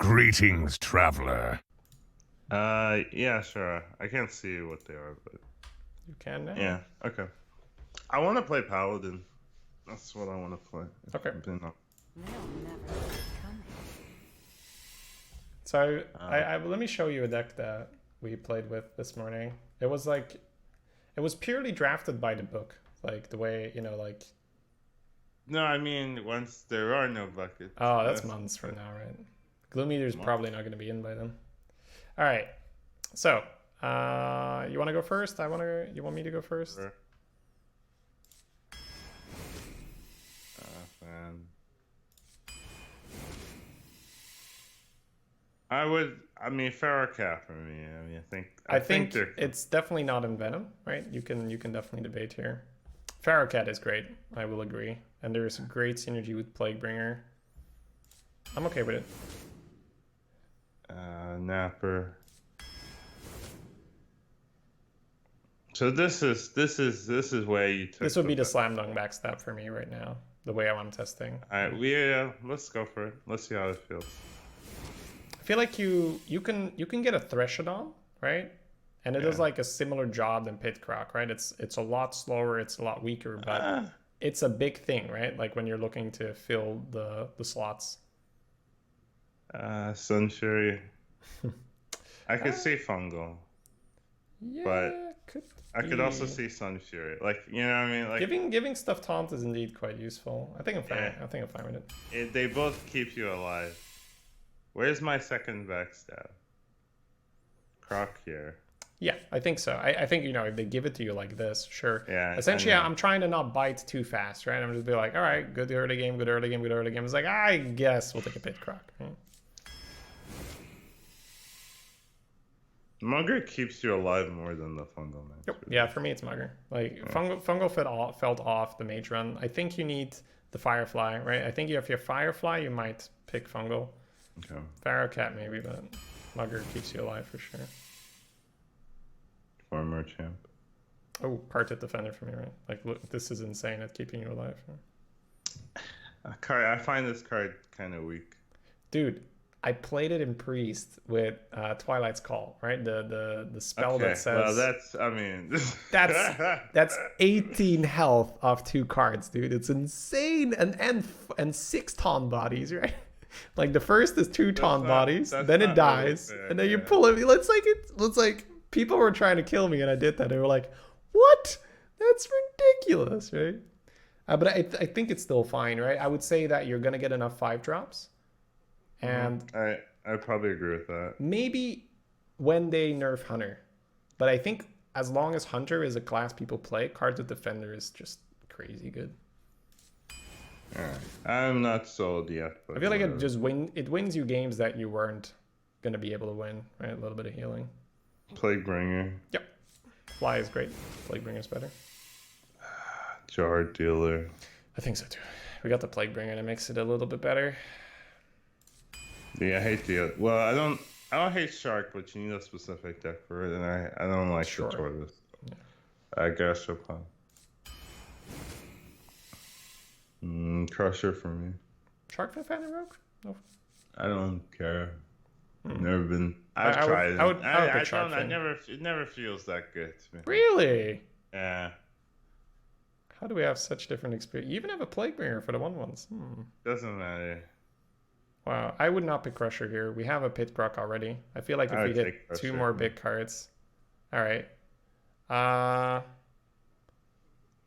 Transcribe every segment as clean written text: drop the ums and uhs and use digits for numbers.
Greetings, traveler. Yeah, sure. I can't see what they are, but You can now. yeah, okay. I want to play Paladin. That's what I want to play. Okay. Been up. They'll never come. So I let me show you a deck that we played with this morning. It was like, it was purely drafted by the book, like the way, you know, like. No, I mean once there are no buckets. Oh, that's months from now, right? Gloom Eater's probably not going to be in by then. All right. So, you want to go first? You want me to go first? Sure. Man. I mean, Farrakhan for me. I mean, I think it's definitely not in Venom, right? You can definitely debate here. Farrakhan is great. I will agree. And there's great synergy with Plaguebringer. I'm okay with it. Napper. So this is where you took. This would be the slam dunk backstab for me right now. The way I'm testing. All right, let's go for it. Let's see how it feels. I feel like you can get a Threshodon, right? And it does like a similar job than Pitcroc, right? It's a lot slower, it's a lot weaker, but it's a big thing, right? Like when you're looking to fill the slots. Sunfury. I could see Fungal. Yeah, but I could be. also see Sunfury. Like, you know what I mean? Like giving stuff taunt is indeed quite useful. I think I'm fine. Yeah. I think I'm fine with it. They both keep you alive. Where's my second backstab? Croc here. Yeah, I think so. I think, you know, if they give it to you like this, sure. Yeah. Essentially, I'm trying to not bite too fast, right? I'm just be like, all right, good early game, good early game, good early game. It's like, I guess we'll take a pit croc. Right? Mugger keeps you alive more than the fungal man. Yep. Yeah, for me it's Mugger. Like fungal felt off the mage run. I think you need the Firefly, right? I think if you're Firefly, you might pick fungal. Okay. Farrakhan maybe, but Mugger keeps you alive for sure. Former champ. Oh, Parted Defender for me, right? Like, look, this is insane at keeping you alive. I find this card kind of weak. Dude, I played it in Priest with Twilight's Call, right? The spell that says. Well, that's, I mean. that's 18 health off 2 cards, dude. It's insane. And 6 taunt bodies, right? Like the first is 2 taunt bodies, then it dies, really fair, and then you pull it. It's like people were trying to kill me, and I did that. They were like, "What? That's ridiculous, right?" But I think it's still fine, right? I would say that you're gonna get enough 5 drops, and I probably agree with that. Maybe when they nerf Hunter, but I think as long as Hunter is a class people play, Cards of Defender is just crazy good. Alright. I'm not sold yet. I feel like it wins you games that you weren't gonna be able to win, right? A little bit of healing. Plaguebringer. Yep. Fly is great. Plaguebringer is better. Jar Dealer. I think so too. We got the Plaguebringer and it makes it a little bit better. Yeah, I hate the. Well, I don't hate Shark, but you need a specific deck for it, and I don't like the Tortoise. Yeah. I guess upon. Crusher for me. Shark fan and Rogue? No. I don't care. Never been. I've tried it. I don't. It never feels that good to me. Really? Yeah. How do we have such different experience? You even have a Plaguebringer for the 1/1s. Doesn't matter. Wow, I would not pick Crusher here. We have a Pit Croc already. I feel like if we hit Crusher, 2 more big cards. All right.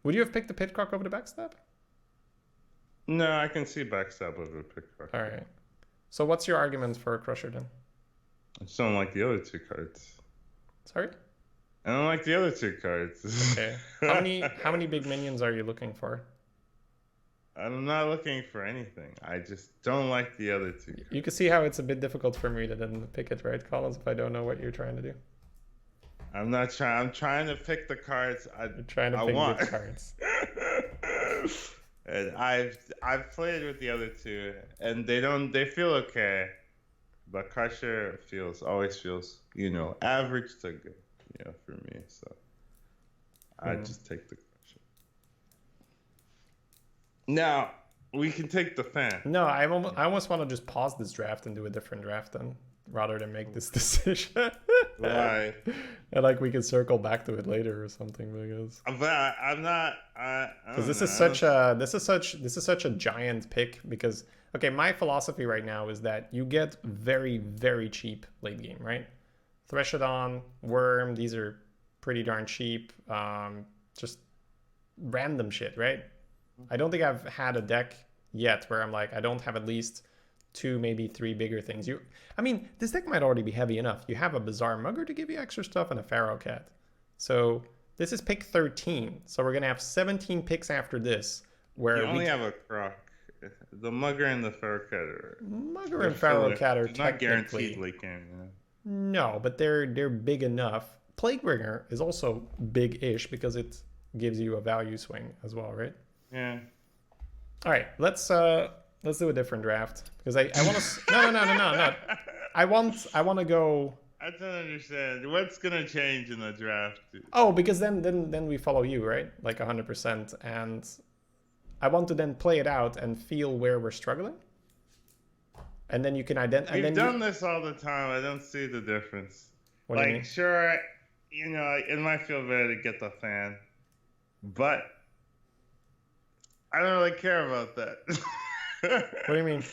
Would you have picked the Pit Croc over the Backstab? No, I can see Backstab over Pit Croc. All right. So what's your argument for Crusher then? I just don't like the other 2 cards. Sorry? I don't like the other 2 cards. Okay. How many big minions are you looking for? I'm not looking for anything. I just don't like the other 2 cards. You can see how it's a bit difficult for me to then pick it, right, Collins, if I don't know what you're trying to do. I'm not trying. I'm trying to pick the cards You're trying to pick good cards. And I've played with the other 2, and they feel okay, but Crusher always feels, average to good, for me. So I just take the Crusher. Now, We can take the fan. No, I almost want to just pause this draft and do a different draft then, rather than make this decision. Why? And like we can circle back to it later or something, because. But I'm not. Because this is such a giant pick. Because okay, my philosophy right now is that you get very, very cheap late game, right? Threshodon, Worm, these are pretty darn cheap. Just random shit, right? I don't think I've had a deck yet where I'm like, I don't have at least 2, maybe 3 bigger things. I mean, this deck might already be heavy enough. You have a Bizarre Mugger to give you extra stuff and a Pharaoh Cat. So this is pick 13. So we're gonna have 17 picks after this. Where you only have a Croc. The Mugger and the Pharaoh Cat are... Mugger and Pharaoh Cat are not guaranteed late game. No, but they're big enough. Plaguebringer is also big-ish because it gives you a value swing as well, right? Yeah. All right, let's do a different draft because I want to. No. I want to go. I don't understand. What's gonna change in the draft? Oh, because then we follow you, right? Like 100%, and I want to then play it out and feel where we're struggling, and then you can identify. We've done this all the time. I don't see the difference. What do you mean? Sure, it might feel better to get the fan, but I don't really care about that. What do you mean?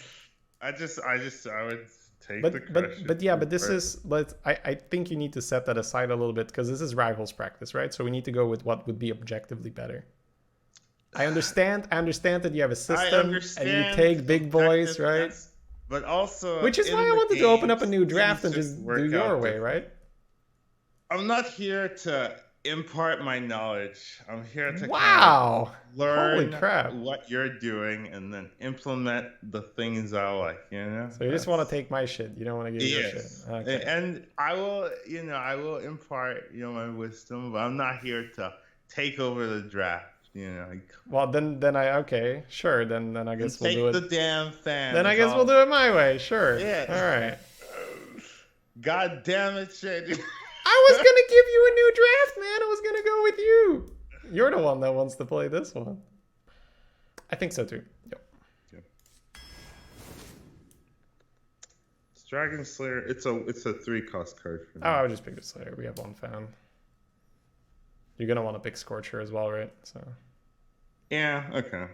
I would take the crush. But this is I think you need to set that aside a little bit because this is rivals practice, right? So we need to go with what would be objectively better. I understand that you have a system and you take big boys, right? But also, which is why I wanted to open up a new draft and just do your way, right? I'm not here to impart my knowledge. I'm here to learn what you're doing and then implement the things I like, So you just want to take my shit. You don't want to give your shit. Okay. And I will impart, my wisdom, but I'm not here to take over the draft, Well, then okay, sure. Then I guess we'll do it. Take the damn fan. Then I guess we'll do it my way. Sure. Yeah. All right. God damn it, Shady. I was gonna give you a new draft, man. I was gonna go with you. You're the one that wants to play this one. I think so too. Yep. It's Dragon Slayer. It's a 3-cost card for me. Oh, I would just pick the Slayer. We have one fan. You're gonna want to pick Scorcher as well, right? So. Yeah. Okay.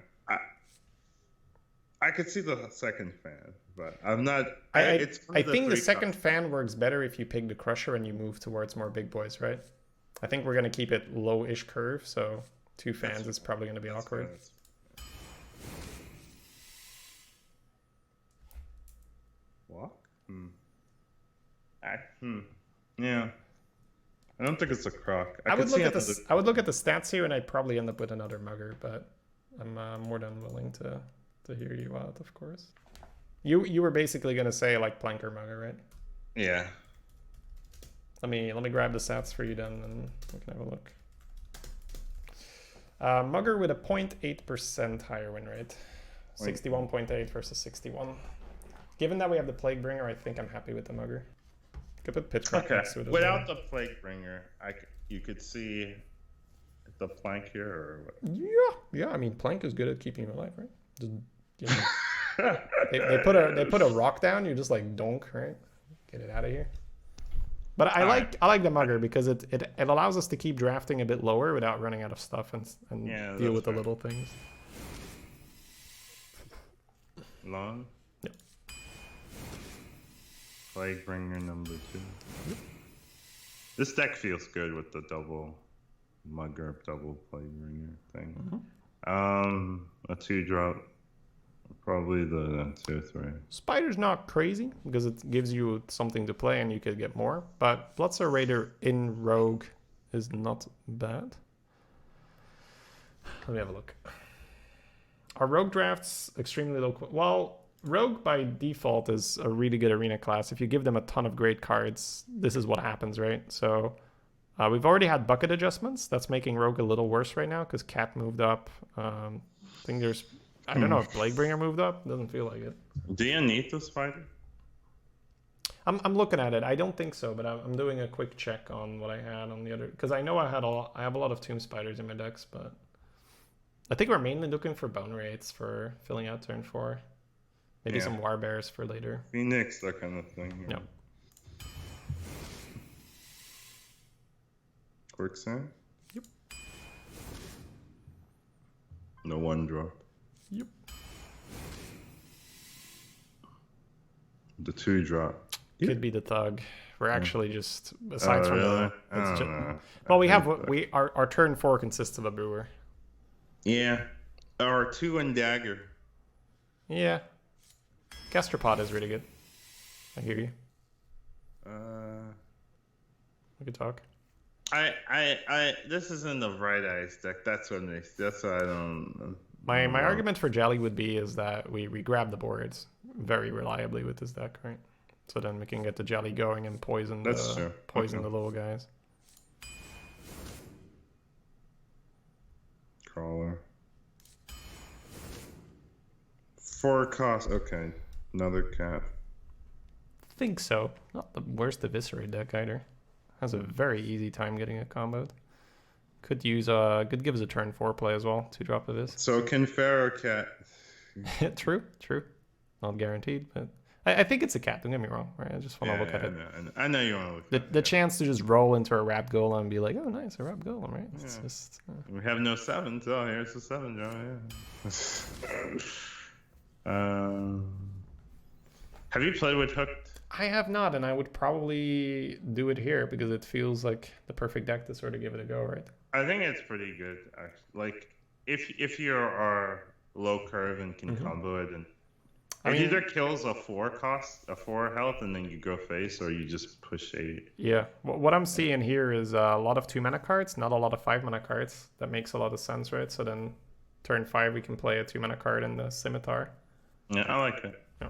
I could see the second fan, but I'm not. I think the second fan works better if you pick the Crusher and you move towards more big boys, right? I think we're gonna keep it low-ish curve, so 2 fans is probably gonna be awkward. What? Yeah. I don't think it's a Croc. I would look at the stats here, and I'd probably end up with another Mugger, but I'm more than willing to hear you out, of course. You were basically gonna say like Planker Mugger, right? Yeah. Let me grab the stats for you then, and we can have a look. Mugger with a 0.8% higher win rate, 61.8 versus 61. Given that we have the Plaguebringer, I think I'm happy with the Mugger. Could put Pitchfork next to it as Without the Plaguebringer, you could see the Plank here, or what? Yeah. I mean, Plank is good at keeping you alive, right? Just, they put a rock down. You just like donk, right? Get it out of here. But I like the Mugger because it allows us to keep drafting a bit lower without running out of stuff and deal with the little things. Long. Yep. Plaguebringer number 2. This deck feels good with the double Mugger, double Plaguebringer thing. A 2-drop. Probably the 2/3. Spider's not crazy because it gives you something to play and you could get more. But Bloodsucker Raider in Rogue is not bad. Let me have a look. Are Rogue drafts extremely low? Well, Rogue by default is a really good arena class. If you give them a ton of great cards, this is what happens, right? So we've already had bucket adjustments. That's making Rogue a little worse right now because Cat moved up. I think there's... I don't know if Plaguebringer moved up. Doesn't feel like it. Do you need the Spider? I'm looking at it. I don't think so, but I'm doing a quick check on what I had on the other... Because I know I have a lot of Tomb Spiders in my decks, but... I think we're mainly looking for bone rates for filling out turn 4. Maybe Yeah. some war bears for later. Phoenix, that kind of thing. No. Quicksand? Yep. No one drop. Yep. The 2 drop. Could be the thug. We're actually just aside from really? the. I it's don't ju- know. Well, I we have think our turn 4 consists of a brewer. Yeah. Or 2 and dagger. Yeah. Gastropod is really good. I hear you. We could talk. This isn't the Bright Eyes deck. That's what I don't. My argument for Jelly would be is that we grab the boards very reliably with this deck, right? So then we can get the Jelly going and poison That's true. the little guys. Crawler. 4 cost. Okay. Another cap. Think so. Not the worst Eviscerate deck either. Has a very easy time getting it comboed. Could give us a turn 4 play as well. 2-drop of this. So can Pharaoh cat? True. Not guaranteed, but I think it's a cat. Don't get me wrong. Right? I just want to look at it. I know you want to look at it. The chance to just roll into a Rap Golem and be like, oh, nice, a Rap Golem, right? It's Yeah. just. We have no 7s. Oh, here's the 7 draw. Yeah. Have you played with Hooked? I have not, and I would probably do it here because it feels like the perfect deck to sort of give it a go, right? I think it's pretty good. Actually. Like if you are low curve and can combo it, and I it mean- either kills a 4 health, and then you go face, or you just push 8. Yeah. What I'm seeing here is a lot of 2-mana cards, not a lot of 5-mana cards. That makes a lot of sense, right? So then turn 5 we can play a 2-mana card in the Scimitar. Yeah, I like it. Yeah.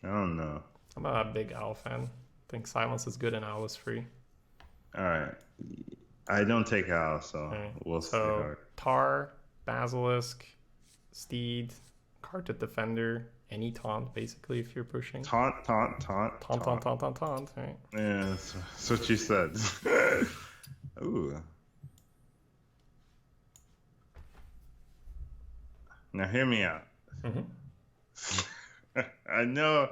I don't know. I'm a big Owl fan. I think Silence is good and Owl is free. All right, I don't take Owl, so Okay. we'll see. So Tar, Basilisk, Steed, Carted Defender, any taunt basically if you're pushing. Taunt. Taunt, right? Yeah, that's what you said. Ooh. Now hear me out. I know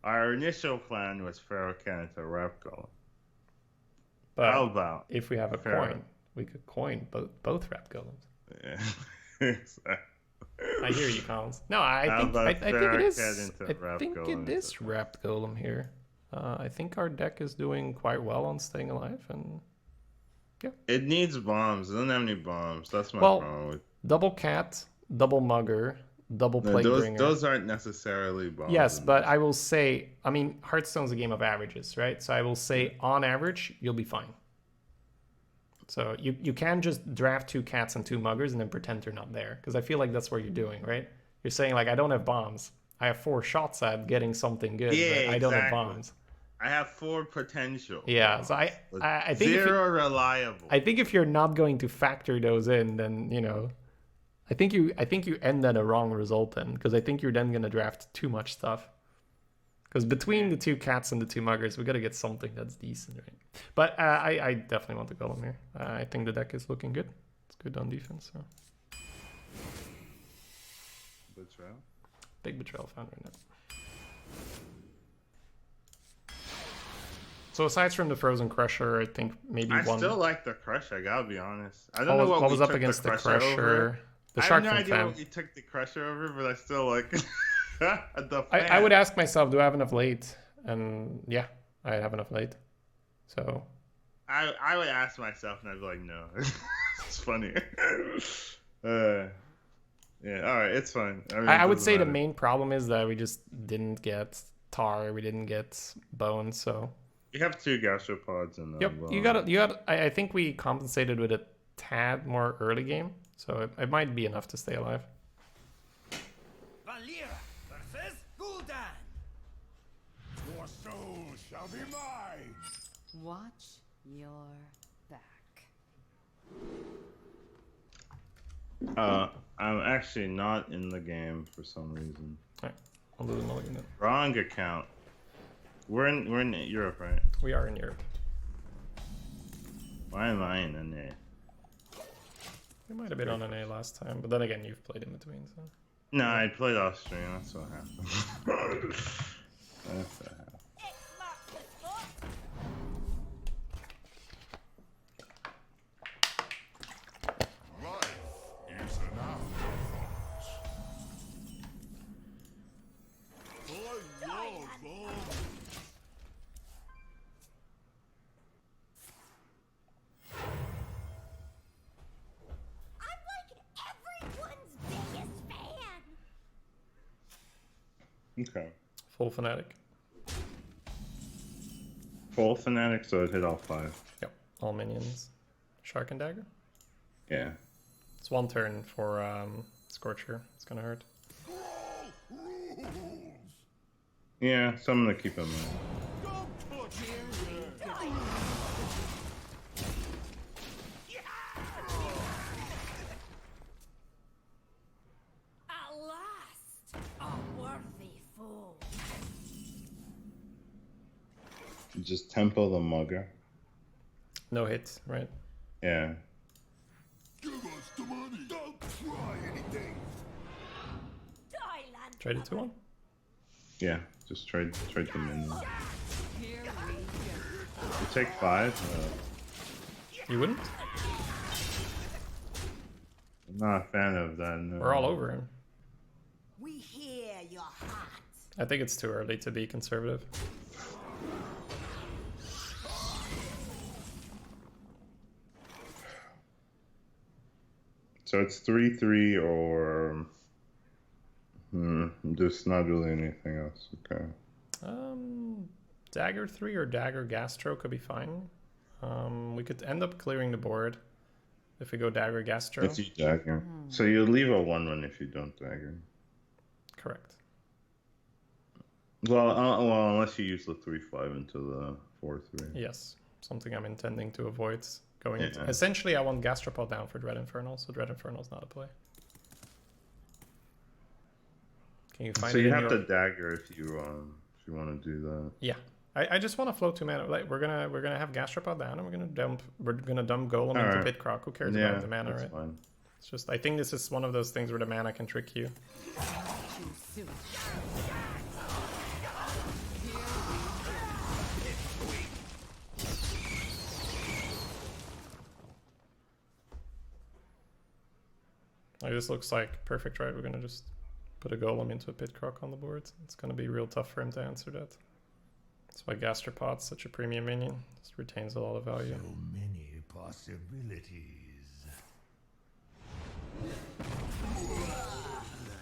our initial plan was Pharaoh Cannon to Rap Golem. But How about? if we have a Pharaoh? coin, we could coin both Rap Golems. Yeah. I hear you, Collins. No, I How think about it Pharaoh is. Cat into I Rap think Golem it is Wrapped Golem here. I think our deck is doing quite well on staying alive, and It needs bombs. It doesn't have any bombs. That's my Well, problem with double cat, double mugger, double Plaguebringer. those aren't necessarily bombs. Yes, but I will say, I mean, Hearthstone's a game of averages, right? So I will say, on average, you'll be fine. So you can just draft 2 cats and 2 muggers and then pretend they're not there, because I feel like that's what you're doing, right? You're saying like, I don't have bombs. I have 4 shots at getting something good, Yeah, but I don't have exactly. bombs. I have 4 potential. Yeah, bombs, so I but think if you- zero reliable. I think if you're not going to factor those in, then I think you end at a wrong result then, because I think you're then gonna draft too much stuff. Because between the 2 cats and the 2 muggers, we gotta get something that's decent, right? But I definitely want to Golem here. I think the deck is looking good. It's good on defense. So Betrayal? big Betrayal fan right now. So aside from the Frozen Crusher, I think maybe I one. still like the Crusher, I gotta be honest. I don't know What what was we up took against the Crusher over. Crusher? The I Shark have no from idea Fam. what you took the Crusher over, but I still like the I would ask myself, do I have enough late? And yeah, I have enough late. So I would ask myself, and I'd be like, no. It's funny. Yeah, all right, it's fine. mean, I it would doesn't say the matter. main problem is that we just didn't get Tar, we didn't get Bones. So You have 2 gastropods in yep, you got. I think we compensated with a tad more early game, so it might be enough to stay alive. Valira versus Gul'dan. Your soul shall be mine. Watch your back. I'm actually not in the game for some reason. All right, I'll do the mulligan then. Wrong account. We're in Europe, right? We are in Europe. Why am I in an A? You might have been on an A last time, but then again, you've played in between, so. No, I played Austrian. That's what happened. That's what happened. X marks the spot. Life is an afterthought. I love bombs. I'm like everyone's biggest fan. Okay. Full fanatic. Full fanatic, so it hit all 5. Yep. All minions. Shark and dagger. Yeah. It's 1 turn for Scorcher. It's gonna hurt. Rules. Yeah, so I'm gonna keep him in. Don't touch it. At last, a worthy foe. Just tempo the mugger. No hit, right? Yeah. Give us the money. Don't try anything. Thailand. Trade it to 1. Yeah. Just trade the minion. Here we go. You take 5. You wouldn't? I'm not a fan of that. No. We're all over him. We hear your heart. I think it's too early to be conservative. So it's 3/3 or just not really anything else. Okay. Dagger 3 or Dagger Gastro could be fine. We could end up clearing the board if we go Dagger Gastro. If you dagger. So you leave a 1/1 if you don't dagger. Correct. Well, unless you use the 3/5 into the 4/3. Yes. Something I'm intending to avoid going into. Yeah. Essentially, I want Gastropod down for Dread Infernal, so Dread Infernal's not a play. Can you find So it you in have your... to dagger if you want to do that. Yeah. I just want to float 2 mana. Like we're gonna have Gastropod down, and we're gonna dump Golem into Alright. Pitcroc. Who cares Yeah, about the mana, that's right? fine. It's just I think this is one of those things where the mana can trick you. Too soon. Like, this looks like perfect, right? We're gonna just put a Golem into a Pitcroc on the board. It's gonna be real tough for him to answer that. That's why Gastropod's such a premium minion. Just retains a lot of value. So many possibilities.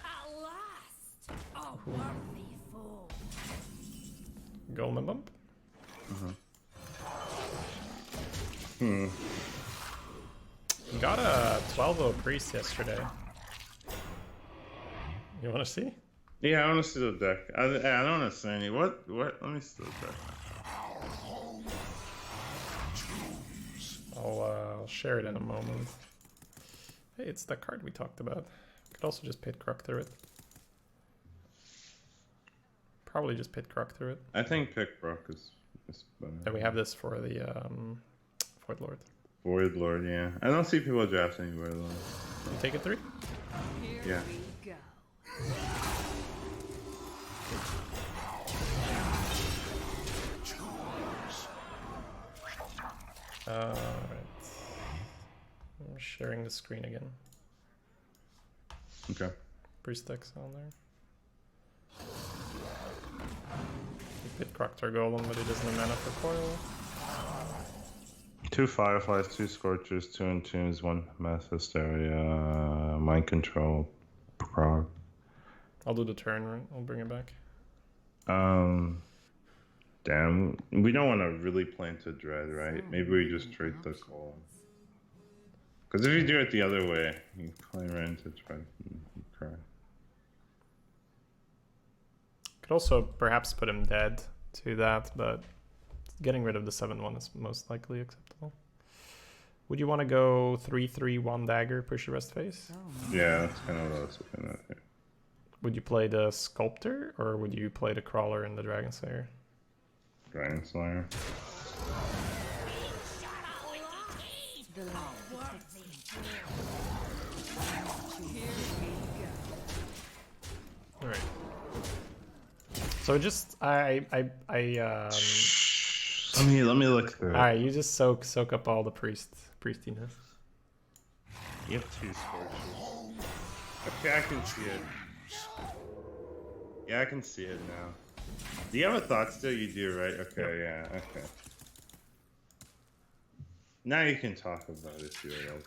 At last, a worthy foe. Golem and bump. Got a 12-0 priest yesterday. You want to see? Yeah, I want to see the deck. I don't want to see any. What? Let me see the deck. I'll share it in a moment. Hey, it's the card we talked about. Could also just Pitcroc through it. Probably just Pitcroc through it. I think Pickbrook is better. Then we have this for the Void Lord. Void Lord, yeah. I don't see people drafting Void Lord. You take it 3? Here Yeah. we go. Alright. I'm sharing the screen again. Okay. Priest deck's on there. We Pitcrocked our Golem, but he doesn't have mana for coil. 2 Fireflies, 2 Scorchers, 2 Entombs, 1 Mass Hysteria, Mind Control, Prog. I'll do the turn, right? I'll bring it back. Damn. We don't want to really play into Dread, right? Maybe we just trade the call. Because if you do it the other way, you play right into Dread and you cry. Could also perhaps put him dead to that, but getting rid of the 7/1 is most likely acceptable. Would you want to go 3/3/1 dagger, push your rest phase? Yeah, that's kind of what I was looking at here. Would you play the Sculptor, or would you play the Crawler and the Dragon Slayer? Dragon Slayer. The light Worthy protects fool. me. Here we go. All right. So just Let me look through. all right. You just soak up all the priestiness. You have 2 scorches. Okay, I can see it. Yeah, I can see it now. Do you have a thought still? You do, right? Okay, yeah, okay. Now you can talk about it if you like.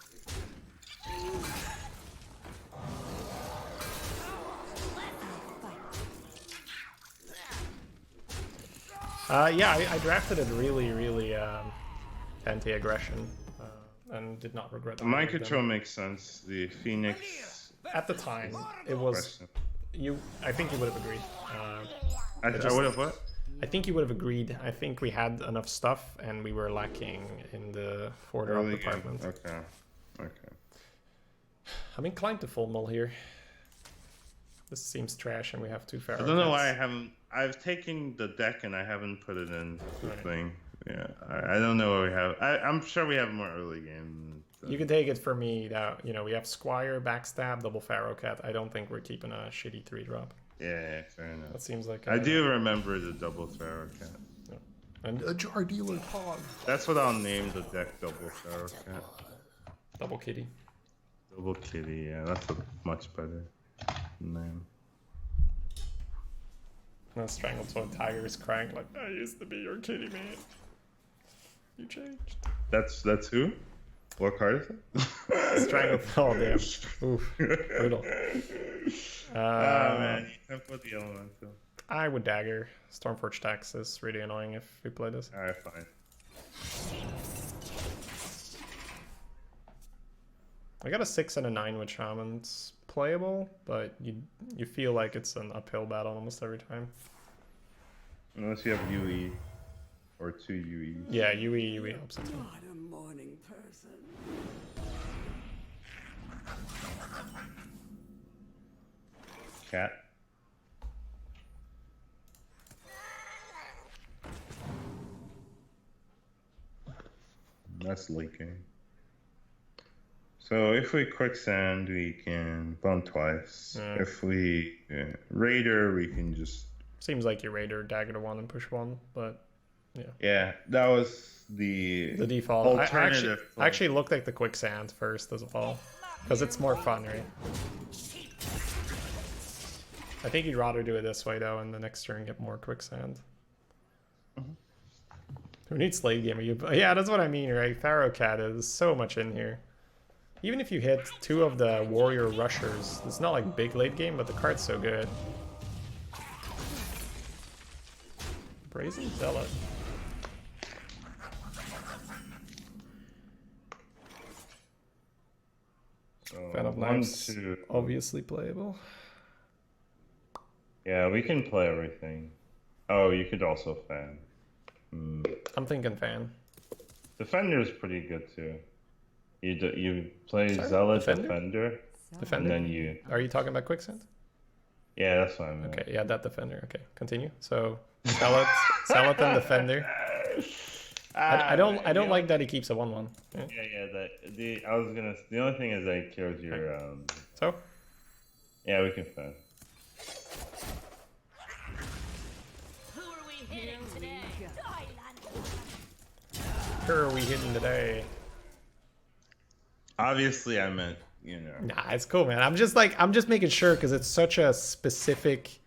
Yeah, I drafted it really anti-aggression and did not regret. The mind either of them. control makes sense. The Phoenix. At the time, it was Question. you. I think you would have agreed. I would have what? I think you would have agreed. I think we had enough stuff and we were lacking in the further up Early game. department. Okay. Okay. I'm inclined to full mull here. This seems trash and we have 2 pharaoh. I don't know cats. why I haven't. I've taken the deck and I haven't put it in the Right. thing. Yeah, I don't know what we have. I'm sure we have more early game. You can take it for me that we have Squire, Backstab, double Pharaoh Cat. I don't think we're keeping a shitty 3-drop. Yeah, fair enough. That seems like I do remember the double Pharaoh Cat. And a Jar Dealer Pog. That's what I'll name the deck, double Pharaoh Cat. Double Kitty. Double Kitty, yeah, that's a much better name. And Stranglethorn Tiger is crying like, I used to be your kitty, man. You changed. That's who? What card is it? Stranglethorn, oh damn. Oof, brutal. Oh man, you can put the elemental. I would dagger. Stormforge Tax is really annoying if we play this. Alright, fine. I got a 6 and a 9 with Shamans. Playable, but you feel like it's an uphill battle almost every time. Unless you have UE. Or 2 UE. Yeah, UE helps it. Not a morning person. Cat. That's leaking. So if we quicksand, we can bump twice. Yeah. If we raider, we can just. Seems like you raider dagger to 1 and push 1, but yeah. Yeah, that was the default. alternative. I actually looked at the quicksand first as well, because it's more fun, right? I think you'd rather do it this way though, and the next turn get more quicksand. Who needs Slave Gamer? Yeah, that's what I mean, right? Pharaoh Cat is so much in here. Even if you hit 2 of the warrior rushers, it's not like big late game, but the card's so good. Brazen Zealot. So Fan of 1, Knives, 2. obviously playable. Yeah, we can play everything. Oh, you could also fan. I'm thinking fan. Defender is pretty good too. You play Sorry? Zealot Defender? and Defender? then you. Are you talking about quicksand? Yeah, that's what I meant. Okay, yeah, that defender. Okay, continue. So Zealot and defender. I don't like that he keeps a 1/1. Yeah. Yeah. The only thing is that it kills your. So Yeah, we can fan. Who are we hitting today? who are we hitting today? Obviously, I meant Nah, it's cool, man. I'm just making sure because it's such a specific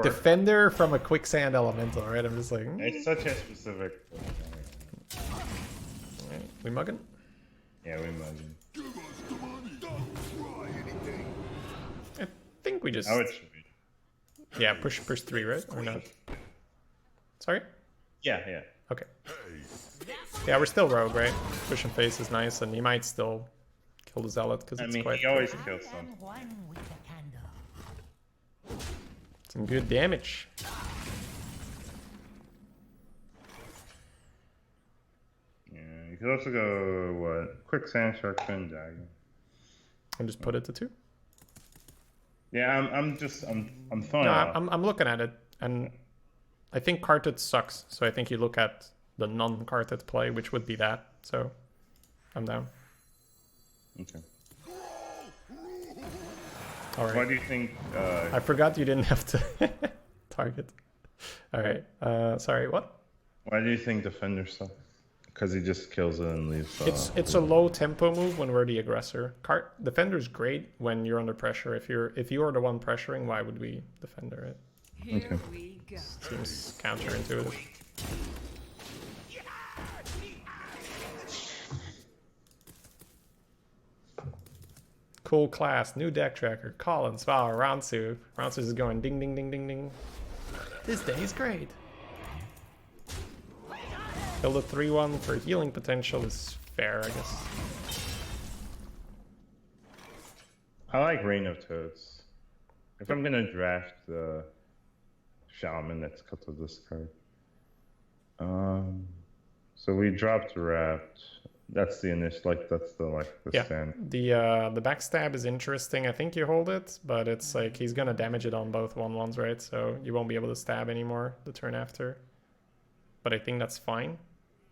defender from a quicksand elemental, right? I'm just like, It's such a specific. Alright, we mugging? Yeah, we imagine. Give us the money. Don't try anything. I think we just I would trade. yeah push 3, right? Or not? Sorry? Yeah. Okay. Yeah, we're still rogue, right? Pushing face is nice, and he might still kill the zealot because I it's mean, quite he always kills some. some good damage. Yeah, you could also go what? Quicksand, Sharkfin, Dagger. And just put it to 2. Yeah, I'm throwing No, it out. I'm looking at it, and I think carted sucks. So I think you look at the non-carted play, which would be that. So I'm down. Okay. All right. What do you think? I forgot you didn't have to target. All right. Sorry. What? Why do you think defender sucks? Because he just kills it and leaves. It's a low tempo move when we're the aggressor. Defender's great when you're under pressure. If you are the one pressuring, why would we defender it? Here Okay. we go. Seems counterintuitive. Cool class, new deck tracker, Collins, wow, round 2. Round 2 is going ding ding ding ding ding. This day is great. Build a 3-1 for healing potential is fair, I guess. I like Reign of Toads. If I'm gonna draft the Shaman, let's cut to this card. So we dropped Rapt. That's the initial, that's the Yeah, stand. the backstab is interesting. I think you hold it, but it's like he's gonna damage it on both 1/1s, right? So you won't be able to stab anymore the turn after. But I think that's fine.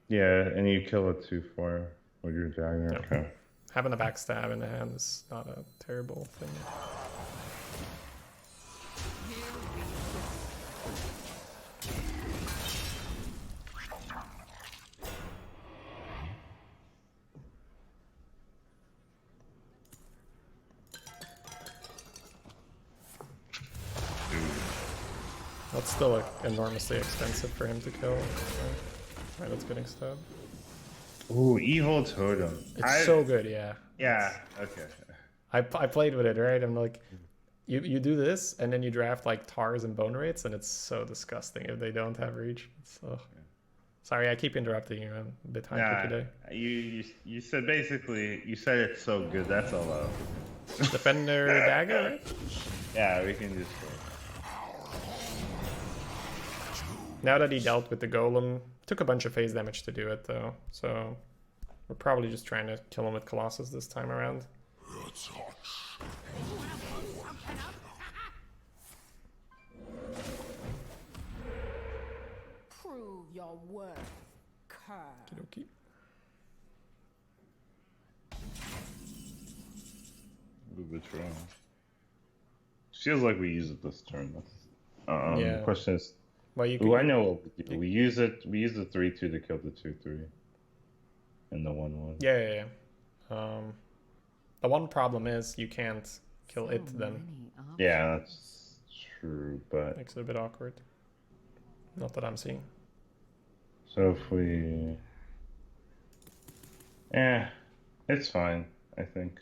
Yeah, and you kill a 2/4 with your dagger. Yeah. Okay. Having a backstab in the hand is not a terrible thing. That's still like enormously expensive for him to kill. Right, that's getting stabbed. Ooh, Evil Totem. It's so good, yeah. Yeah, okay. I played with it, right? I'm like, you do this, and then you draft like Tars and Bone Rates, and it's so disgusting if they don't have reach. So, sorry, I keep interrupting you. I'm a bit hyper today. You said basically, you said it's so good, that's all out. Defender dagger, right? Yeah, we can just go. Now that he dealt with the golem, took a bunch of phase damage to do it though, so we're probably just trying to kill him with Colossus this time around. Prove your worth, cur. Okey-dokey. Betrayal. Feels like we use it this turn. Yeah. The question is, Well, you I know what we do. We use the 3/2 to kill the 2/3. And the 1/1. Yeah. The one problem is you can't kill it then. Yeah, that's true, but... Makes it a bit awkward. Not that I'm seeing. So if we... Yeah, it's fine, I think.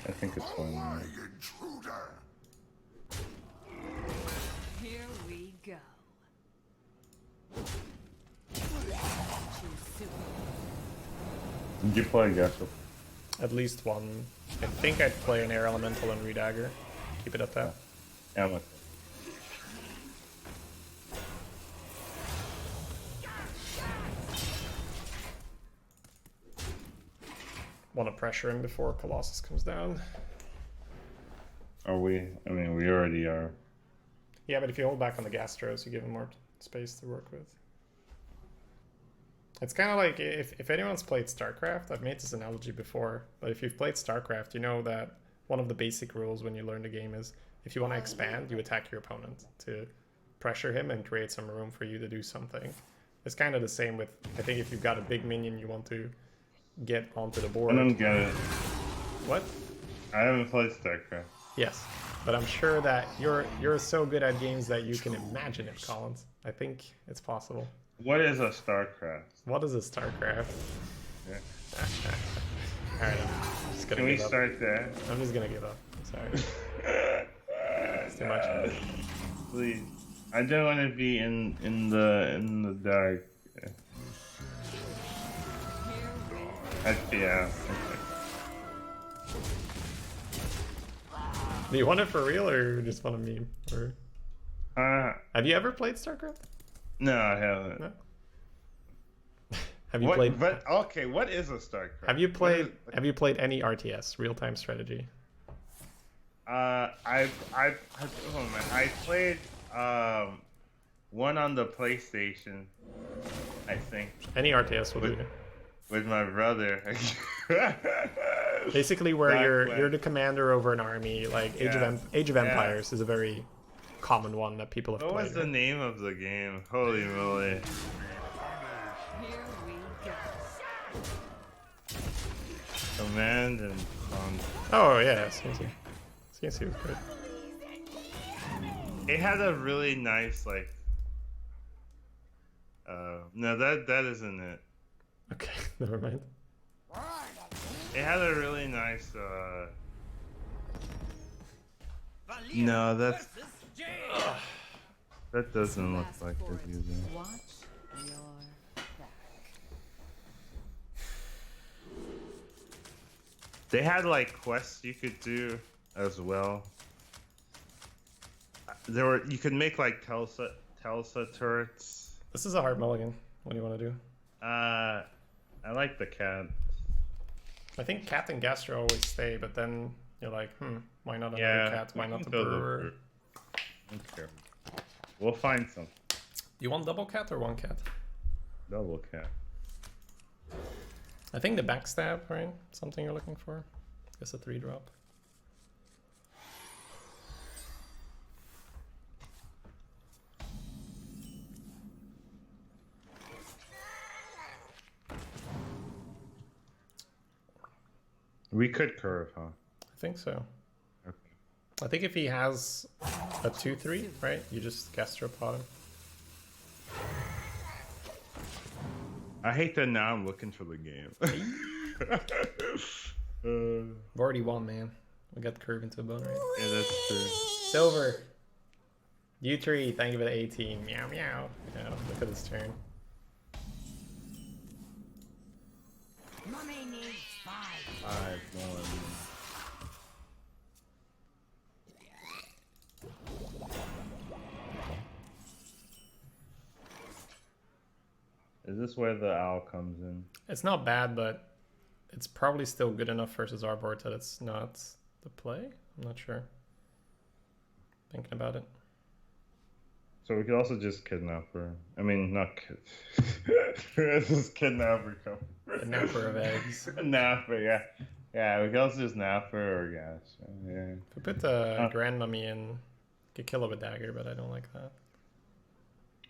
I think it's fine. Intruder. Here we go. Did you play Gashel? At least one. I think I'd play an Air Elemental and Redagger. Keep it at that. Yeah, I'm okay. Want to pressure him before Colossus comes down. Are we? I mean, we already are. Yeah, but if you hold back on the Gastros, you give him more space to work with. It's kind of like if anyone's played StarCraft, I've made this analogy before, but if you've played StarCraft, you know that one of the basic rules when you learn the game is if you want to expand, you attack your opponent to pressure him and create some room for you to do something. It's kind of the same with, I think if you've got a big minion you want to get onto the board. I don't get it. What? I haven't played StarCraft. Yes, but I'm sure that you're so good at games that you can imagine it, Collins. I think it's possible. What is a StarCraft? What is a StarCraft? Yeah. Alright, I'm just gonna Can we give up. start there? I'm just gonna give up. I'm sorry. It's too much. Please. I don't want to be in the dark. Yeah. Do you want it for real or you just want a meme? Or have you ever played StarCraft? No, I haven't. No. Have you played? But okay, what is a StarCraft? Have you played? Have you played any RTS, real-time strategy? I played one on the PlayStation, I think. Any RTS will do. With my brother. Basically, where Black you're Flag. the commander over an army. Like Age Yeah. of Empires is a very common one that people have What played. was the right? name of the game? Holy moly. Here we go. Command and Conquer. Oh yeah, CNC. CNC was good. It had a really nice like. No, that isn't it. Okay, never mind. It had a really nice. No, that's. That doesn't look Fast like forward. it either. Watch your back. They had like quests you could do as well. You could make like Telsa turrets. This is a hard mulligan. What do you want to do? I like the cat. I think cat and gastro always stay, but then you're like, why not another Yeah, cat? Why we not can the build a brewer? brewer. Okay. We'll find some You want double cat or one cat? double cat. I think the backstab, right? Something you're looking for. Guess a 3-drop. We could curve, huh? I think so. Okay. I think if he has a 2-3, right? You just gastropod him. I hate that now I'm looking for the game. We've already won, man. We got curve into a bone, right? Yeah, that's true. Silver. U3, thank you for the 18. Meow meow. Yeah, look at this turn. Mummy needs 5. 5-1. Is this where the owl comes in? It's not bad, but it's probably still good enough versus our board that it's not the play. I'm not sure. Thinking about it. So we could also just kidnap her. I mean, not just kidnap her. The napper of eggs. Nap her, yeah. Yeah, we could also just nap her or gas. Yeah. If we put the Grand Mummy in, could kill her with dagger, but I don't like that.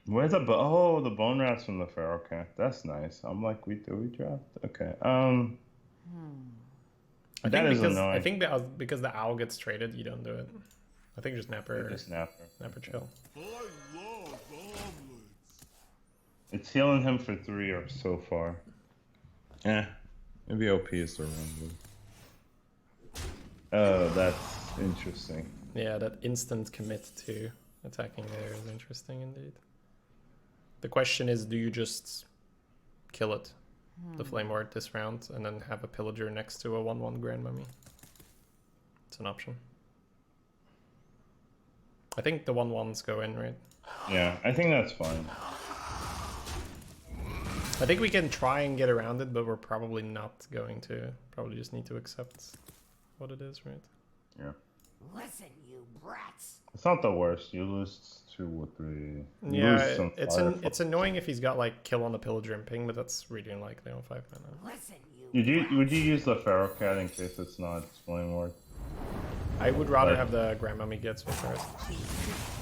Where's the the bone rats from the feral cat? That's nice. I'm like, we dropped. Okay. I That think is because annoying. I think because the owl gets traded, you don't do it. I think just napper, Just nap her. napper chill. I love omelets. It's healing him for 3 or so far. Yeah. Maybe OP is the wrong move. Oh, that's interesting. Yeah, that instant commit to attacking there is interesting indeed. The question is, do you just kill it, the Flame Ward this round, and then have a Pillager next to a 1/1 Grand Mummy? It's an option. I think the 1/1s go in, right? Yeah, I think that's fine. I think we can try and get around it, but we're probably not going to. Probably just need to accept what it is, right? Yeah. Listen, you brats. It's not the worst. You lose 2 or 3. You Yeah, lose some it's annoying if he's got like kill on the Pillager and ping, but that's really unlikely on 5 mana. Listen, you Would you use the feral cat in case it's not Flame Ward? I would rather Right. have the Grand Mummy gets me first,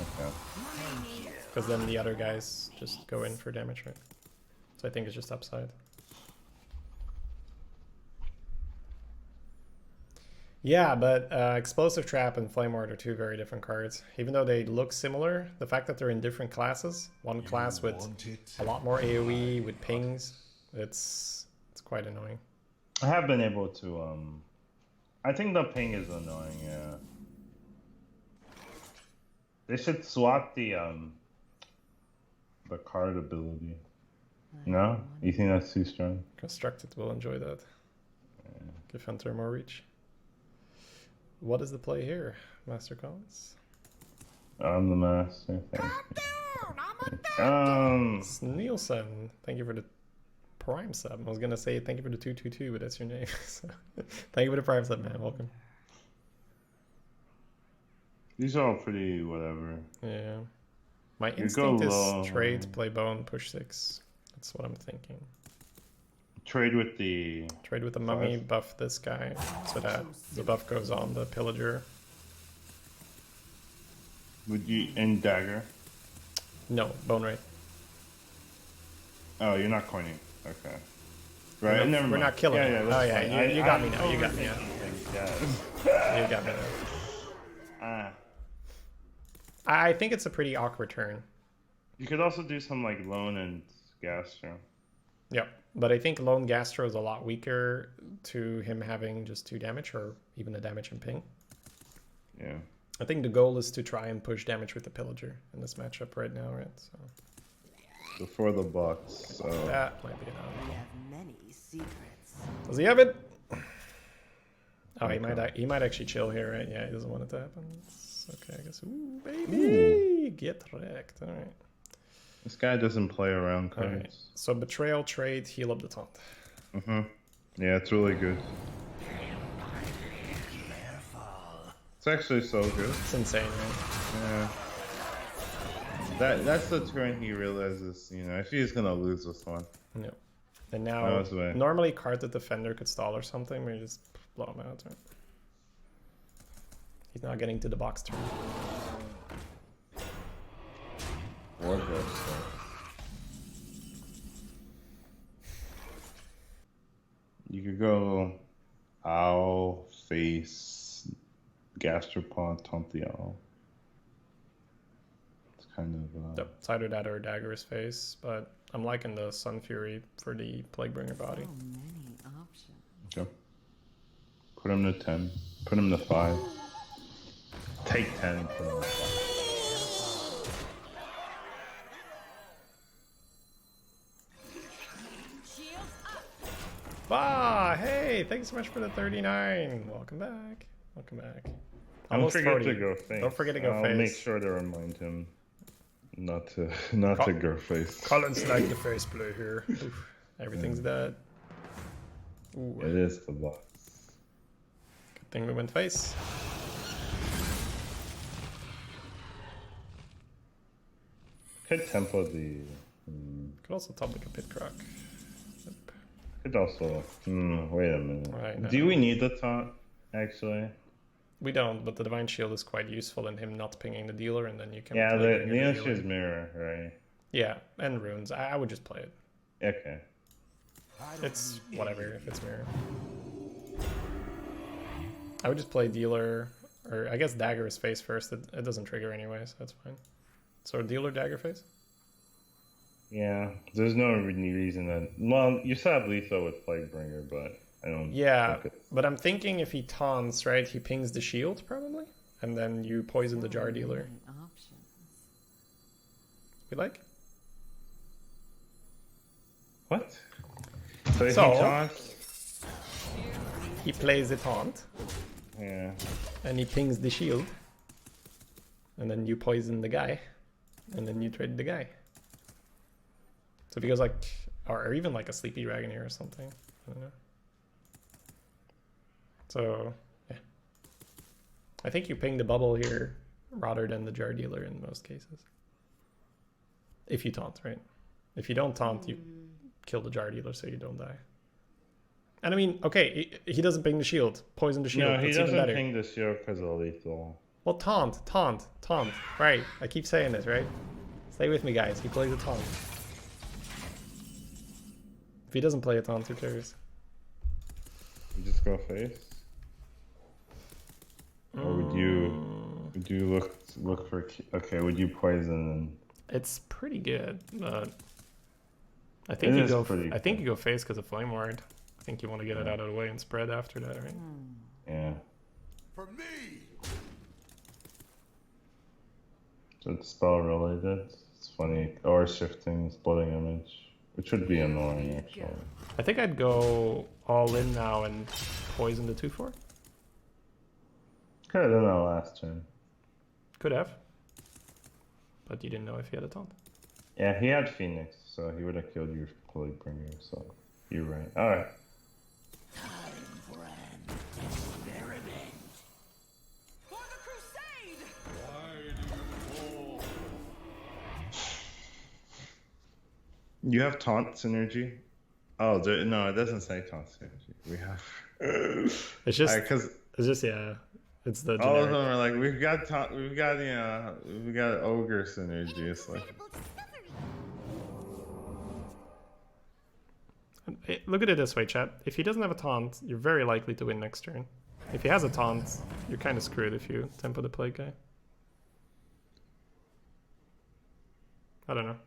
Okay. because then the other guys just go in for damage, right? So I think it's just upside. Yeah, but Explosive Trap and Flame Ward are 2 very different cards. Even though they look similar, the fact that they're in different classes, one class with Want it? a lot more AoE with pings, it's quite annoying. I have been able to, I think the ping is annoying, yeah. They should swap the card ability. No? You think that's too strong? Constructed will enjoy that. Give Hunter more reach. What is the play here, Master Collins? I'm the master, thank you. Nielsen, thank you for the Prime sub. I was gonna say thank you for the 222, but that's your name. So, thank you for the Prime sub, man. Welcome. These are all pretty whatever. Yeah. My go instinct low. is trade, play bone, push 6. That's what I'm thinking. Trade with the... Trade with the mummy, buff this guy, so that the buff goes on the pillager. Would you... And dagger? No, bone rate. Oh, you're not coining. Okay. Right, never mind. We're not killing yeah, him. Yeah, Oh yeah, fine. you got me now. You got me now. Yeah. You got me now. I think it's a pretty awkward turn. You could also do some like lone and gastro. Yep, but I think lone gastro is a lot weaker to him having just 2 damage or even a damage and ping. Yeah. I think the goal is to try and push damage with the pillager in this matchup right now, right? So before the box. So that might be enough. We have many secrets. Does he have it? Oh, he might actually chill here, right? Yeah, he doesn't want it to happen. It's okay, I guess. Ooh, baby, get wrecked. All right. This guy doesn't play around cards. Right. So betrayal, trade, heal up the taunt. Yeah, it's really good. It's actually so good. It's insane, right? Yeah. That's the turn he realizes, you know, if he's gonna lose this one. No. And now, normally card the defender could stall or something, but you just blow him out, right? He's not getting to the box turn. Wardrobe stuff. You could go owl, face, gastropod, taunt the owl. It's kind of... Yep, it's either that or dagger's face, but I'm liking the Sun Fury for the Plaguebringer body. So many options. Okay. Put him to 10. Put him to 5. Take 10 and put him to 5. Ah, hey, thanks so much for the 39. Welcome back. Welcome back. Don't forget 40. to go face. Don't forget to go I'll face. make sure to remind him not to go face. Colin's like the face play here. Oof, everything's dead. Ooh, It is the box. good thing we went face. Could tempo the... Could also top like a pit croc. Yep. Could also... wait a minute. Right, no. Do we need the taunt, actually? We don't, but the Divine Shield is quite useful in him not pinging the dealer, and then you can... Yeah, play the answer is mirror, right? Yeah, and runes. I would just play it. Okay. It's whatever if it's mirror. I would just play dealer, or I guess dagger is face first. It doesn't trigger anyway, so that's fine. So dealer, dagger, face? Yeah, there's no reason that... Well, you still have lethal with Plaguebringer, but I don't... Yeah, think it... but I'm thinking if he taunts, right, he pings the shield, probably? And then you poison the jar dealer. Many options. We like? What? So if So- he taunts... He plays the taunt, Yeah. and he pings the shield. And then you poison the guy. And then you trade the guy. So if he goes like, or even like a Sleepy Dragon here or something. I don't know. So, yeah. I think you ping the bubble here rather than the jar dealer in most cases. If you taunt, right? If you don't taunt, you kill the jar dealer so you don't die. And I mean, okay, he doesn't ping the shield. Poison the shield. No, he That's even doesn't better. ping the shield because of lethal. Well, taunt. Right. I keep saying this, right? Stay with me, guys. He plays a taunt. If he doesn't play a taunt, who cares? You just go face? Or would you look for... Okay, would you poison and... It's pretty good, but I It think you is go. pretty I think you go face because of Flame Ward. I think you want to get it out of the way and spread after that, right? Yeah. For me! So it's spell related. It's funny. Or shifting, splitting image. Which would be annoying, actually. I think I'd go all in now and poison the 2/4. Could have done that last turn. Could have, but you didn't know if he had a taunt. Yeah, he had Phoenix, so he would have killed your Plaguebringer, so you're right. Alright. For the crusade! You have taunt synergy Oh, no, it doesn't say taunt synergy. We have. It's just, Because yeah, it's the all of generic. them are like, we've got ogre synergy. It's like, Hey, look at it this way, chat. If he doesn't have a taunt, you're very likely to win next turn. If he has a taunt, you're kind of screwed if you tempo the plague guy. I don't know.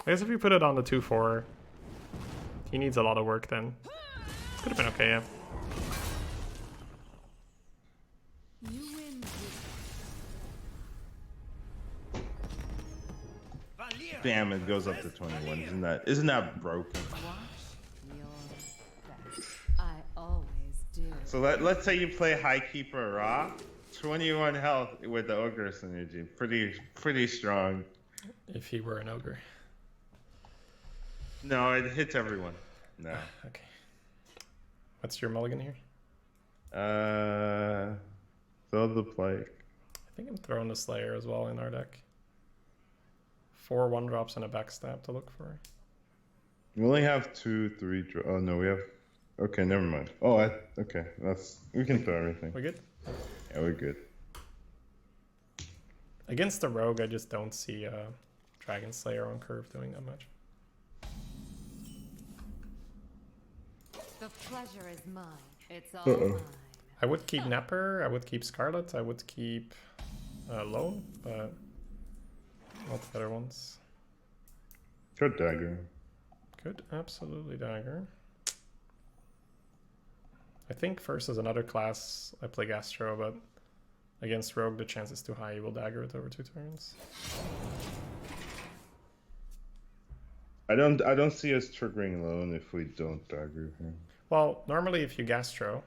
I guess if you put it on the 2/4, he needs a lot of work then. Could have been okay, yeah. You win. damn, it goes up to 21. Isn't that broken? Watch your back. I always do. So let's say you play High Keeper Ra, 21 health with the ogre synergy. Pretty strong. If he were an ogre. No, it hits everyone. No. Okay. What's your mulligan here? Throw the plague. I think I'm throwing the Slayer as well in our deck. 4 1-drops and a backstab to look for. We only have 2, 3. Oh no, we have. Okay, never mind. Oh, okay. We can throw everything. We good? Yeah, we're good. Against the rogue, I just don't see Dragon Slayer on curve doing that much. The pleasure is mine. It's all Uh-oh. mine. I would keep Nepper, I would keep Scarlet, I would keep Lone, but not the other ones. Good dagger. Could absolutely dagger. I think first as another class I play Gastro, but against Rogue the chance is too high, you will dagger it over 2 turns. I don't see us triggering Lone if we don't dagger him. Well, normally if you Gastro,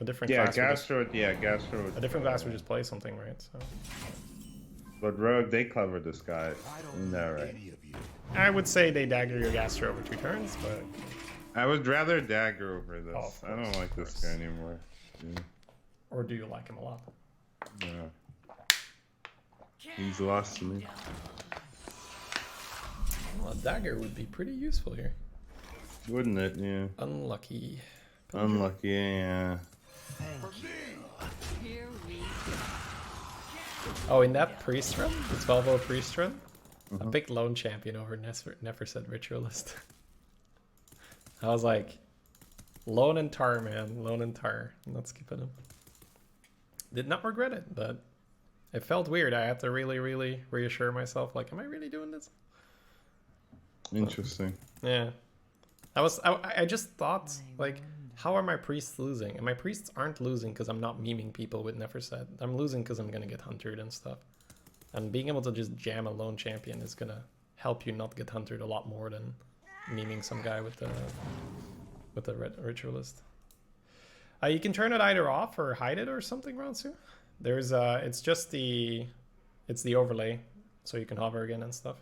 a different class Gastro. a different class would just play something, right? So But Rogue, they clever this guy. Isn't that right? I would say they dagger your Gastro over 2 turns, but I would rather dagger over this. Oh, of I don't course, like of this course. guy anymore. Yeah. or do you like him a lot? Yeah. He's lost to me. Well, a dagger would be pretty useful here. Wouldn't it? Yeah. Unlucky. Unlucky, yeah. Here we Oh, in that priest run, the 12-0 priest run, I picked Lone Champion over Never Said Ritualist. I was like, Lone and Tar, man. Lone and Tar. I'm not skipping him. Did not regret it, but it felt weird. I had to really, really reassure myself, like, am I really doing this? Interesting. Yeah. I just thought, like, how are my priests losing? And my priests aren't losing because I'm not memeing people with Never Said. I'm losing because I'm going to get huntered and stuff. And being able to just jam a Lone Champion is going to help you not get huntered a lot more than memeing some guy with the Ritualist. You can turn it either off or hide it or something, Ransu. There's it's just the overlay, so you can hover again and stuff.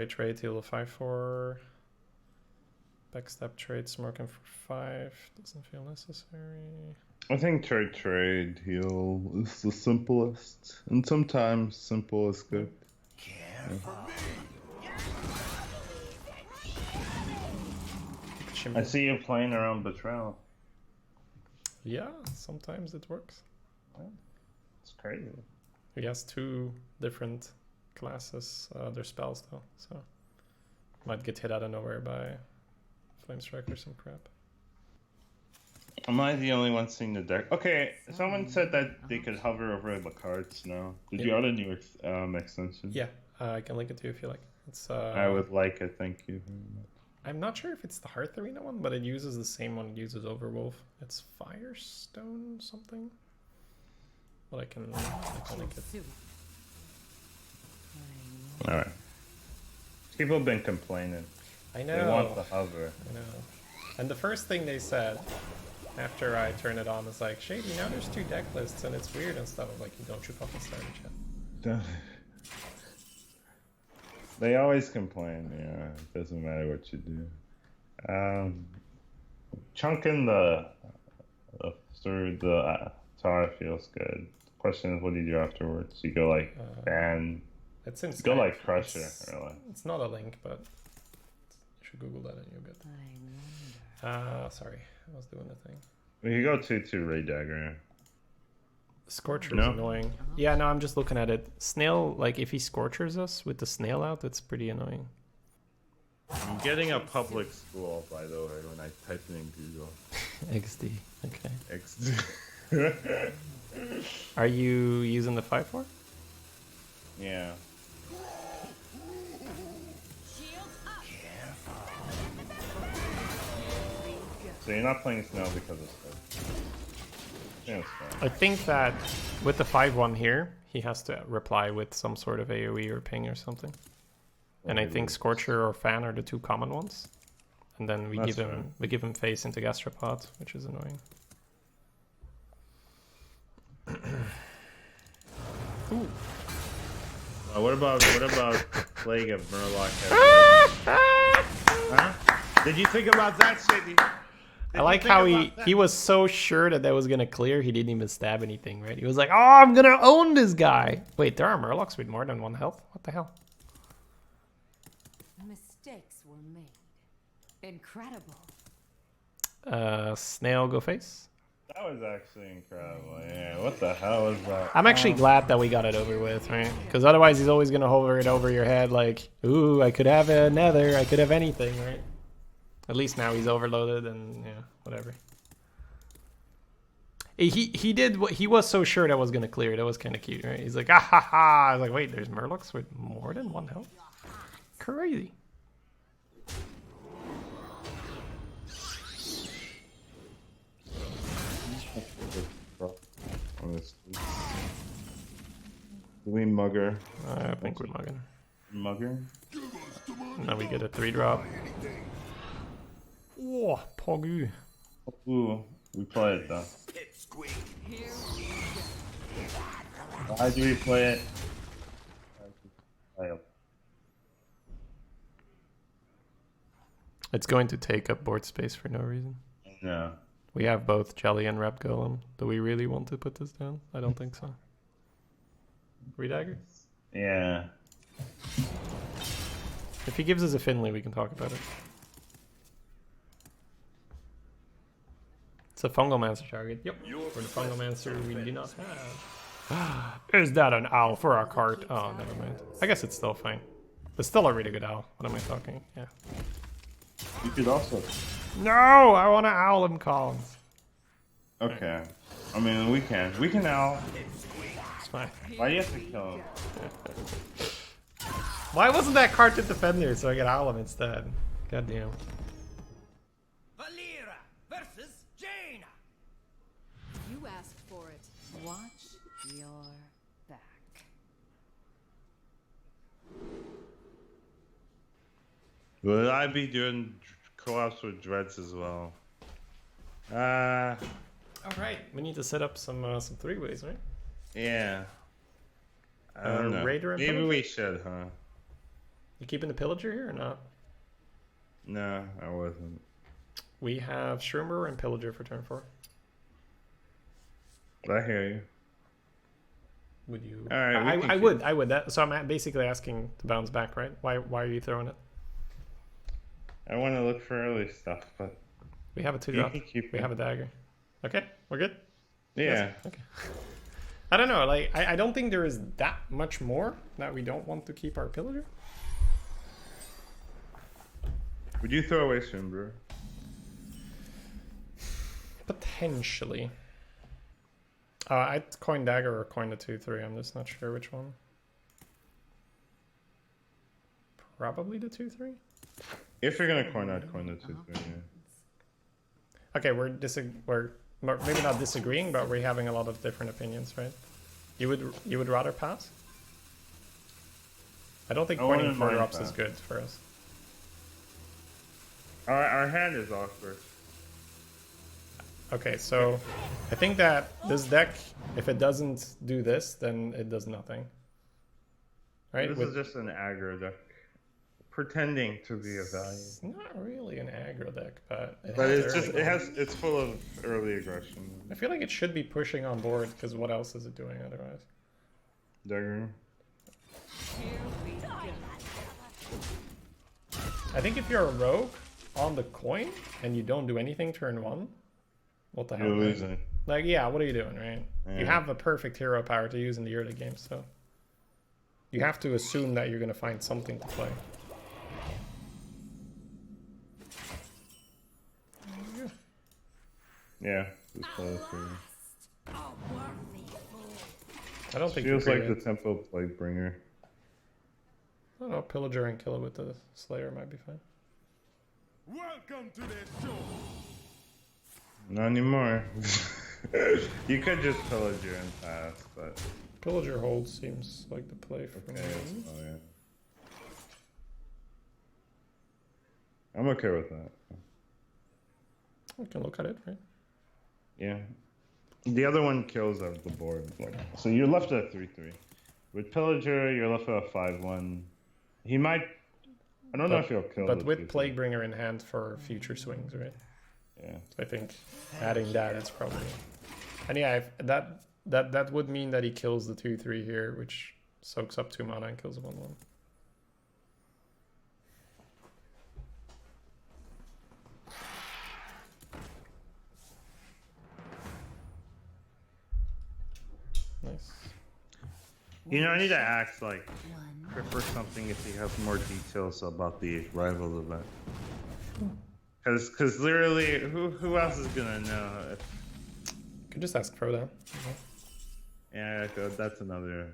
Trade, heal a 5/4. Backstab trade, smoking for 5. Doesn't feel necessary. I think trade heal is the simplest, and sometimes simple is good. I see you playing around Betrayal. Yeah, sometimes it works. It's crazy. He has 2 different classes, their spells though, so might get hit out of nowhere by Flame Strike or some crap. Am I the only one seeing the deck? Okay, someone said that they could hover over the cards now. Did you add a new extension? Yeah, I can link it to you if you like. It's I would like it, thank you very much. I'm not sure if it's the Hearth Arena one, but it uses the same one it uses Overwolf. It's Firestone something. But I can link it. suit. Alright. People have been complaining. I know. They want the hover. I know. And the first thing they said after I turned it on is like, Shady, now there's 2 deck lists and it's weird and stuff. I'm like, don't you fucking start it, chat. They always complain. Yeah, it doesn't matter what you do. Chunking through the tower feels good. The question is, what do you do afterwards? You go like ban. It's in Go Skype. like Crusher, It's, really. it's not a link, but you should Google that and you'll get. Sorry, I was doing the thing. Well, you go 2/2 Ray Dagger. Scorcher No? is annoying. Yeah, no, I'm just looking at it. Snail, like if he Scorchers us with the snail out, that's pretty annoying. I'm getting a public school, by the way, when I type it in Google. XD. Okay. XD. Are you using the 5/4? Yeah. So you're not playing Snail because of stuff. Yeah, it's fine. I think that with the 5/1 here, he has to reply with some sort of AoE or ping or something. And I think Scorcher or Fan are the two common ones. And then we That's give him face into Gastropod, which is annoying. Ooh. What about Plague of Murloc? Huh? Did you think about that, Shady? I like how he was so sure that was gonna clear, he didn't even stab anything, right? He was like, "Oh, I'm gonna own this guy." Wait, there are Murlocs with more than 1 health? What the hell? Mistakes were made. Incredible. Snail go face. That was actually incredible. Yeah, what the hell was that? I'm actually glad that we got it over with, right? Because otherwise he's always gonna hover it over your head like, "Ooh, I could have a nether, I could have anything," right? At least now he's overloaded and yeah, whatever. He did what he was so sure that was gonna clear. That was kind of cute, right? He's like, "Ah ha ha!" I was like, "Wait, there's Murlocs with more than 1 health? Crazy." Do we mugger? I think we're mugging. Mugger? Now we get a 3-drop. Oh, Pogu. Ooh, we play it though. Why do we play it? It's going to take up board space for no reason. No. We have both Jelly and Rep Golem. Do we really want to put this down? I don't think so. Redagger? Yeah. If he gives us a Finley, we can talk about it. It's a Fungalmancer target. Yep. For the Fungalmancer, we do not have. Is that an owl for our cart? Oh, never mind. I guess it's still fine. It's still a really good owl. What am I talking? Yeah. You could also. No, I want to owl him Collins. Okay. I mean, we can. We can owl. It's fine. Why do you have to kill him? Why wasn't that cart to defender so I could owl him instead? God damn. Valera versus Jaina. You asked for it. Watch your back. Will I be doing co-ops with Dreads as well? All right, we need to set up some 3-ways, right? Yeah. I don't know. Raider and Maybe Pillager? we should, huh? You keeping the Pillager here or not? No, I wasn't. We have Shroomer and Pillager for turn 4. I hear you. Would you? All right, I would. So I'm basically asking to bounce back, right? Why are you throwing it? I want to look for early stuff, but We have a 2-drop. We have a dagger. Okay, we're good. yeah. Yes? Okay. I don't know. Like, I don't think there is that much more that we don't want to keep our Pillager. Would you throw away Swinbrewer? Potentially. I'd coin dagger or coin the 2/3. I'm just not sure which one. Probably the 2/3. If you're gonna coin, I'd coin the 2/3. Yeah. Okay, we're maybe not disagreeing, but we're having a lot of different opinions, right? You would rather pass? I don't think I coining wouldn't 4 mind drops that. is good for us. Our hand is awkward. Okay, so I think that this deck, if it doesn't do this, then it does nothing. Right? This is just an aggro deck. pretending to be a value. It's not really an aggro deck, but It's full of early aggression. I feel like it should be pushing on board because what else is it doing otherwise? Dagger. I think if you're a rogue on the coin and you don't do anything turn 1, what the hell? You're Right? losing. Like, yeah, what are you doing, right? Yeah. You have a perfect hero power to use in the early game, so you have to assume that you're gonna find something to play. Yeah. Just play it through. A worthy fool. I don't think Feels you like the create- Temple Plague Bringer. I don't know, pillager and kill it with the Slayer might be fine. Welcome to the show. Not anymore. You could just pillager and pass, but Pillager hold seems like the play for okay. me. Oh, yeah. I'm okay with that. We can look at it, right? Yeah. The other one kills out the board. So you're left at 3-3. With Pillager, you're left at a 5-1. He might. I don't know if he'll kill. But the with 2-3. Plaguebringer in hand for future swings, right? Yeah. So I think adding that is probably. And yeah, if that would mean that he kills the 2/3 here, which soaks up 2 mana and kills a 1/1. Nice. You know, I need to ask like One. for something if he has more details about the rival event. Because literally, who else is gonna know? If, Could just ask Frodo. yeah, that's another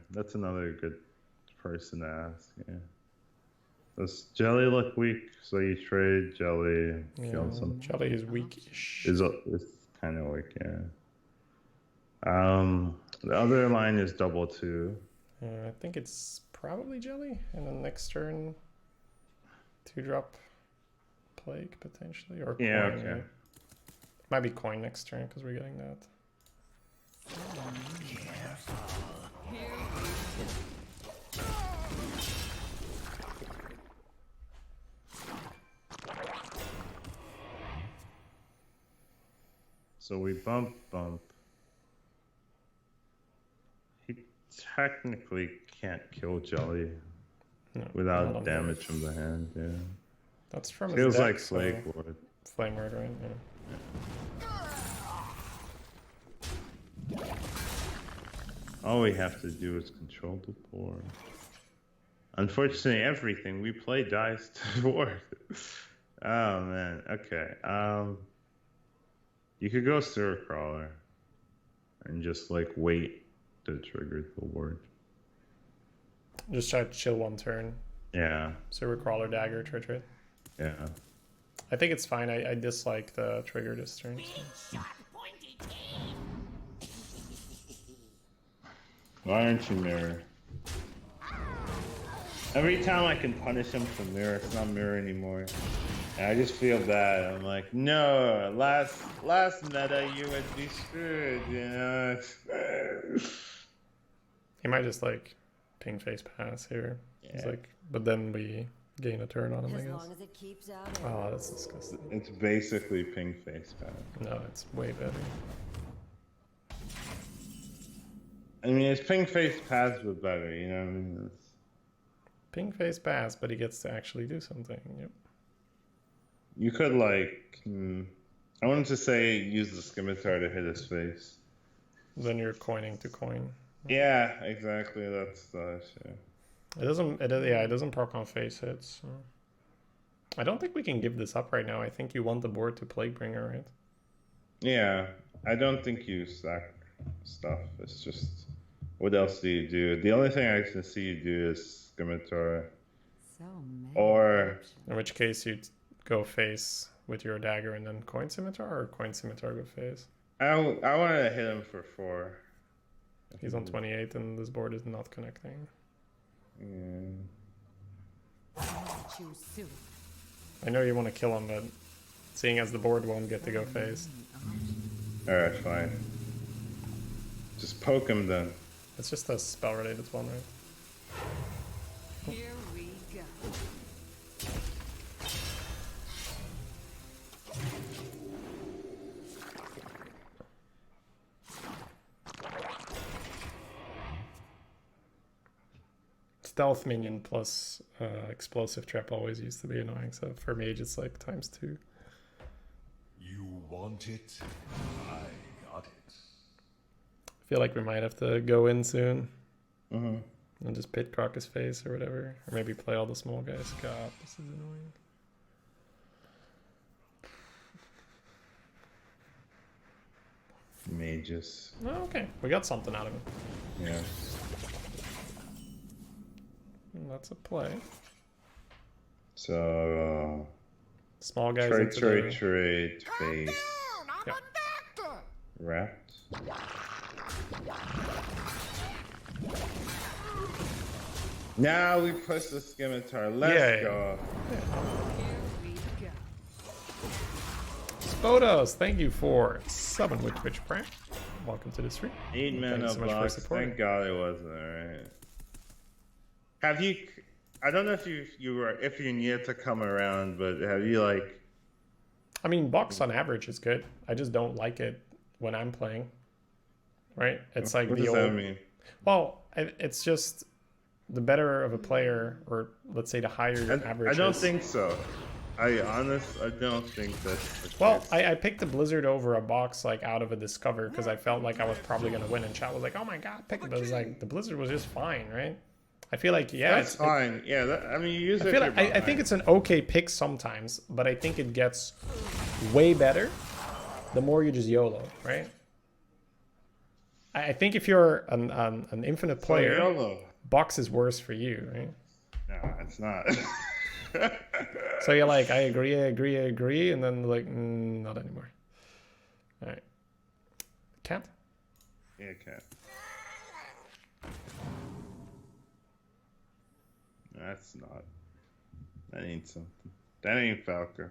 good person to ask. Yeah. Does Jelly look weak? So you trade Jelly, kill some. Jelly is weakish. Is kind of weak, yeah. The other line is double 2. I think it's probably Jelly, and then next turn, 2-drop Plague potentially, or Yeah, Coin. okay. Might be Coin next turn because we're getting that. So we bump. He technically can't kill Jelly No, not without on damage from the hand. Yeah. That's from his Feels deck, like so Slake would. Flame Word, right? Yeah. All we have to do is control the board. Unfortunately, everything we play dies to the board. Oh man. Okay. You could go Sewer Crawler and just like wait to trigger the ward. Just try to chill 1 turn. Yeah. Sewer Crawler, Dagger, trade. Yeah. I think it's fine. I dislike the trigger this turn. So. Why aren't you Mirror? Every time I can punish him for Mirror, it's not Mirror anymore. And I just feel bad. I'm like, no, last meta you would be screwed, you know? He might just like ping face pass here. It's Yeah. like, but then we gain a turn on him, I As guess. long as it keeps out. Oh, that's disgusting. It's basically ping face pad. No, it's way better. I mean, it's ping face pads, but better, you know what I mean? It's... Ping face pass, but he gets to actually do something. Yep. You could, like, I wanted to say use the scimitar to hit his face. Then you're coining to coin. Yeah, exactly. That's the issue. It doesn't. It doesn't proc on face hits. So. I don't think we can give this up right now. I think you want the board to Plaguebringer, right? Yeah, I don't think you sack stuff. It's just, what else do you do? The only thing I can see you do is scimitar. So many Or- options. In which case you go face with your dagger and then coin scimitar, or coin scimitar go face. I want to hit him for 4. He's on 28 and this board is not connecting. Yeah. Choose soon. I know you want to kill him, but seeing as the board won't get to go face, Alright, fine. Just poke him then. it's just a spell related one, right? Here we go. stealth minion plus explosive trap always used to be annoying. So for mage, it's like ×2. You want it? I got it. I feel like we might have to go in soon. Mhm. And just pit Crocus face or whatever. Or maybe play all the small guys. God, this is annoying. Mages. Oh, okay. We got something out of it. Yeah. That's a play. So, Small guys trade, into trade, the... trade, face, Yeah. wrapped. Now we push the scimitar. Let's go. Here we go. Spotos, thank you for subbing with Twitch Prime. Welcome to the stream. 8 Thank mana you so much for blocks. supporting. Thank God it wasn't alright. Have you? I don't know if you needed to come around, but have you like? I mean, box on average is good. I just don't like it when I'm playing. Right? It's like What the does old. that mean? Well, it's just the better of a player, or let's say the higher your average. I don't is. think so. I don't think that's the Well, case. I picked the Blizzard over a box like out of a Discover because I felt like I was probably gonna win, and chat was like, "Oh my god, pick it!" But it's like the Blizzard was just fine, right? I feel like That's fine. Yeah, I mean, you use it. I feel if like you're I think it's an okay pick sometimes, but I think it gets way better the more you just YOLO, right? I think if you're an infinite player, YOLO. box is worse for you, right? No, it's not. So you're like, I agree, and then like, not anymore. All right, cat. Yeah, cat. That's not. That ain't something. That ain't Falco.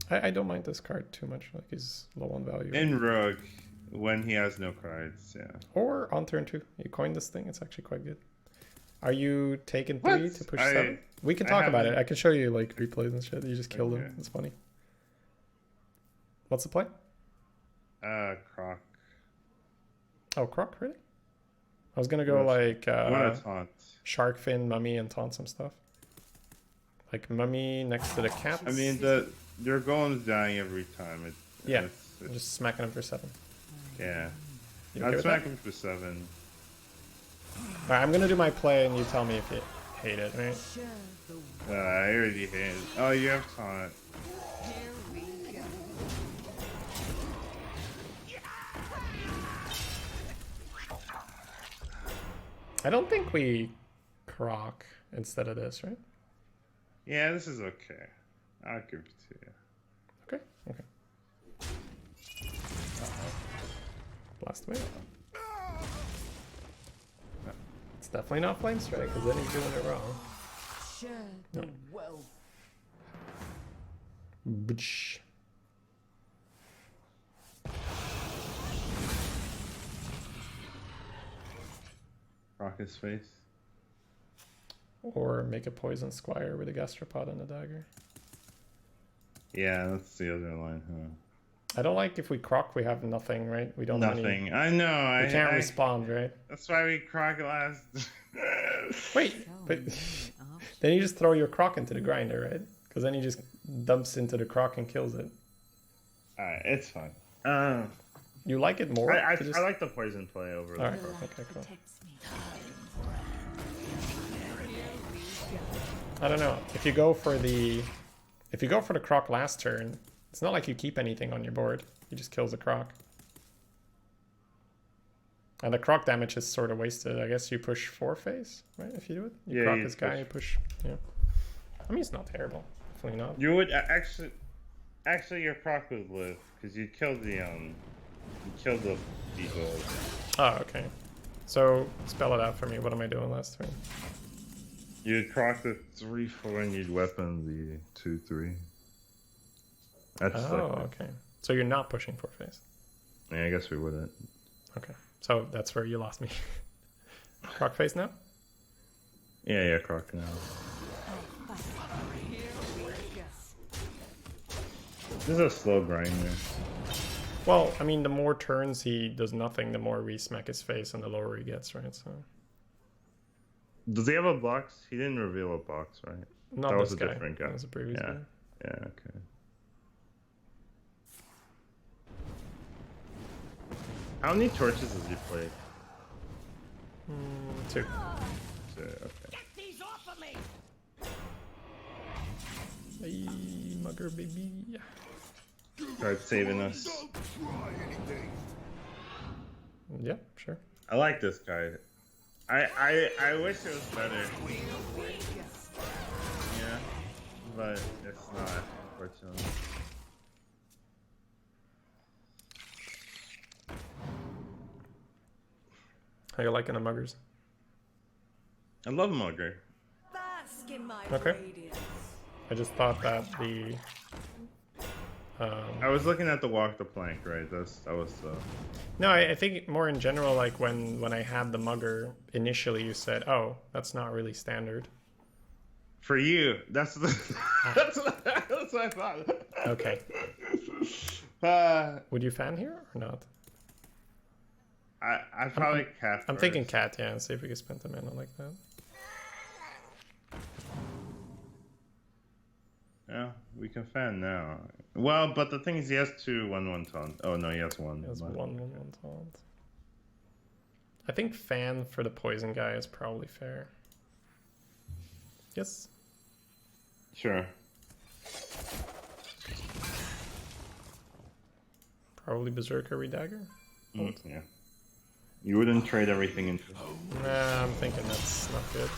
I don't mind this card too much. Like he's low on value. In Rogue, when he has no cards, yeah. Or on turn 2, you coin this thing. It's actually quite good. Are you taking What? 3 to push I- 7? We can I talk about it. haven't- I can show you like replays and shit. You just killed him. Okay. It's funny. What's the play? Croc. Oh, Croc, really? I was gonna go like What a taunt. Shark Fin, Mummy, and taunt some stuff. Like Mummy next to the cat. I mean, your golem's dying every time. Yeah. It's, I'm just smacking him for 7. yeah. You okay I'd with smack that? him for 7. Alright, I'm gonna do my play and you tell me if you hate it, right? Share the I already hate it. Oh, you have taunt. here we go. I don't think we Croc instead of this, right? Yeah, this is okay. I'll give it to you. Okay, okay. Blast away. It's definitely not Flame Strike, because then he's doing it wrong. Share the wealth. Btsh. Rock his face. Or make a Poison Squire with a Gastropod and a dagger. Yeah, that's the other line, huh? I don't like if we Croc, we have nothing, right? We don't have any... Nothing. I know. We can't respond, right? That's why we croc last. Wait, but then you just throw your Croc into the grinder, right? Because then he just dumps into the Croc and kills it. Alright, it's fine. You like it more? I to just- like the poison play over the Alright, croc. okay, cool. Protects me. I don't know. If you go for the Croc last turn, it's not like you keep anything on your board. He just kills the Croc. And the Croc damage is sort of wasted. I guess you push 4 face, right? If you do it, you Yeah, Croc you this guy, push. you push. Yeah. I mean, it's not terrible. Definitely not. You would actually your croc would live because you killed the people. Oh, okay. So spell it out for me. What am I doing last turn? You'd croc the 3/4 and you'd weapon the 2/3. That's Oh, okay. So you're not pushing 4 face. Yeah, I guess we wouldn't. Okay. So that's where you lost me. Croc face now? Yeah, croc now. This is a slow grinder. Well, I mean, the more turns he does nothing, the more we smack his face and the lower he gets, right? So Does he have a box? He didn't reveal a box, right? Not That this was a guy. different guy. That was a previous Yeah. guy. Yeah, okay. How many torches has he played? 2. So, okay. Get these off of me! Hey, mugger baby. Start saving us. Don't try anything. Yeah, sure. I like this guy. I wish it was better. Yeah, but it's not, unfortunately. How you liking the muggers? I love Mugger. Bask in my Okay. radiance. I just thought that the I was looking at the walk the plank, right? That was no, I think more in general, like when I had the mugger initially, you said, "Oh, that's not really standard." for you. That's that's what I thought. Okay. Uh, Would you fan here or not? I probably cat. I'm thinking cat, yeah, and see if we can spend the mana like that. Yeah, we can fan now. Well, but the thing is, he has 2 1/1 taunts. Oh no, he has 1. He has 1/1 taunt. I think fan for the poison guy is probably fair. Yes. Sure. Probably berserker redagger. Yeah. You wouldn't trade everything into. Nah, I'm thinking that's not good.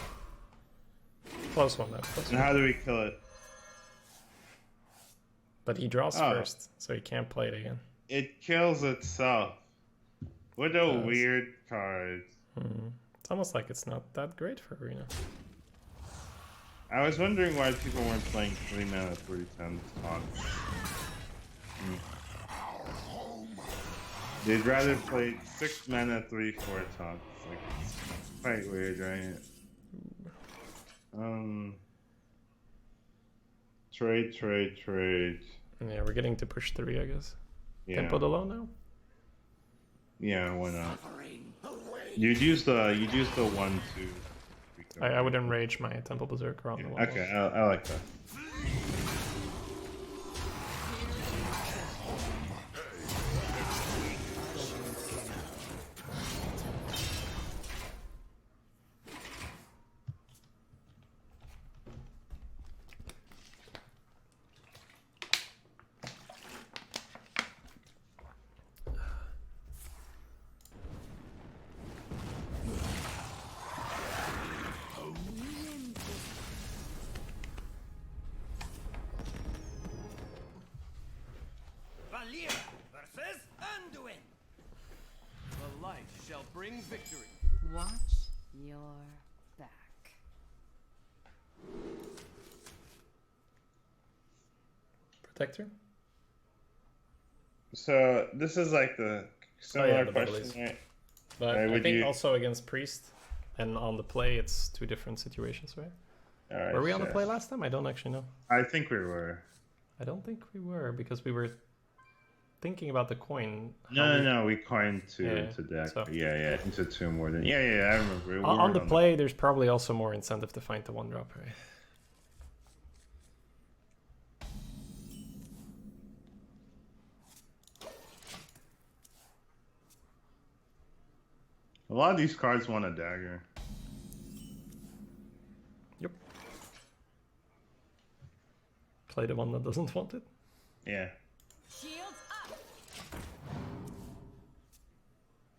Close one, though. Close And one. how do we kill it? But he draws Oh. first, so he can't play it again. It kills itself. What a does. weird card. It's almost like it's not that great for Arena. I was wondering why people weren't playing 3 mana 3 times taunts. They'd rather play 6 mana 3/4 taunts. Like, it's quite weird, right? Trade. Yeah, we're getting to push 3, I guess. Yeah. Tempo the low now? Yeah, why not? You'd use the 1/2. I wouldn't rage my Temple Berserker on the one. Okay, I like that. Valir versus Anduin. The light shall bring victory. Watch your back. Protector? So this is like the similar the question, bubblies. right? But Right, I would think you- also against Priest and on the play, it's 2 different situations, right? All right, Were we on the sure. play last time? I don't actually know. I think we were. I don't think we were, because we were thinking about the coin. No, we coined Yeah, to deck. so- Yeah, into 2 more than. Yeah, I remember. We On were the play, there's probably also more incentive to find the 1-drop, right? A lot of these cards want a dagger. Yep. Play the one that doesn't want it. Yeah. Shields up.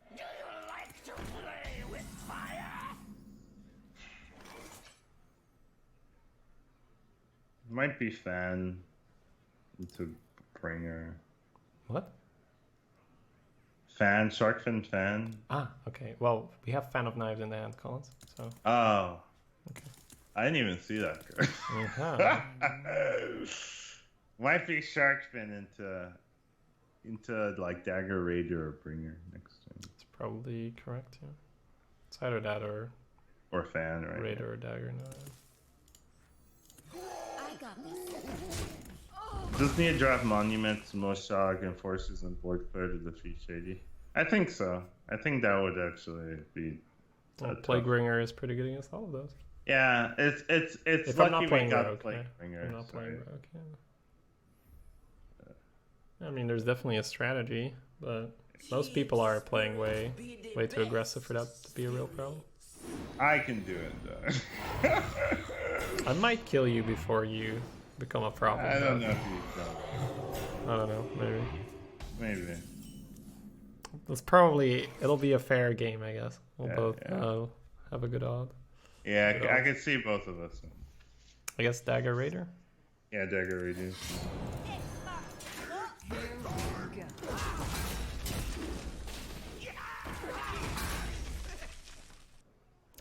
Do you like to play with fire? Might be fan into bringer. What? Fan, Sharkfin fan. Ah, okay. Well, we have Fan of Knives in the hand, Collins. So, Oh. okay. I didn't even see that card. Uh-huh. Might be Sharkfin into like dagger, raider, or bringer next turn. It's probably correct, yeah. It's either that or Or fan, right? Raider or Dagger. No. I got this. Does need to draft monuments, Moshog, and forces and board clear to defeat Shady? I think so. I think that would actually be Well, Plaguebringer is pretty good against all of those. Yeah, it's If lucky I'm not we playing got Rogue, Plaguebringer. I'm not playing Rogue, yeah. I mean, there's definitely a strategy, but most people are playing way too aggressive for that to be a real problem. I can do it though. I might kill you before you become a problem. I don't know if you've done it. I don't know, maybe. Maybe. It'll be a fair game, I guess. We'll both have a good odd. Yeah, I could see both of us. I guess Dagger Raider? Yeah, Dagger Raider. Here we go.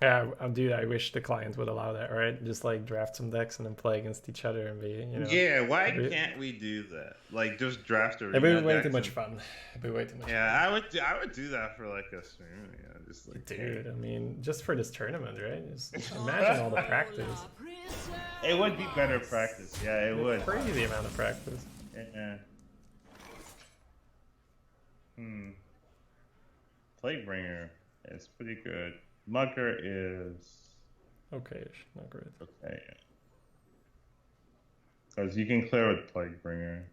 Yeah, dude, I wish the client would allow that, right? Just like draft some decks and then play against each other and be, you know. Yeah, why can't we do that? Like, just draft a. It'd be way too much fun. It'd be way too much. Yeah, I would do that for like a stream. Yeah, just like. Dude, I mean, just for this tournament, right? Just imagine all the practice. It would be better practice. Yeah, it would. Crazy amount of practice. Yeah. Plaguebringer is pretty good. Mugger is okay-ish, not great. Okay, yeah. Because you can clear with Plaguebringer.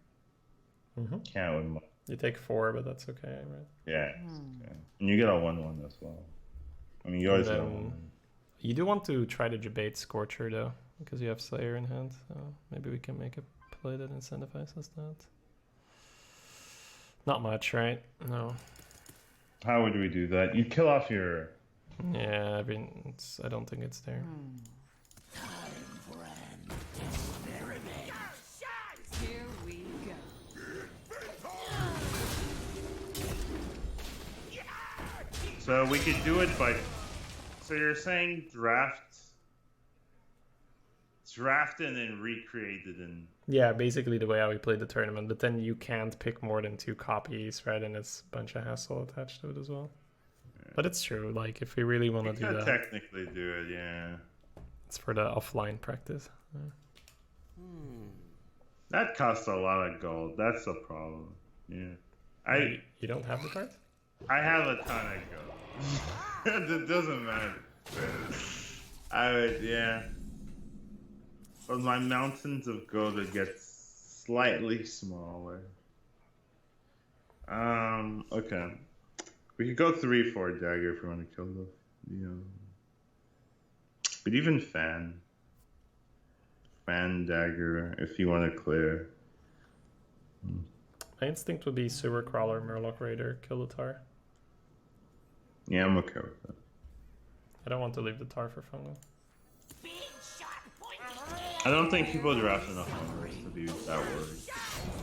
Can't with Mugger. You take 4, but that's okay, right? Yeah. Okay. And you get a 1/1 as well. I mean, you always get a 1/1. You do want to try to debate Scorcher though, because you have Slayer in hand. So maybe we can make a play that incentivizes that. Not much, right? No. How would we do that? You kill off your. Yeah, I mean, I don't think it's there. Here we go. So we could do it by. So you're saying draft and then recreate it in. Yeah, basically the way how we played the tournament, but then you can't pick more than 2 copies, right? And it's a bunch of hassle attached to it as well. Yeah. But it's true, like, if we really want to do that... technically do it, yeah. It's for the offline practice. Yeah. That costs a lot of gold, that's the problem. Yeah. You don't have the cards? I have a ton of gold. It doesn't matter. I would, yeah. But my mountains of gold would get slightly smaller. Okay. We could go 3/4 dagger if we want to kill the but even fan dagger if you want to clear. My instinct would be Sewer Crawler, Murloc Raider, kill the tar. Yeah, I'm okay with that. I don't want to leave the tar for fungal. I don't think people draft enough numbers to be that worried.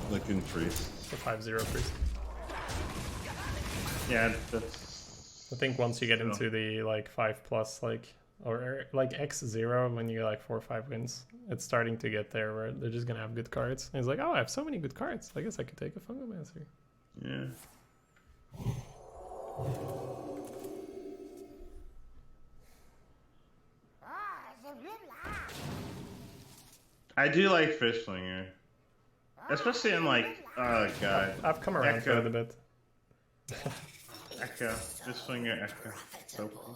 Like in priest. So 5/0 priest. Yeah, that's. I think once you get into the like 5+, like or like X0, when you get like 4 or 5 wins, it's starting to get there where they're just gonna have good cards. And it's like, oh, I have so many good cards. I guess I could take a Fungomancer. Yeah. I do like Fishlinger. Especially in like, oh god. I've come around to it a bit. Echo. Fishlinger Echo. So cool.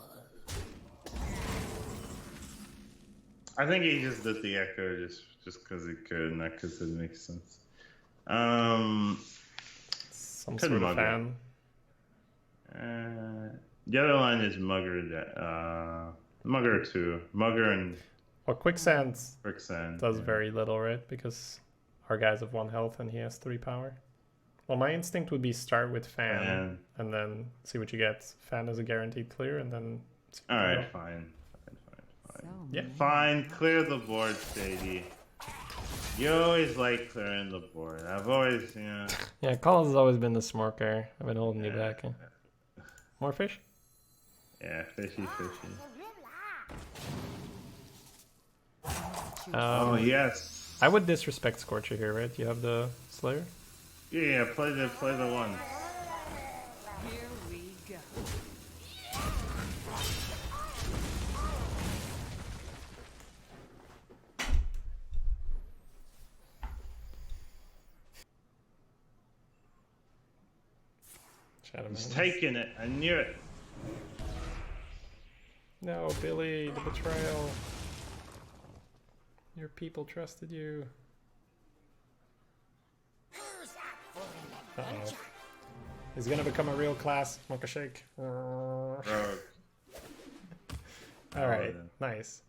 I think he just did the Echo just because he could, not because it makes sense. Some sort of fan. The other line is Mugger. Mugger 2. Mugger and... Well, Quicksand does yeah. very little, right? Because our guys have 1 health and he has 3 power. Well, my instinct would be start with Fan and then see what you get. Fan is a guaranteed clear and then... Alright, fine. So Yeah. Fine, clear the board, Sadie. You always like clearing the board. I've always, Yeah, Collins has always been the smoker. I've been holding you back. More fish? Yeah, fishy. Oh, yes. I would disrespect Scorcher here, right? You have the Slayer? Yeah, play the one. here we go. He's taking it. I knew it. No, Billy, the betrayal. Your people trusted you. Uh-oh. He's gonna become a real class. Mocha shake. Alright, nice.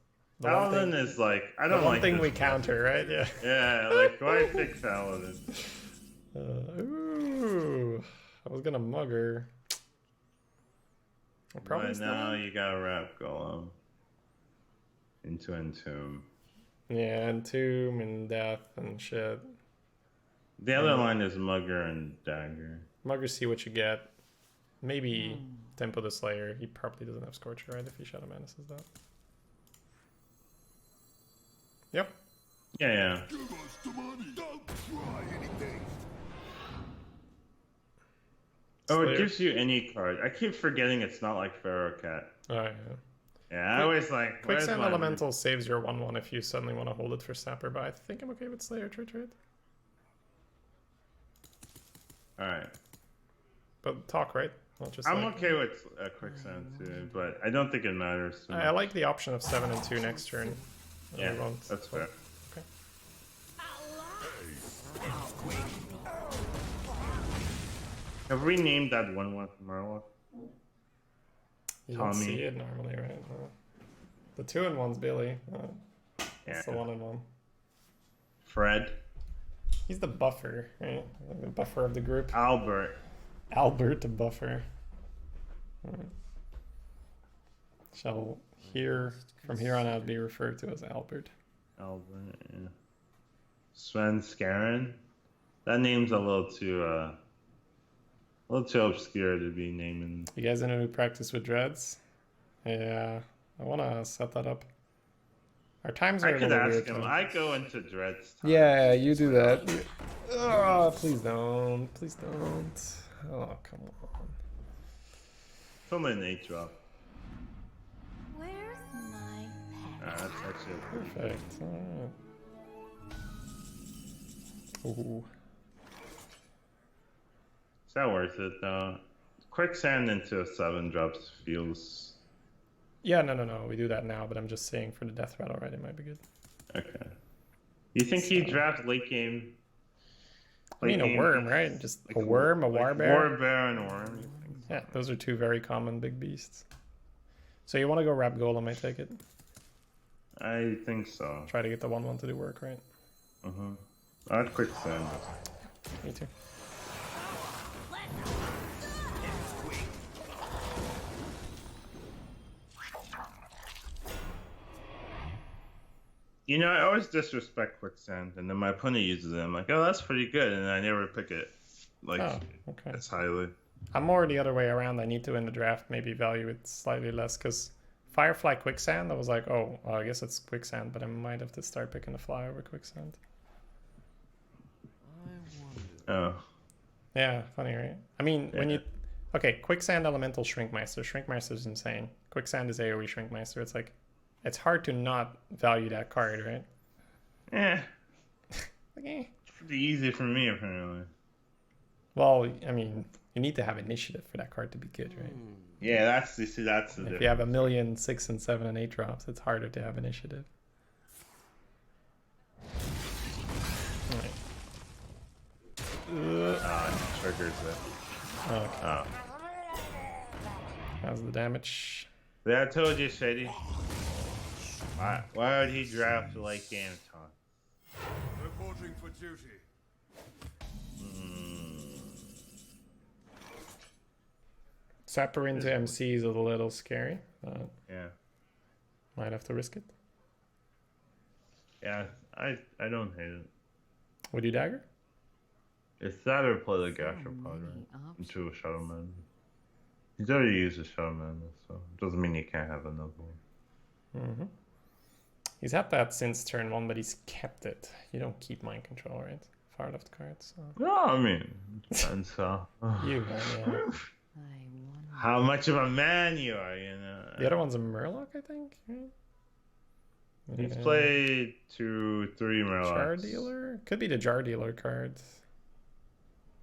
Paladin is like, I don't one like thing this we guy. counter, right? Yeah. Yeah, like, why pick Paladin? Ooh. I was gonna mug her. Right now, you gotta wrap Golem into Entomb. Yeah, Entomb and Death and shit. The other line is Mugger and Dagger. Mugger, see what you get. Maybe Tempo the Slayer. He probably doesn't have Scorcher, right? If he Shadow Menaces that. Yep. Yeah. Give us the money. Don't try anything. Oh, Slayer. it gives you any card. I keep forgetting it's not like Pharaoh Cat. Oh, yeah. Yeah, I always like... Quicksand Elemental saves your 1/1 if you suddenly want to hold it for Sapper, but I think I'm okay with Slayer trade. Alright. But talk, right? Not just I'm like... okay with Quicksand too, but I don't think it matters. I like the option of 7 and 2 next turn. Yeah, that's fair. Okay. Have we named that 1/1 Marlock? You don't see it normally, right? The 2-in-1's Billy. That's the 1-in-1. Fred. He's the buffer, right? Like the buffer of the group. Albert. Albert the buffer. Right. Shall from here on out be referred to as Albert. Albert, yeah. Sven Skaren. That name's a little too obscure to be naming. You guys in a new practice with dreads? Yeah, I want to set that up. Our times are I a could little ask weird. him. I go into dreads. Yeah, you do that. Oh, please don't. Please don't. Oh, come on. It's only an 8-drop. Where's my pet? That's actually Perfect. Alright. Ooh. Is that worth it though? Quicksand into a 7-drops feels... Yeah, no. We do that now, but I'm just saying for the death rattle, right? It might be good. Okay. You think he draft late game? I mean, a worm, right? Just like a worm, a warbear. Warbear and a worm. Yeah, those are two very common big beasts. So you want to go wrap Golem, I take it? I think so. Try to get the 1/1 to do work, right? I'd Quicksand. Me too. You know, I always disrespect Quicksand, and then my opponent uses it. I'm like, oh, that's pretty good, and I never pick it like as highly. I'm more the other way around. I need to, in the draft, maybe value it slightly less, because Firefly Quicksand, I was like, oh, well, I guess it's Quicksand, but I might have to start picking the Fly over Quicksand. Oh. Yeah, funny, right? I mean, when you... Okay, Quicksand Elemental Shrinkmeister. Shrinkmeister is insane. Quicksand is AoE Shrinkmeister. It's like... It's hard to not value that card, right? Yeah. Okay. It's pretty easy for me, apparently. Well, I mean, you need to have initiative for that card to be good, right? Yeah, that's the If difference. you have 1,000,000 6 and 7 and 8 drops, it's harder to have initiative. Alright. It triggers it. Okay. Oh. How's the damage? Yeah, I told you, Shady. Why would he draft late game time? Reporting for duty. Sapper into MC is a little scary. Yeah. Might have to risk it. Yeah, I don't hate it. Would you dagger? It's that or play the Gastropod right into a Shadow Man. He's already used a Shadow Man, so it doesn't mean he can't have another one. He's had that since turn 1, but he's kept it. You don't keep mind control, right? Far left cards. So. No, I mean, depends how. You, yeah. How much of a man you are, you know. The other one's a Murloc, I think. Right? He's played 2, 3 Murlocs. Jar Dealer? Could be the Jar Dealer card.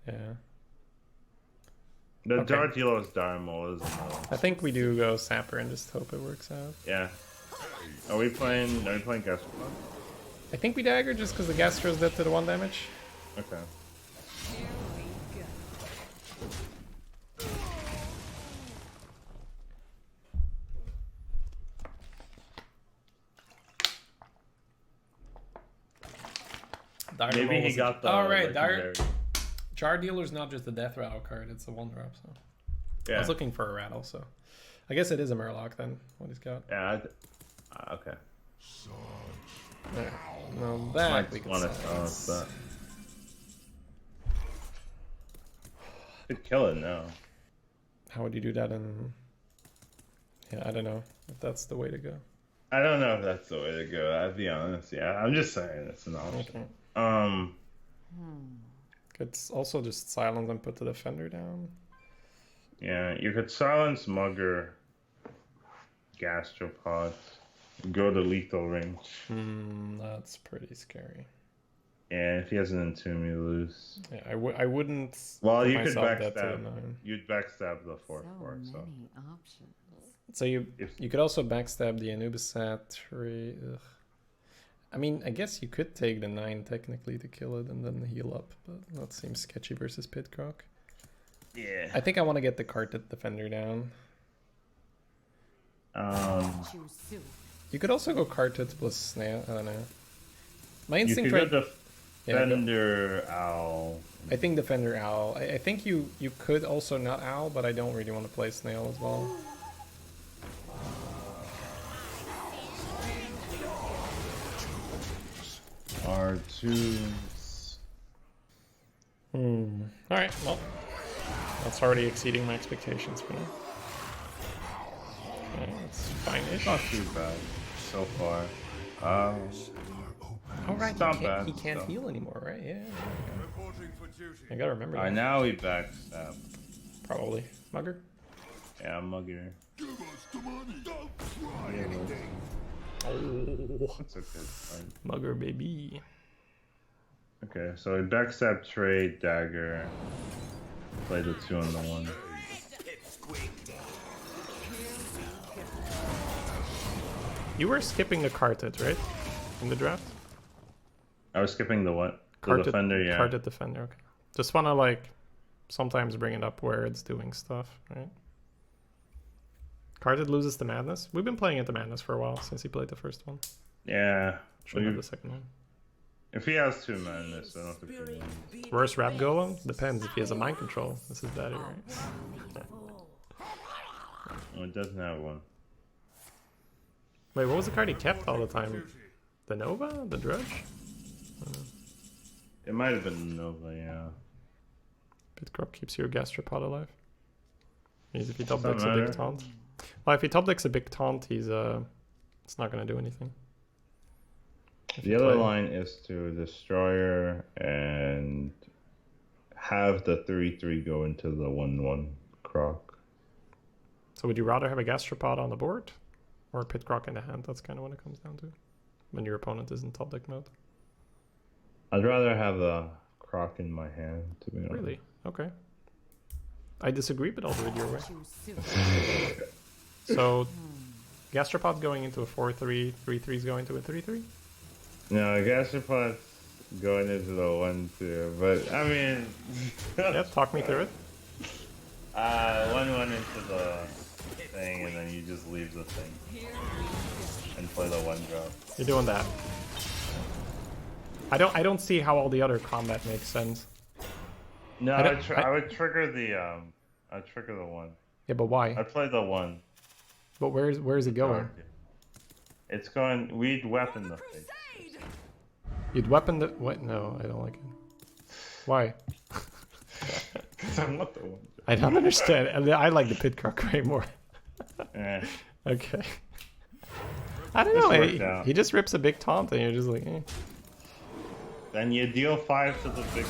Yeah. The Okay. Dartilos Dharma is another. I think we do go Sapper and just hope it works out. Yeah. Are we playing Gastropod? I think we dagger just because the Gastro's dead to the 1 damage. Okay. Here we go. Maybe he got the. Oh, right. legendary. Jar Dealer's not just a death rattle card, it's a 1-drop, so. I Yeah. was looking for a rattle, so. I guess it is a Murloc then, what he's got. Yeah. Okay. Yeah. No, that Might we can want to silence. silence that. Could kill it now. How would you do that in... Yeah, I don't know if that's the way to go. I don't know if that's the way to go. I'll be honest. Yeah, I'm just saying it's an option. Okay. Could also just silence and put the defender down. Yeah, you could silence Mugger, Gastropod, go to lethal range. That's pretty scary. Yeah, if he has an Entomb, you lose. Yeah, I wouldn't. Well, put you could myself dead to the backstab. 9. You'd backstab the 4/4. So So many options. So you If- you could also backstab the Anubisat tree. Ugh. I mean, I guess you could take the 9 technically to kill it and then heal up, but that seems sketchy versus Pitcroc. yeah. I think I want to get the Carted Defender down. Choose soon. You could also go Carted plus Snail. I don't know. My You instinct could right. go Yeah, go. Defender Owl. I think Defender Owl. I think you could also not Owl, but I don't really want to play Snail as well. R2s. Alright, well. That's already exceeding my expectations for now. Okay, that's fine-ish. Not too bad so far. Oh, right, it's not he can't, bad, he can't so. heal anymore, right? Yeah. Reporting for duty. I gotta remember that. Now he backstab. Probably. Mugger? Yeah, Mugger. Give us the money. Don't try Yeah, anything. Oh, That's a good fight. Mugger, baby. Okay, so we backstab trade dagger. Play the 2 on the 1. You were skipping the Carted, right? In the draft? I was skipping the what? The Carted, defender, yeah. Carted Defender, okay. Just wanna, like, sometimes bring it up where it's doing stuff, right? Carted loses to Madness. We've been playing it to Madness for a while since he played the first one. Yeah. Shouldn't have the second one. If he has 2 madness, I don't think he wins. Worst rap golem? Depends if he has a mind control. This is better, right? Oh, it doesn't have one. Wait, what was the card he kept all the time? The Nova? The Drudge? It might have been Nova, yeah. Pitcrop keeps your Gastropod alive. Means if he top Does that decks a big matter? taunt. Well, if he top decks a big taunt, he's it's not gonna do anything. If The you other play- line is to Destroyer and have the 3/3 go into the 1/1 Croc. So would you rather have a Gastropod on the board or a Pitcroc in the hand? That's kind of what it comes down to. When your opponent is in top deck mode. I'd rather have the Croc in my hand, to be honest. Really? Okay. I disagree, but I'll do it your way. Choose soon. So, Gastropod going into a 4/3, 3/3 going to a 3/3? No, Gastropod's going into the 1/2, but I mean... Yeah, talk me through it. 1/1 into the thing, and then you just leave the thing. And play the 1-drop. You're doing that. I don't see how all the other combat makes sense. No, I don't- I would trigger the, I'd trigger the 1. Yeah, but why? I'd play the 1. But where's it going? It's going, we'd weapon the thing. You'd weapon the what? No, I don't like it. Why? I'm not the 1. I don't understand. I like the Pitcroc way more. Eh. Okay. I don't This know. worked out. He just rips a big taunt and you're just like, eh. Then you deal 5 to the big.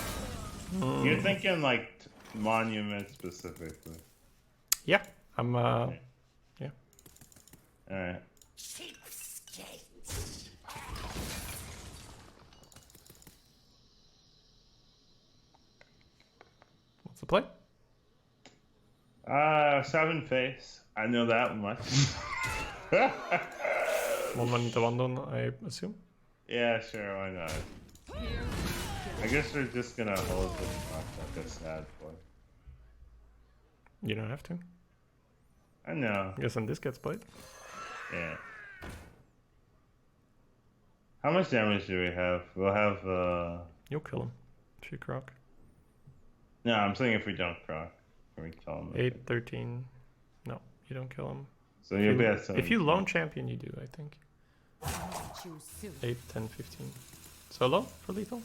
You're thinking like monument specifically. Yeah, I'm yeah. Alright. What's the play? Seven face. I know that much. 1 to 1 done, I assume. Yeah, sure, why not? I guess we're just gonna hold this match like a sad boy. You don't have to. I know. I guess then this gets played. Yeah. How much damage do we have? We'll have, You'll kill him if you croc. No, I'm saying if we don't croc. Can we kill him? 8, 13. No, you don't kill him. So you'll be at 7. If you lone champion, you do, I think. Choose soon. 8, 10, 15. So low for lethal?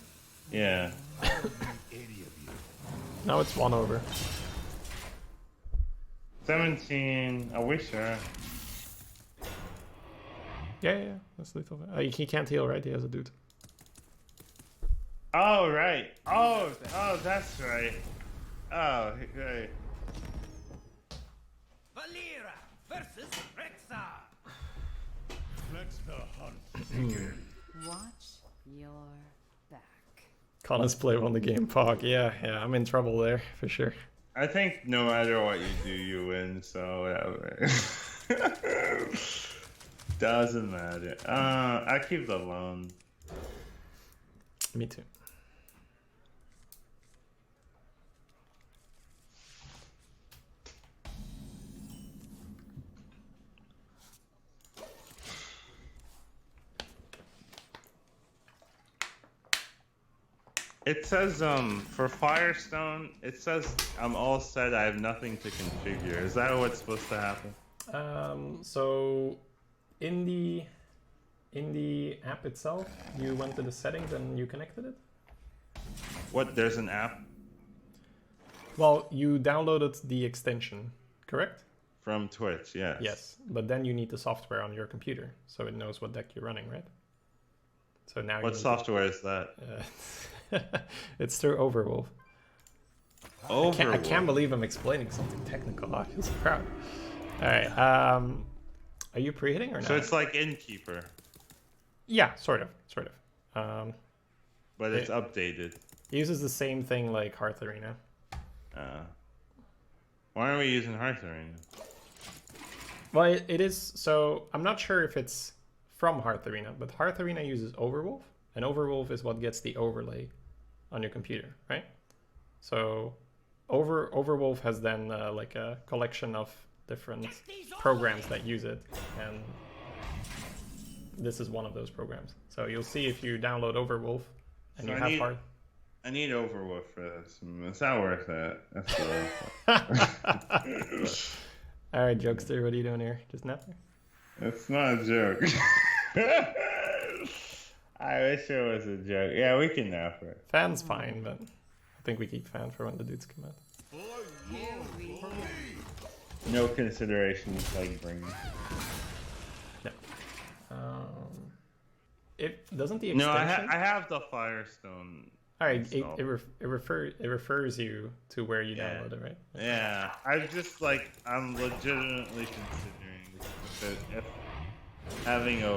Yeah. Now it's 1 over. 17. Are we sure? Yeah, that's lethal. He can't heal, right? He has a dude. Oh, right. Oh, that's right. Oh, right. Valera versus Rexar. Flex the hunt figure. Watch your back. Connor's play won the game, Pog. Yeah, I'm in trouble there, for sure. I think no matter what you do, you win, so whatever. Doesn't matter. I keep the loan. Me too. It says, for Firestone, it says I'm all set, I have nothing to configure. Is that what's supposed to happen? So in the app itself, you went to the settings and you connected it? What, there's an app? Well, you downloaded the extension, correct? From Twitch, yes. Yes, but then you need the software on your computer, so it knows what deck you're running, right? So now What software is that? It's through Overwolf. Overwolf? I can't believe I'm explaining something technical. I feel so proud. All right. Are you pre-hitting or not? So it's like Innkeeper. Yeah, sort of. But it's updated. It uses the same thing like Hearth Arena. Why aren't we using Hearth Arena? Well, it is. So I'm not sure if it's from Hearth Arena, but Hearth Arena uses Overwolf, and Overwolf is what gets the overlay on your computer, right? So Overwolf has then like a collection of different programs that use it, and this is one of those programs. So you'll see if you download Overwolf and So you have Hearth. I need Overwolf for this. It's not worth it. That's All right, jokester, what are you doing here? Just napping? It's not a joke. I wish it was a joke. Yeah, we can nap it. Fan's fine, but I think we keep Fan for when the dudes come out. No considerations like bringing. No. It doesn't the No, extension. I have the Firestone. All right, it installed. refers you to where you Yeah. download it, right? Yeah, I'm legitimately considering if having a.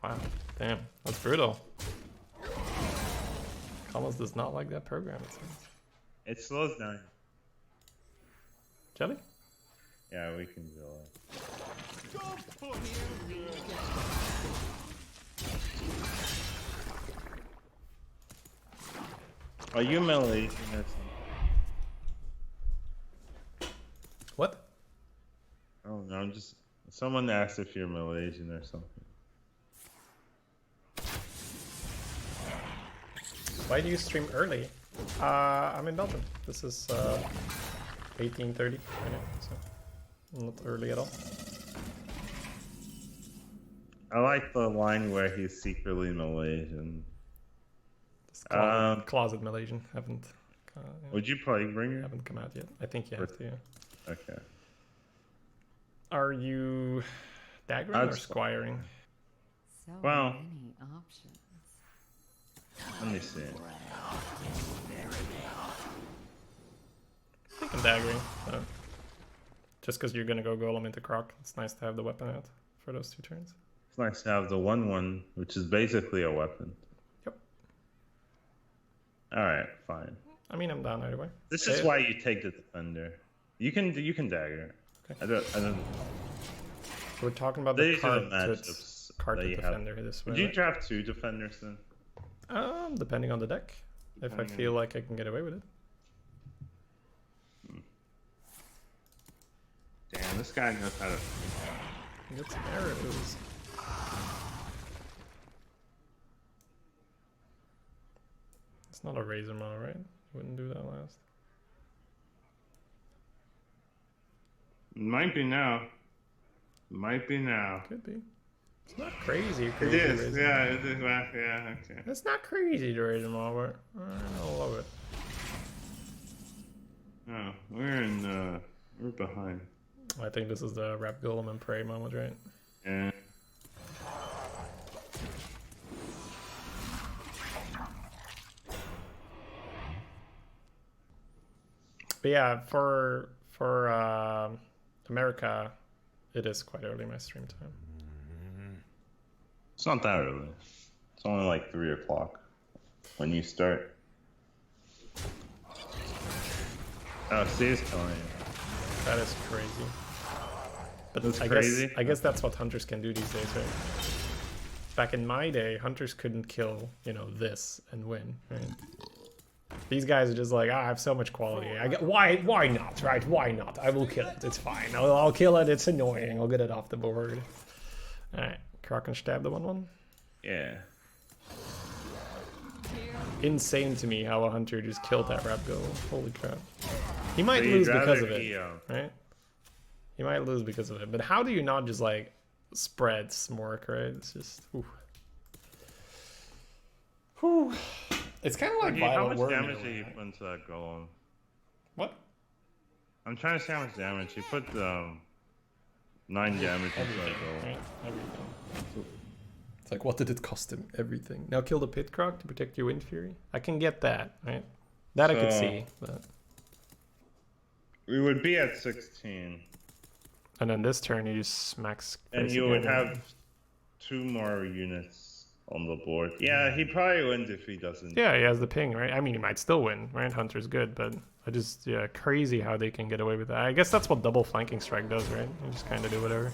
Wow, damn, that's brutal. Collins does not like that program, it seems. It slows down. Jelly? Yeah, we can do it. Are you Malaysian or something? What? Oh no, I'm just. Someone asked if you're Malaysian or something. Why do you stream early? I'm in Belgium. This is 18:30 right now, so not early at all. I like the line where he's secretly Malaysian. Just closet Malaysian. Haven't. Would you play Bringer? Haven't come out yet. I think you have to. Yeah. Okay. Are you daggering or squiring? So Well. many options. Let me see. I think I'm daggering. Just because you're gonna go golem into croc, it's nice to have the weapon out for those 2 turns. It's nice to have the 1/1, which is basically a weapon. Yep. Alright, fine. I mean, I'm down either way. This is why you take the defender. You can dagger. Okay. I don't. We're talking about the These are the card matchups card that you have. defender this way. Would you right? draft 2 defenders then? Depending on the deck. If I feel like I can get away with it. Damn, this guy knows how to. Get some arrows. It's not a razor maul, right? Wouldn't do that last. Might be now. Might be now. Could be. It's not crazy. It Crazy is. razor Yeah, maul. it is. Yeah, okay. It's not crazy to razor maul, but I love it. No, we're behind. I think this is the Rap Golem and Prey moment, right? Yeah. But yeah, for America, it is quite early my stream time. It's not that early. It's only like 3 o'clock when you start. Oh, Steve's killing you. That is crazy. But That's I crazy? guess that's what hunters can do these days, right? Back in my day, hunters couldn't kill, this and win, right? These guys are just like, I have so much quality. Why not, right? Why not? I will kill it. It's fine. I'll kill it. It's annoying. I'll get it off the board. All right, Kraken stab the 1/1. Yeah. Insane to me how a hunter just killed that Rap Go. Holy crap. He might But lose you'd because rather of it, he, right? He might lose because of it. But how do you not just like spread Smork, right? It's just, whew. Whew. It's kind of like How Violent much Worm. damage in a did way, he right? put into that golem? What? I'm trying to see how much damage. He put 9 damage into that Everything, golem. right? Everything. It's like, what did it cost him? Everything. Now kill the Pit Croc to protect your Wind Fury. I can get that, right? That I could So- see. But... We would be at 16. And then this turn, you just smacks. And you would have 2 more units on the board. Yeah, he probably wins if he doesn't. Yeah, he has the ping, right? I mean, he might still win, right? Hunter's good, but I just, crazy how they can get away with that. I guess that's what double flanking strike does, right? You just kind of do whatever.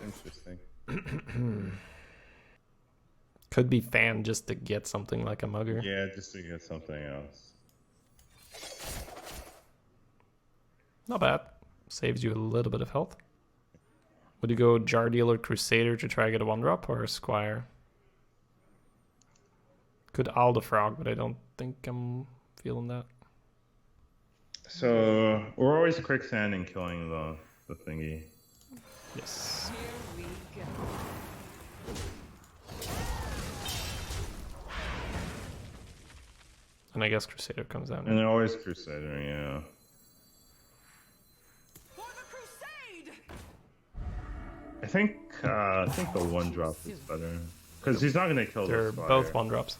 Interesting. Could be fan just to get something like a mugger. Yeah, just to get something else. Not bad. Saves you a little bit of health. Would you go Jar Dealer Crusader to try to get a 1-drop or a Squire? Could Owl the Frog, but I don't think I'm feeling that. So we're always quicksanding killing the thingy. Yes. Here we go. And I guess Crusader comes down. And they're always Crusader, yeah. For the crusade! I think the 1-drop is better. Because he's not gonna kill They're the Spire. both 1-drops.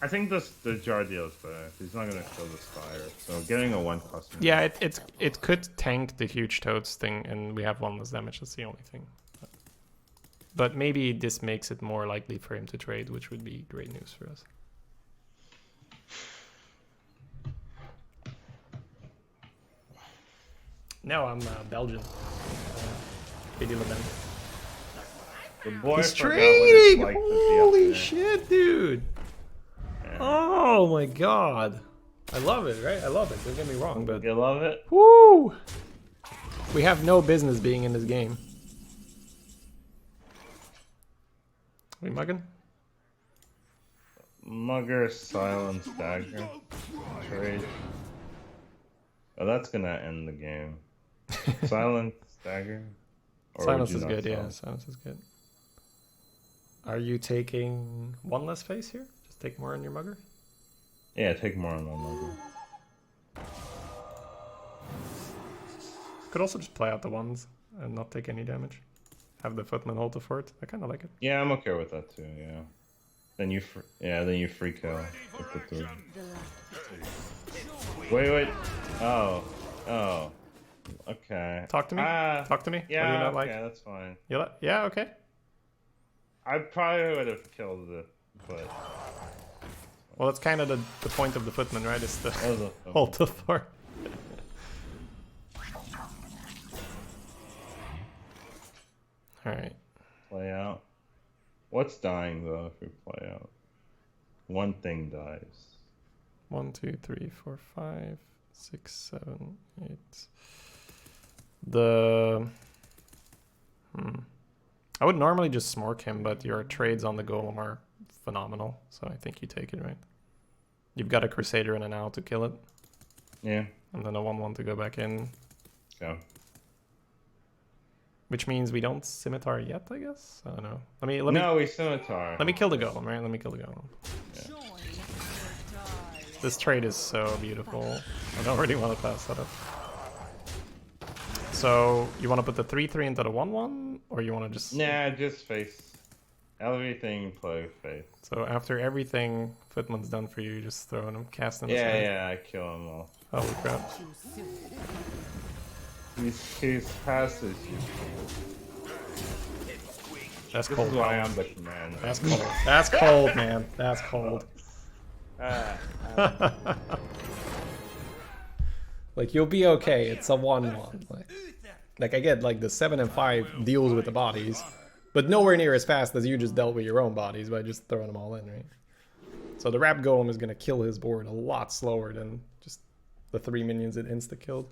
I think the Jar Deal is better. He's not gonna kill the Spire. So getting a 1 cost. Yeah, it could tank the huge toads thing, and we have 1 less damage. That's the only thing. But maybe this makes it more likely for him to trade, which would be great news for us. No, I'm Belgian. Pity Le Pen. The boy He's forgot what it's trading! like to be up Holy there. shit, dude! Yeah. Oh my god. I love it, right? I love it. Don't get me wrong, but You love it? woo! We have no business being in this game. We mugging? Mugger, silence, dagger, trade. Oh, that's gonna end the game. Silence, dagger. Or Silence would you is not good, yeah. silence? Silence is good. Are you taking 1 less face here? Just take more on your mugger? Yeah, take more on my mugger. Could also just play out the 1s and not take any damage. Have the footman hold the fort. I kind of like it. Yeah, I'm okay with that too. Yeah. Then you, then you free kill with the 3. The last Wait. Oh. Okay. Talk to me. Talk to me. Yeah. What do you not okay, like? that's fine. Yeah, okay. I probably would have killed it, but Well, that's kind of the point of the footman, right? It's the that was a hold the fort. Alright. Play out. What's dying though if we play out? One thing dies. 1, 2, 3, 4, 5, 6, 7, 8. The I would normally just smork him, but your trades on the golem are phenomenal, so I think you take it, right? You've got a Crusader and an owl to kill it. Yeah. And then a 1/1 to go back in. Go. Which means we don't scimitar yet, I guess? I don't know. No, we scimitar. Let me kill the golem, right? Let me kill the golem. Yeah. This trade is so beautiful. I don't really want to pass that up. So, you want to put the 3/3 into the 1/1? Or you want to just... Nah, just face. Everything play face. So after everything Footman's done for you, you just throw him, cast him. Yeah, I kill him all. Holy crap. He's passive. That's This cold. is why I'm the commander. That's cold. That's cold, man. That's cold. Like, you'll be okay. It's a 1/1. Like I get, like, the 7 and 5 deals with the bodies, but nowhere near as fast as you just dealt with your own bodies by just throwing them all in, right? So the Rap Golem is going to kill his board a lot slower than just the 3 minions it insta-killed.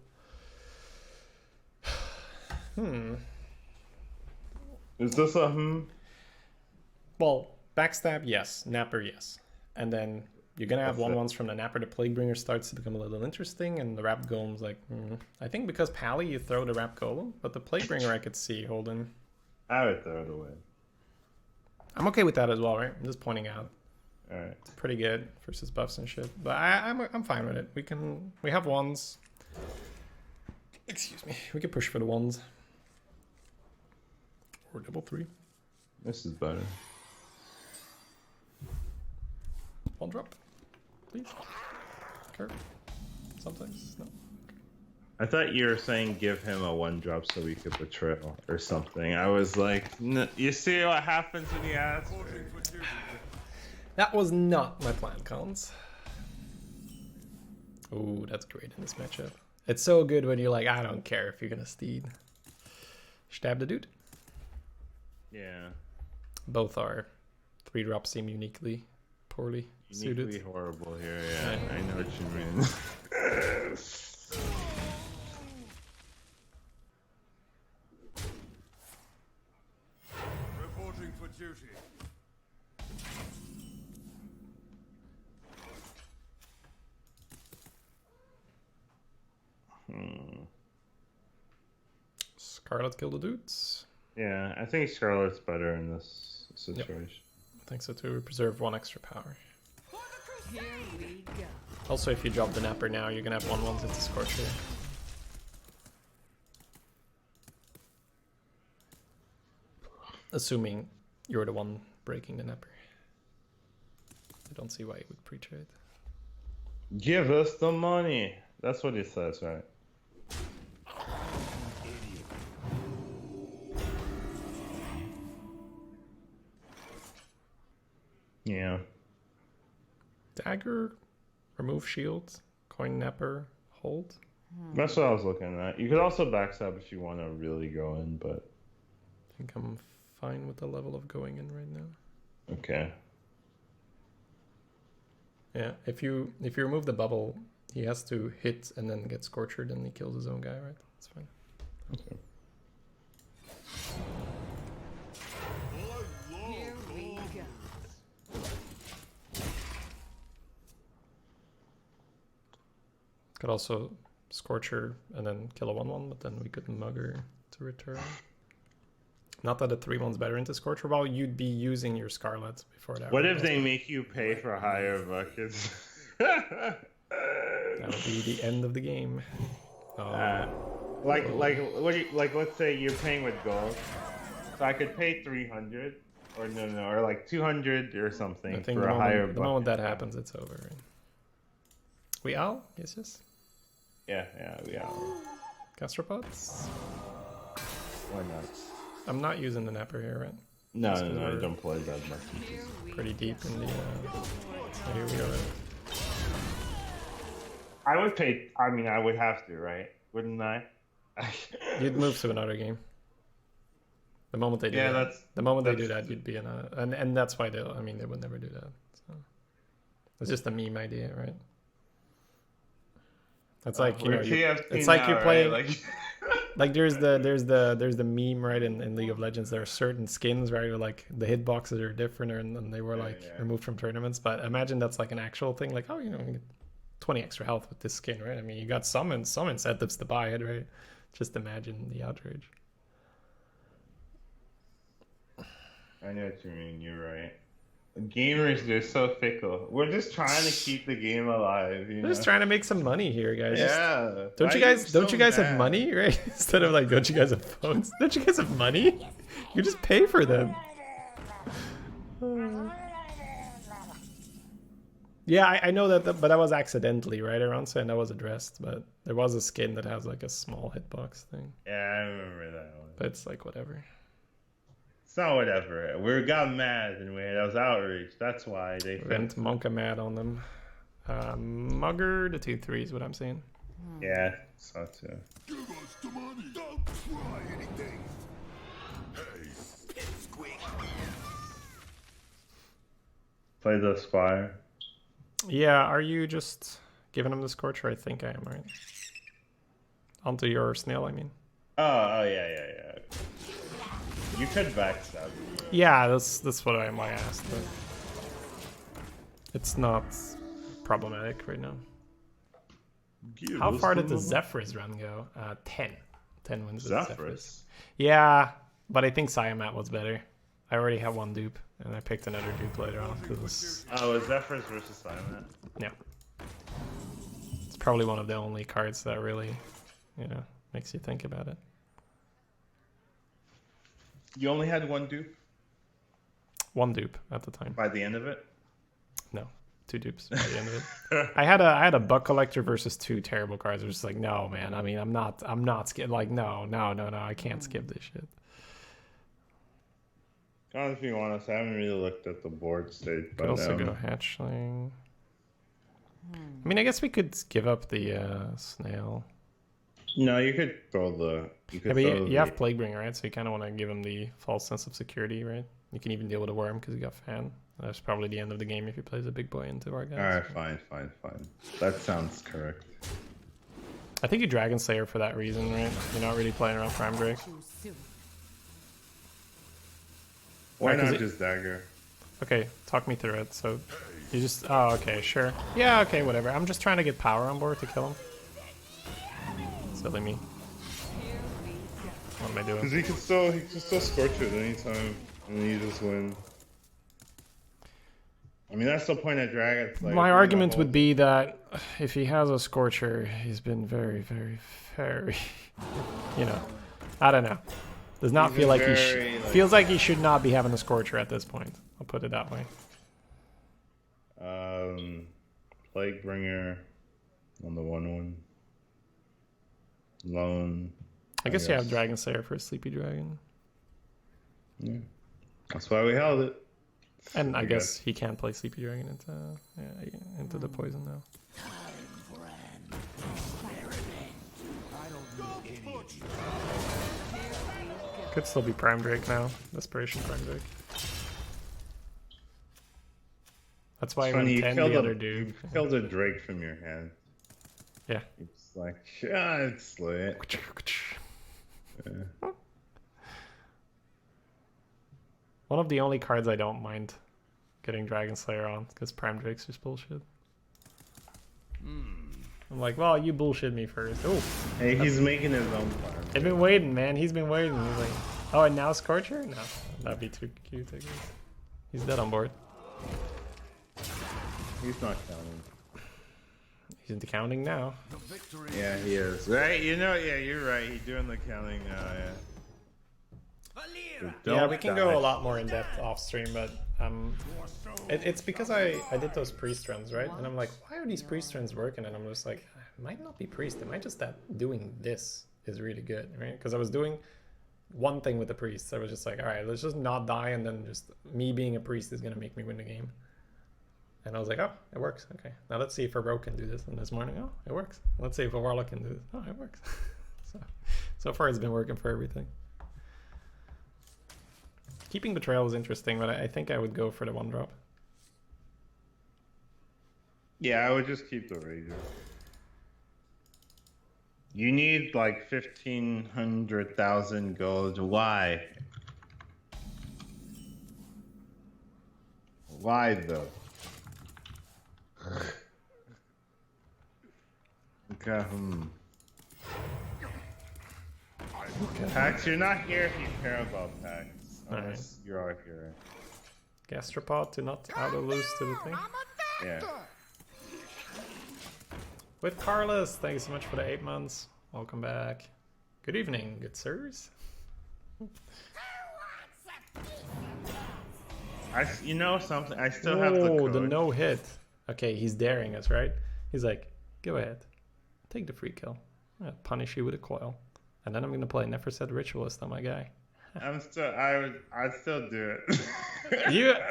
Is this a Well, Backstab, yes. Napper, yes. And then you're going to have 1/1s from the Napper. The Plaguebringer starts to become a little interesting, and the Rap Golem's like, I think because Pally, you throw the Rap Golem, but the Plaguebringer I could see holding. I would throw it away. I'm okay with that as well, right? I'm just pointing out. Alright. It's pretty good versus buffs and shit. But I'm fine with it. We have 1s. Excuse me. We can push for the 1s. Or double 3. This is better. 1 drop. Please. Curve. Sometimes. No. I thought you were saying give him a 1-drop so we could betrayal or something. I was like, you see what happens when you ask? That was not my plan, Cons. Ooh, that's great in this matchup. It's so good when you're like, I don't care if you're gonna steed. Stab the dude. Yeah. Both are 3-drops seem uniquely poorly Uniquely suited. horrible here, yeah. I know what you mean. Reporting for duty. Scarlet kill the dudes. Yeah, I think Scarlet's better in this situation. I think so too. We preserve 1 extra power. Here we go. Also, if you drop the Napper now, you're gonna have 1/1s into Scorcher. Assuming you're the one breaking the Napper. I don't see why you would pre-trade. Give us the money. That's what he says, right? Yeah. Dagger, remove shield, coin Napper, hold. That's what I was looking at. You could also backstab if you want to really go in, but... I think I'm fine with the level of going in right now. Okay. Yeah, if you remove the bubble, he has to hit and then get Scorchered and he kills his own guy, right? That's fine. Okay. Here we go. Could also Scorcher and then kill a 1/1, but then we could Mugger to return. Not that a 3/1's better into Scorcher. Well, you'd be using your Scarlet before that. What if they make you pay for higher buckets? That would be the end of the game. Like let's say you're paying with gold, so I could pay 300, or or like 200 or something I think for a higher bucket. the moment that happens, it's over. Right? We out? Yes. Yeah, we are. Gastropods? Why not? I'm not using the Napper here, right? No, I don't play that much. Pretty deep in the. So here we are. I would pay. I mean, I would have to, right? Wouldn't I? You'd move to another game. The moment they do Yeah, that, the moment they do that's- that, you'd be in a, and that's why they. I mean, they would never do that. So it's just a meme idea, right? It's like We're TFT it's like now, you're right? playing. Like, Like there's the meme, right, in League of Legends. There are certain skins, right, where like the hitboxes are different, and they were like removed from tournaments. But imagine that's like an actual thing. Like, oh, you know, you get 20 extra health with this skin, right? I mean, you got some incentives to buy it, right? Just imagine the outrage. I know what you mean. You're right. Gamers, they're so fickle. We're just trying to keep the game alive. We're just trying to make some money here, guys. Yeah. Don't you guys have money, right? Instead of like, don't you guys have phones? Don't you guys have money? You just pay for them. Yeah, I know that, but that was accidentally, right? Around saying that was addressed, but there was a skin that has like a small hitbox thing. Yeah, I remember that one. But it's like whatever. It's not whatever. We got mad and that was outrage. That's why they Went Monka mad on them. Mugger the 2-3 is what I'm saying. Yeah, so too. Give us the money. Don't try anything. Hey, squeak. Play the Spire. Yeah, are you just giving him the Scorcher? I think I am, right? Onto your snail, I mean. Oh yeah. You could backstab. Yeah, that's what I asked, but it's not problematic right now. How far did the Zephyrs run go? 10. 10 wins with Zephyrs. Yeah, but I think Siamat was better. I already have one dupe, and I picked another dupe later on. Oh, it was Zephyrs versus Siamat? Yeah. It's probably one of the only cards that really, makes you think about it. You only had one dupe? One dupe at the time. By the end of it? No, 2 dupes by the end of it. I had a Buck Collector versus 2 terrible cards. It was just like, no, man. I mean, I'm not skip. Like, no. I can't skip this shit. If you want us, I haven't really looked at the board state. But Could also go hatchling. I mean, I guess we could give up the snail. No, you could throw the. You have Plaguebringer, right? So you kind of want to give him the false sense of security, right? You can even deal with a worm because you got Fan. That's probably the end of the game if he plays a big boy into our guys. Alright, fine. That sounds correct. I think you Dragon Slayer for that reason, right? You're not really playing around Prime Drake. Why Right, not just Dagger? Okay, talk me through it. So you just... Oh, okay, sure. Yeah, okay, whatever. I'm just trying to get power on board to kill him. Silly me. What am I doing? Because he can still Scorch it anytime, and you just win. I mean, that's the point of Dragon. Like, my argument would be that if he has a Scorcher, he's been very, very, very... I don't know. Does not feel like feels like he should not be having a Scorcher at this point. I'll put it that way. Plaguebringer on the 1/1. Lone. I guess you have Dragon Slayer for a Sleepy Dragon. Yeah. That's why we held it. And I guess he can't play Sleepy Dragon into the poison now. Could still be Prime Drake now. Desperation Prime Drake. That's why I went 10 the other dude. You killed a Drake from your hand. Yeah. It's like, it's lit. Yeah. One of the only cards I don't mind getting Dragon Slayer on, because Prime Drake's just bullshit. I'm like, well, you bullshit me first. Oh, hey, he's making his own farm. I've been waiting, man. He's been waiting. He's like, oh, and now Scorcher? No, that'd be too cute, I guess. He's dead on board. He's not counting. He's into counting now. Yeah, he is. Right? Yeah, you're right. He's doing the counting now, yeah. Yeah, we can go a lot more in depth off stream, but it's because I did those priest runs, right? And I'm like, why are these priest runs working? And I'm just like, it might not be priest. It might just that doing this is really good, right? Because I was doing one thing with the priests. I was just like, all right, let's just not die, and then just me being a priest is gonna make me win the game. And I was like, oh, it works. Okay, now let's see if a rogue can do this. And this morning, oh, it works. Let's see if a warlock can do this. Oh, it works. So far it's been working for everything. Keeping Betrayal is interesting, but I think I would go for the 1-drop. Yeah, I would just keep the Rager. You need like 1,500,000 gold. Why? Why though? Okay. Pax, you're not here if you care about Pax. Unless you are here. Gastropod to not auto-lose to the thing. Yeah. With Carlos, thank you so much for the 8 months. Welcome back. Good evening, good sirs. You know something? I still have the code. The no hit. Okay, he's daring us, right? He's like, go ahead, take the free kill. I'll punish you with a coil, and then I'm gonna play Never Said Ritualist on my guy. I'd still do it.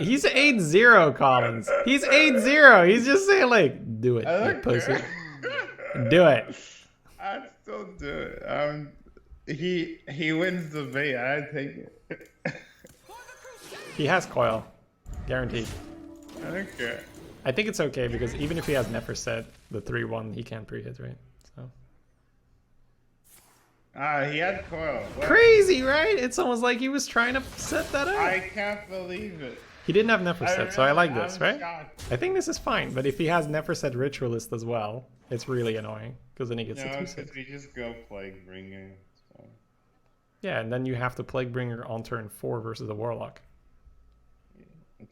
He's 8-0, Collins. He's 8-0. He's just saying like, do it, you pussy. Do it. I'd still do it. He wins the bait. I'd take it. He has coil, guaranteed. Okay. I think it's okay because even if he has Never Said the 3-1, he can't pre-hit, right? So. He had coil. What? Crazy, right? It's almost like he was trying to set that up. I can't believe it. He didn't have Never Said, so I like this, I'm right? shocked. I think this is fine, but if he has Never Said Ritualist as well, it's really annoying because then he gets a 2-6. because we just go Plaguebringer. So. Yeah, and then you have to Plaguebringer on turn 4 versus the Warlock.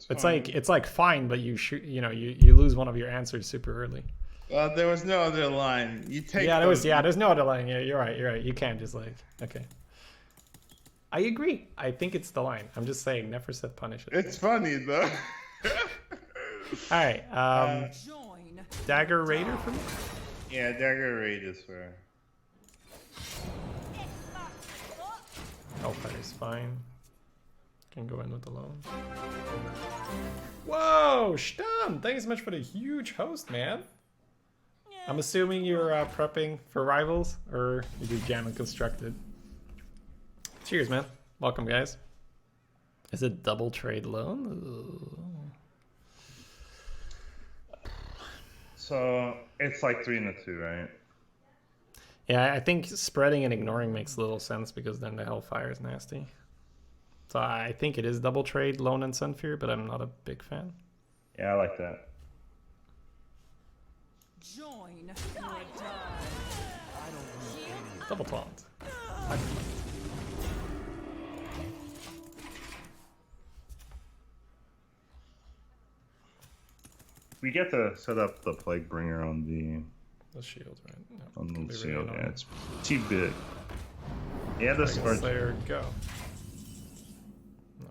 It's like fine, but you lose one of your answers super early. Well, there was no other line. You take. Yeah, there's no other line. Yeah, you're right. You can't just like okay. I agree. I think it's the line. I'm just saying, Never Said punish it. It's funny though. All right. Dagger Raider for me. Yeah, Dagger Raid is fair. Hellfire is fine. Can go in with the loan. Whoa, Stam! Thanks so much for the huge host, man. I'm assuming you're prepping for Rivals, or you do Jam and Constructed. Cheers, man. Welcome, guys. Is it double trade loan? Ooh. So it's like 3 and a 2, right? Yeah, I think spreading and ignoring makes little sense because then the Hellfire is nasty. So I think it is double trade, Loan and Sunfear, but I'm not a big fan. Yeah, I like that. Join. Double taunt. We get to set up the Plaguebringer on The shield, right? No, the really shield. annoying. Yeah, it's too big. Yeah, the Dragon Scourge. Slayer, go. No.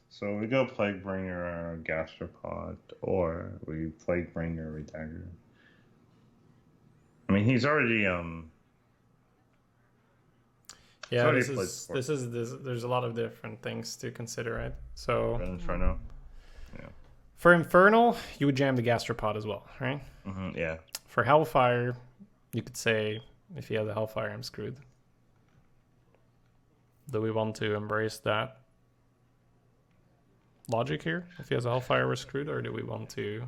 So we go Plaguebringer or Gastropod, or we Plaguebringer or Dagger. I mean, he's already Yeah, already this is there's a lot of different things to consider, right? So Inferno. Yeah. for Infernal, you would jam the Gastropod as well, right? Yeah. For Hellfire, you could say if he has a Hellfire, I'm screwed. Do we want to embrace that logic here? If he has a Hellfire, we're screwed, or do we want to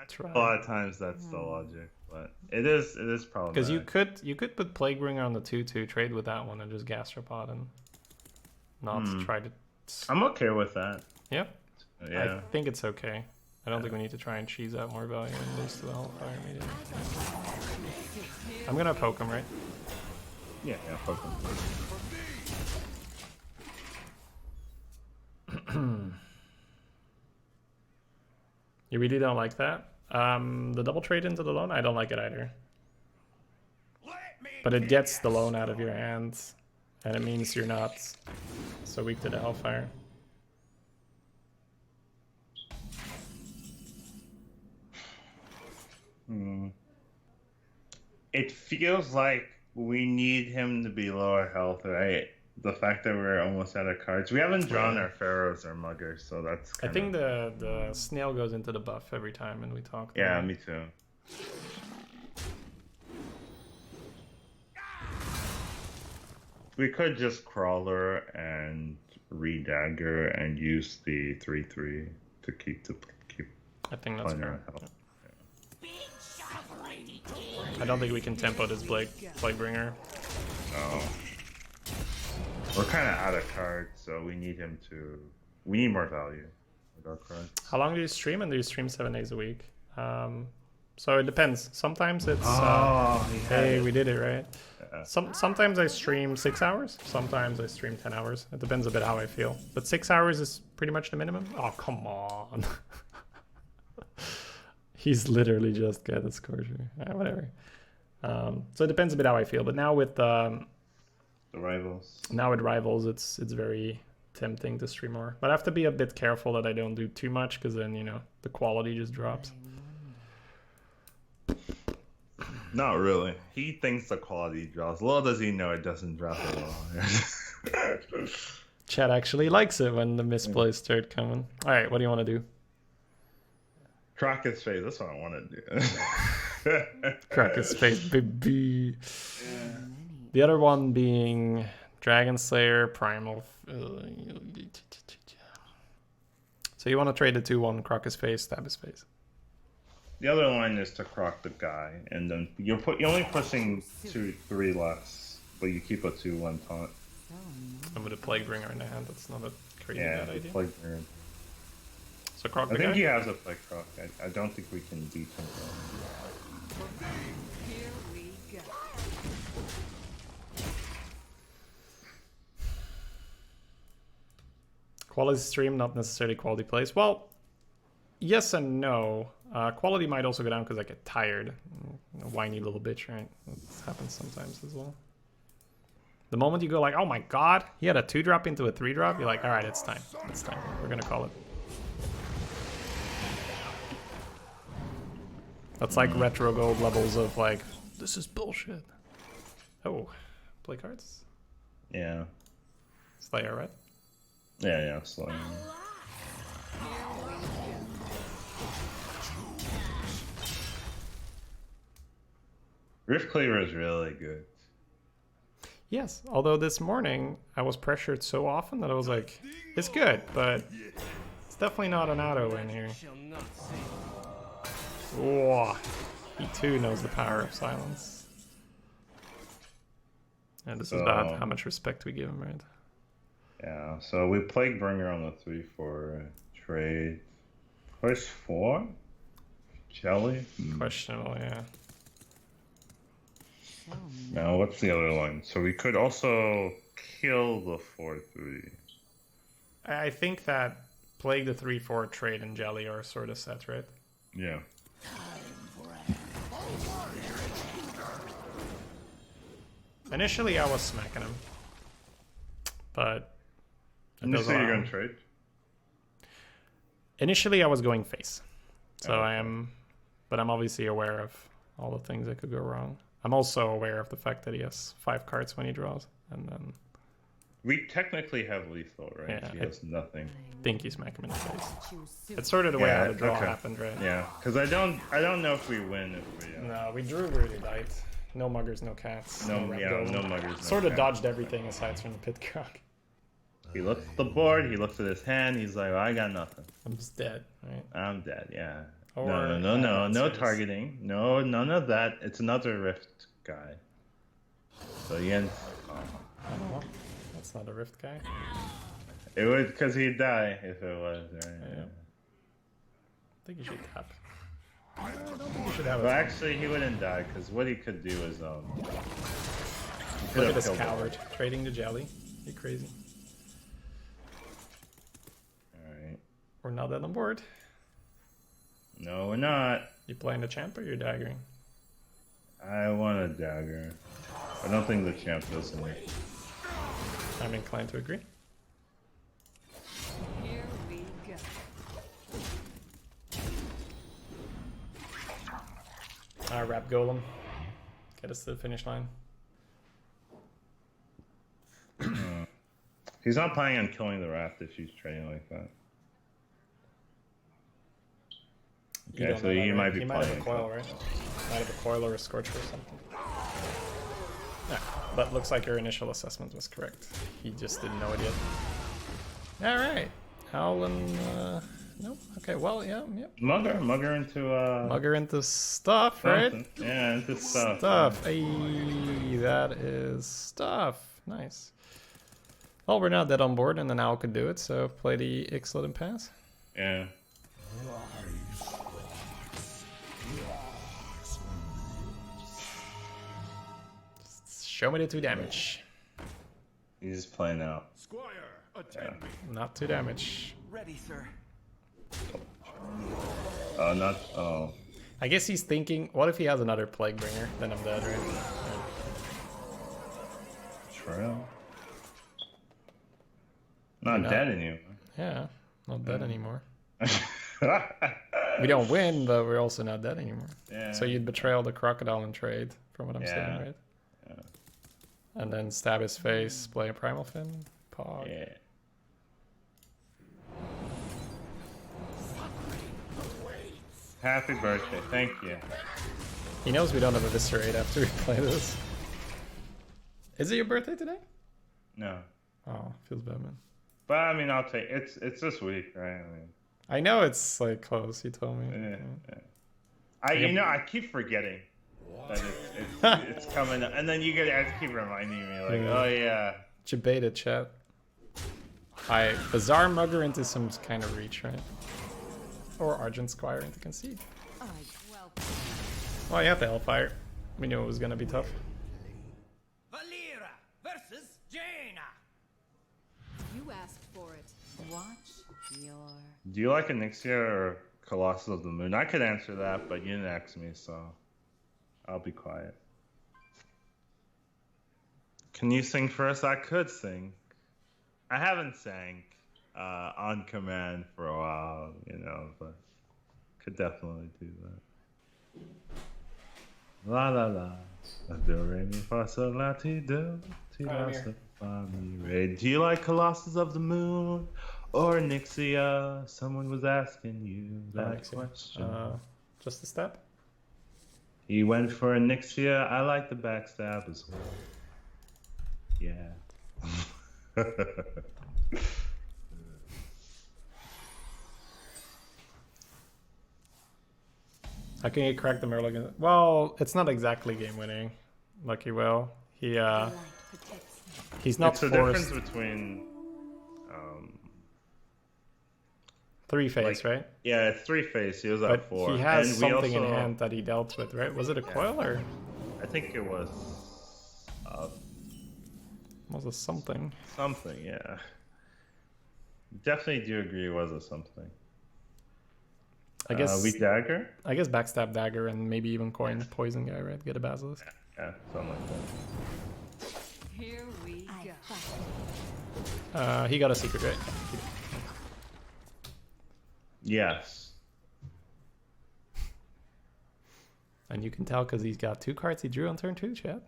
try? A lot of times that's the logic, but it is problematic. Because you could put Plaguebringer on the 2/2, trade with that one, and just Gastropod and not try to. I'm okay with that. Yeah. Yeah. I think it's okay. I don't think we need to try and cheese out more value and lose to the Hellfire immediately. I'm gonna poke him, right? Yeah, fuck him. You really don't like that? The double trade into the loan? I don't like it either. But it gets the loan out of your hands, and it means you're not so weak to the Hellfire. It feels like we need him to be lower health, right? The fact that we're almost out of cards. We haven't drawn our Pharaohs or Muggers, so that's I think the snail goes into the buff every time, and we talk. Yeah, me too. We could just crawler and re-dagger and use the 3/3 to keep I think that's playing fair. our health. I don't think we can tempo this Plaguebringer. No. We're kind of out of cards, so we need him to. We need more value with our cards. How long do you stream? And do you stream 7 days a week? So it depends. Sometimes it's hey, we did it, right? Yeah. Sometimes I stream 6 hours. Sometimes I stream 10 hours. It depends a bit how I feel. But 6 hours is pretty much the minimum. Oh, come on. He's literally just got a Scorcher. Whatever. So it depends a bit how I feel. But now with The rivals. now with rivals, it's very tempting to stream more. But I have to be a bit careful that I don't do too much, because then, you know, the quality just drops. Not really. He thinks the quality drops. Little does he know it doesn't drop at all. Chat actually likes it when the misplays start coming. All right, what do you want to do? Crack his face. That's what I want to do. Crack his face, baby. The other one being Dragon Slayer, Primal. So you want to trade the 2/1, crack his face, stab his face. The other one is to crock the guy, and then you're only pushing 2/3 less, but you keep a 2/1 taunt. And with a Plaguebringer in the hand, that's not a crazy Yeah, bad the idea. Plaguebringer. So crock I the think guy? he has a plague croc. I don't think we can beat him. Here we go. Quality stream, not necessarily quality plays. Well, yes and no. Quality might also go down because I get tired. A whiny little bitch, right? That happens sometimes as well. The moment you go like, oh my god, he had a 2-drop into a 3-drop, you're like, alright, it's time. It's time. We're gonna call it. That's like retro gold levels of like, this is bullshit. Oh, play cards? Yeah. Slayer, right? Yeah, slowly. Rift Cleaver is really good. Yes, although this morning I was pressured so often that I was like, it's good, but it's definitely not an auto in here. Shall not see. Whoa. He too knows the power of silence. And this is about how much respect we give him, right? Yeah, so we Plaguebringer on the 3/4 trade. Push 4? Jelly? Questionable, yeah. Now, what's the other one? So we could also kill the 4/3. I think that Plague the 3/4 trade and Jelly are sort of set, right? Yeah. Initially I was smacking him. But Initially you're going to trade? Initially I was going face. So I am, but I'm obviously aware of all the things that could go wrong. I'm also aware of the fact that he has 5 cards when he draws, and then We technically have lethal, right? Yeah, He has nothing. I think you smack him in the face. It's sort of the way how the draw happened, right? Yeah, because I don't know if we win if we. No, we drew really light. No muggers, no cats. No, red yeah, gold. no muggers. No Sort of cats. dodged everything aside from the pit croc. He looks at the board. He looks at his hand. He's like, I got nothing. I'm just dead, right? I'm dead. Yeah. Or- No serious. targeting. No, none of that. It's another Rift guy. So again, I don't know. That's not a rift guy. it would because he'd die if it was. Right? Yeah. I think you should tap. I don't think you should have But it. actually, he wouldn't die because what he could do is he could Look have at this killed him. coward trading the jelly. You crazy? All right. We're not on the board. No, we're not. You playing the champ or you're daggering? I want a dagger. I don't think the champ does it. I'm inclined to agree. Here we go. Wrap Golem. Get us to the finish line. He's not planning on killing the Wrath if she's trading like that. You Okay, don't so know that, he right? might be He might have a playing. coil, right? Might have a coil or a scorcher or something. Yeah, but looks like your initial assessment was correct. He just didn't know it yet. All right, Howlin. Nope. Okay. Well, yeah. Yep. Mugger into stuff, right? something. Yeah, into stuff. Stuff. Hey, that is stuff. Nice. Well, we're now dead on board, and then Owl could do it. So play the Ixalan and pass. Yeah. Show me the 2 damage. He's just playing out. Squire, attend me. Not 2 damage. Ready, sir. Oh. I guess he's thinking, what if he has another Plague Bringer? Then I'm dead, right? Trail. Not dead anymore. Yeah, not dead anymore. We don't win, but we're also not dead anymore. Yeah. So you'd betrayal the crocodile and trade, from what I'm saying, right? Yeah. And then stab his face, play a Primal Fin, Pog. Yeah. Happy birthday, thank you. He knows we don't have Eviscerate after we play this. Is it your birthday today? No. Oh, feels bad, man. But I mean, I'll take it's this week, right? I mean, I know it's like close. You told me. Yeah. I keep forgetting that it's coming, and then you guys keep reminding me, like, oh yeah. Jabeta chat. I Bizarre Mugger into some kind of reach, right? Or Argent Squire into Concede. Well, you have the Hellfire. We knew it was gonna be tough. Valera versus Jaina. You asked for it. Watch your... Do you like Onyxia or Colossus of the Moon? I could answer that, but you didn't ask me, so I'll be quiet. Can you sing first? I could sing. I haven't sang on command for a while, but could definitely do that. La la la, do re mi fa sol la ti do ti la so fa mi re. Do you like Colossus of the Moon or Nixia? Someone was asking you that question. Just a step. He went for a Nixia. I like the backstab as well. Yeah. How can you crack the Merlin? Well, it's not exactly game winning. Lucky Will. He's not It's the forced. difference between 3-phase, right? Yeah, it's 3-phase. He was at But 4. he has And we something in also- hand that he dealt with, right? Was it a coil or I think it was was it something? something, yeah. Definitely do agree it was a something. I guess Weak dagger? I guess backstab dagger and maybe even coin poison guy, right? Get a basilisk. Yeah, something like that. Here we go. He got a secret, right? Yes. And you can tell because he's got 2 cards he drew on turn 2, chat.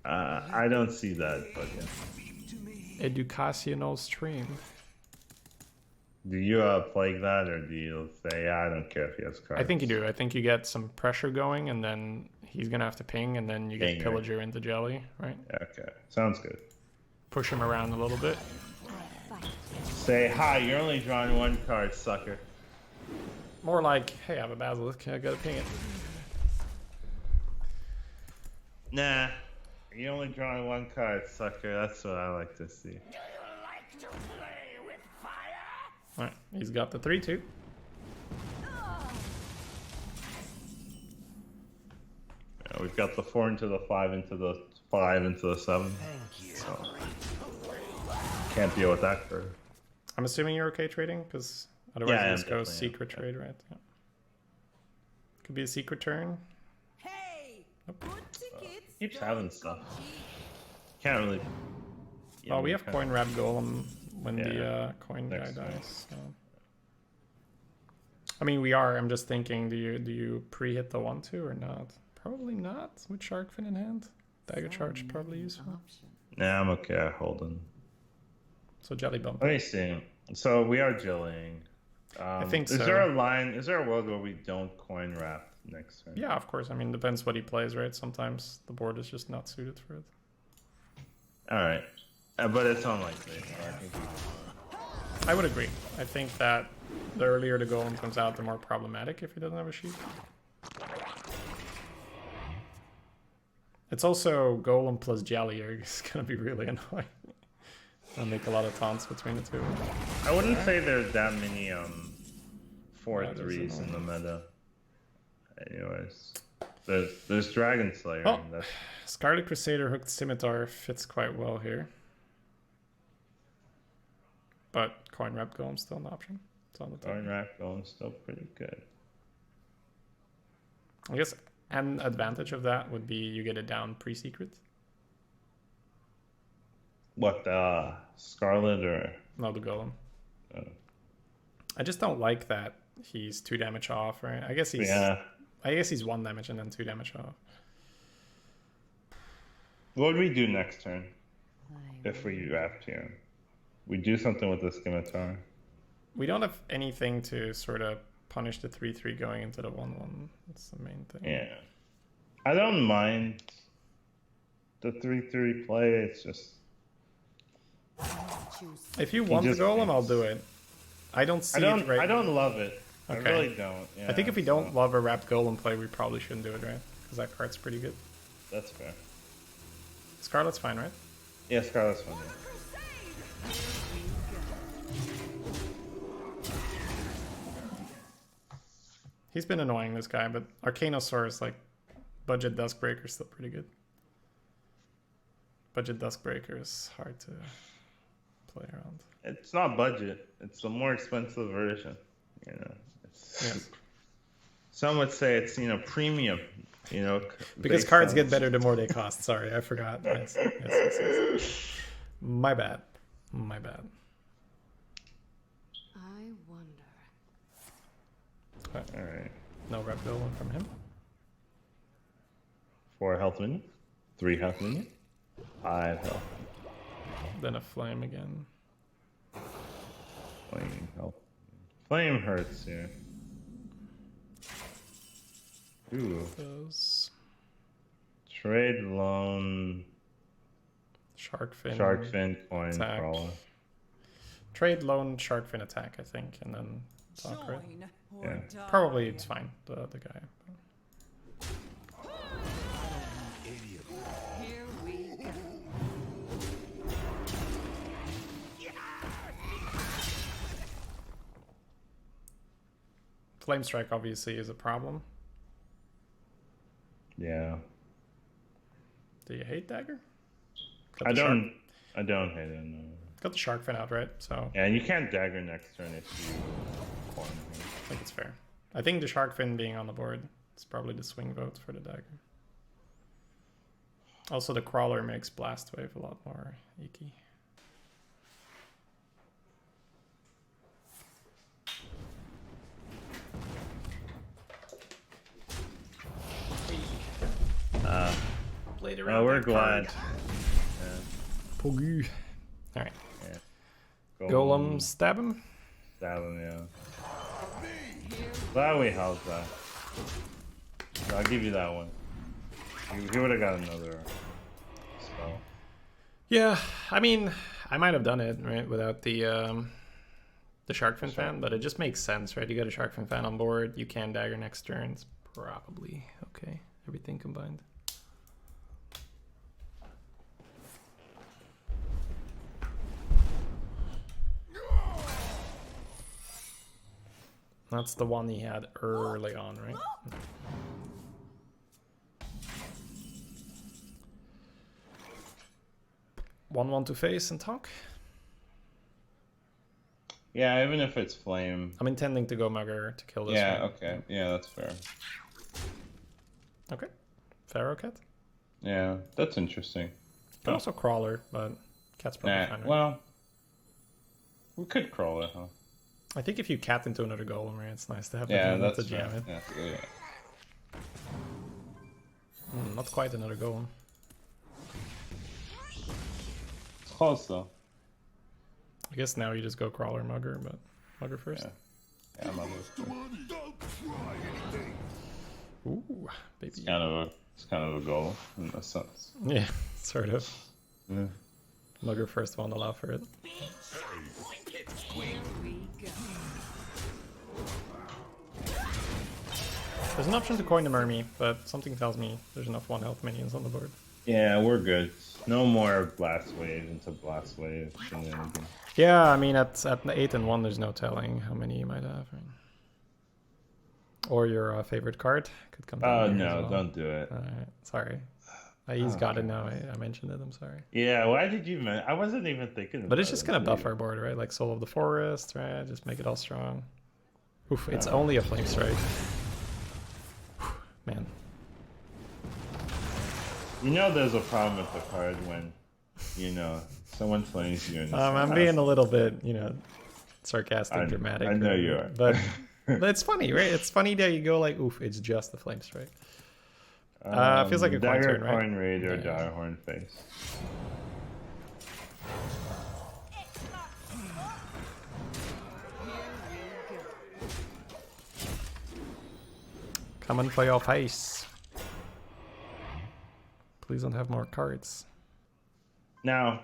I don't see that, but yeah. Educational stream. Do you plague that, or do you say, yeah, I don't care if he has cards? I think you do. I think you get some pressure going, and then he's gonna have to ping, and then you get Ping, Pillager into Jelly, right? Okay, sounds good. Push him around a little bit. Say, hi, you're only drawing 1 card, sucker. More like, hey, I have a basilisk. I gotta ping it. Nah, you're only drawing 1 card, sucker. That's what I like to see. Alright, he's got the 3-2. Yeah, we've got the 4 into the 5 into the 5 into the 7. Thank you. So can't deal with that curve. I'm assuming you're okay trading, because otherwise Yeah, this I'm goes definitely secret trade, right? Yeah. Could be a secret turn. Hey, Nope. good tickets. Keeps don't having stuff. come cheap. Can't really. Oh, we have coin wrap golem when the Yeah. coin guy Next dies. So. I mean, we are. I'm just thinking, do you pre-hit the 1-2 or not? Probably not with Shark Fin in hand. Dagger charge probably useful. Option. Nah, I'm okay holding. So Jelly Bump. Let me see. So we are jilling. I think Is so. there a line? Is there a world where we don't coin wrap next turn. Yeah, of course. I mean, depends what he plays, right? Sometimes the board is just not suited for it. All right, but it's unlikely. I would agree. I think that the earlier the golem comes out, the more problematic if he doesn't have a sheep. It's also golem plus jelly is gonna be really annoying. I'll make a lot of taunts between the two. I wouldn't say there's that many 4/3s Yeah, in the meta. Anyways, there's Dragon Slayer. Oh, And that's... Scarlet Crusader Hooked Scimitar fits quite well here. But Coin Wrap Golem's still an option. It's on the top. Coin Wrap Golem's still pretty good. I guess an advantage of that would be you get it down pre-secret. What, Scarlet or... No, the Golem. Oh. I just don't like that he's 2 damage off, right? I guess he's... Yeah. I guess he's 1 damage and then 2 damage off. What would we do next turn if we draft here? We do something with the Scimitar. We don't have anything to sort of punish the 3/3 going into the 1/1. That's the main thing. Yeah. I don't mind the 3/3 play, it's just... If you want the just Golem, I'll thinks. do it. I don't see it right I don't love it. Okay. I really don't. Yeah, I think if we don't love a wrapped Golem play, we probably shouldn't do it, right? Because that card's pretty good. That's fair. Scarlet's fine, right? Yeah, Scarlet's fine. Yeah. He's been annoying, this guy, but Arcanosaurus, like, budget Duskbreaker is still pretty good. Budget Duskbreaker is hard to play around. It's not budget. It's a more expensive version. You know, it's, Yes. Some would say it's premium. You know, Because based cards on- get better the more they cost. Sorry, I forgot. Yes. My bad. My bad. I wonder. All right. No rep Golem from him. 4 health minion, 3 health minion, 5 health. Then a flame again. Flame health. Flame hurts here. Ooh. Those Trade loan. Sharkfin. Sharkfin coin attack. crawler. Trade loan Sharkfin attack, I think, and then talk, right? Join or Yeah. die. Probably it's fine. The guy. Here we go. Flame strike obviously is a problem. Yeah. Do you hate dagger? Got I the don't hate it. No. Got the shark fin out, right? So Yeah, and you can't dagger next turn if you coin him. I think it's fair. I think the shark fin being on the board is probably the swing vote for the dagger. Also, the crawler makes blast wave a lot more icky. Played around. Oh, we're that glad. card. Pogu. All right. Yeah. Golem stab him. Stab him, yeah. Glad we held that. I'll give you that one. He would have got another spell. Yeah, I mean, I might have done it right without the Sharkfin fan, but it just makes sense, right? You got a Sharkfin fan on board, you can dagger next turn. It's probably okay. Everything combined. That's the one he had early on, right? 1/1 to face and talk. Yeah, even if it's flame. I'm intending to go Mugger to kill this Yeah, one. okay. Yeah, that's fair. Okay. Pharaoh Cat. Yeah, that's interesting. But also Crawler, but Cat's probably Nah, fine, right? well, we could crawl it, huh? I think if you Cat into another Golem, right, it's nice to have Yeah, the that's to jam fair. it. Yeah. Not quite another Golem. It's close though. I guess now you just go Crawler Mugger, but Mugger first. Yeah. Yeah, I'm on this. Don't try anything. Ooh, baby. It's kind of a goal in a sense. Yeah, sort of. Yeah. Mugger first won't allow for it. Here we go. There's an option to coin the Mermy, but something tells me there's enough 1 health minions on the board. Yeah, we're good. No more blast wave into blast wave. Yeah, I mean at 8 and 1, there's no telling how many you might have. Right? Or your favorite card could come down. Oh here no, as well. don't do it. Alright, sorry. He's got it now. I mentioned it. I'm sorry. Yeah, why did you? I wasn't even thinking. But it's just gonna buff our board, right? Like Soul of the Forest, right? Just make it all strong. Oof, it's only a Flame Strike. Man. You know, there's a problem with the card when, someone flames you. I'm being a little bit, sarcastic, dramatic. I know right? you are. But it's funny, right? It's funny that you go like, oof, it's just a Flame Strike. Feels like a coin Dagger, turn, right? Coin Raid, or Direhorn Face. Coming for your face. Please don't have more cards. Now,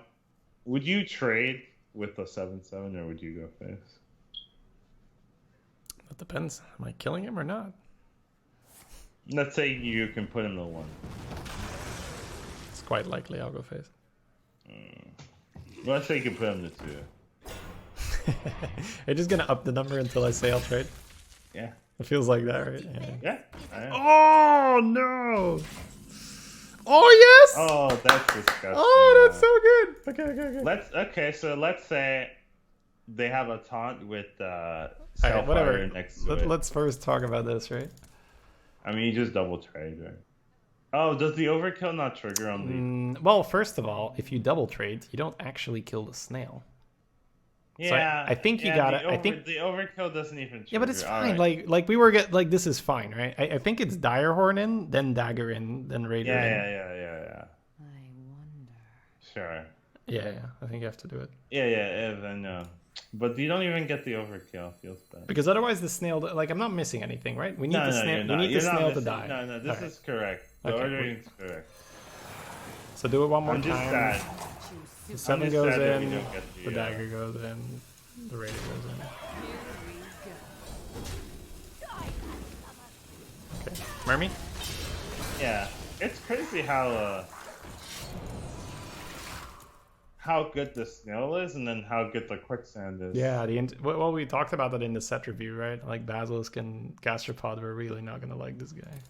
would you trade with the 7/7 or would you go face? That depends. Am I killing him or not? Let's say you can put him to 1. It's quite likely I'll go face. Let's say you can put him to 2. You're just gonna up the number until I say I'll trade? Yeah. It feels like that, right? Yeah. I am. Oh no! Oh yes! Oh, that's disgusting. Oh, that's so good. Okay. So let's say they have a taunt with Alright, Selfire whatever. next to it. Let's first talk about this, right? I mean, you just double trade, right? Oh, does the overkill not trigger on the? Well, first of all, if you double trade, you don't actually kill the snail. Yeah, I think you got it. I think the overkill doesn't even trigger. yeah, but it's All fine. right. Like we were like this is fine, right? I think it's Direhorn in, then Dagger in, then Raider in. Yeah. I wonder. Sure. Yeah. I think you have to do it Yeah, I know. But you don't even get the overkill. Feels bad. because otherwise the snail. Like I'm not missing anything, right? We need the snail. We need the snail to die. No, this is correct. The Okay, ordering is correct. So do it one more I'm just time. sad. The 7 I'm just goes sad that we in, don't get the Dagger goes in, the Raider goes in. Okay, Mermy? Yeah, it's crazy how good the snail is, and then how good the quicksand is. Yeah, well, we talked about that in the set review, right? Like Basilisk and Gastropod were really not gonna like this guy.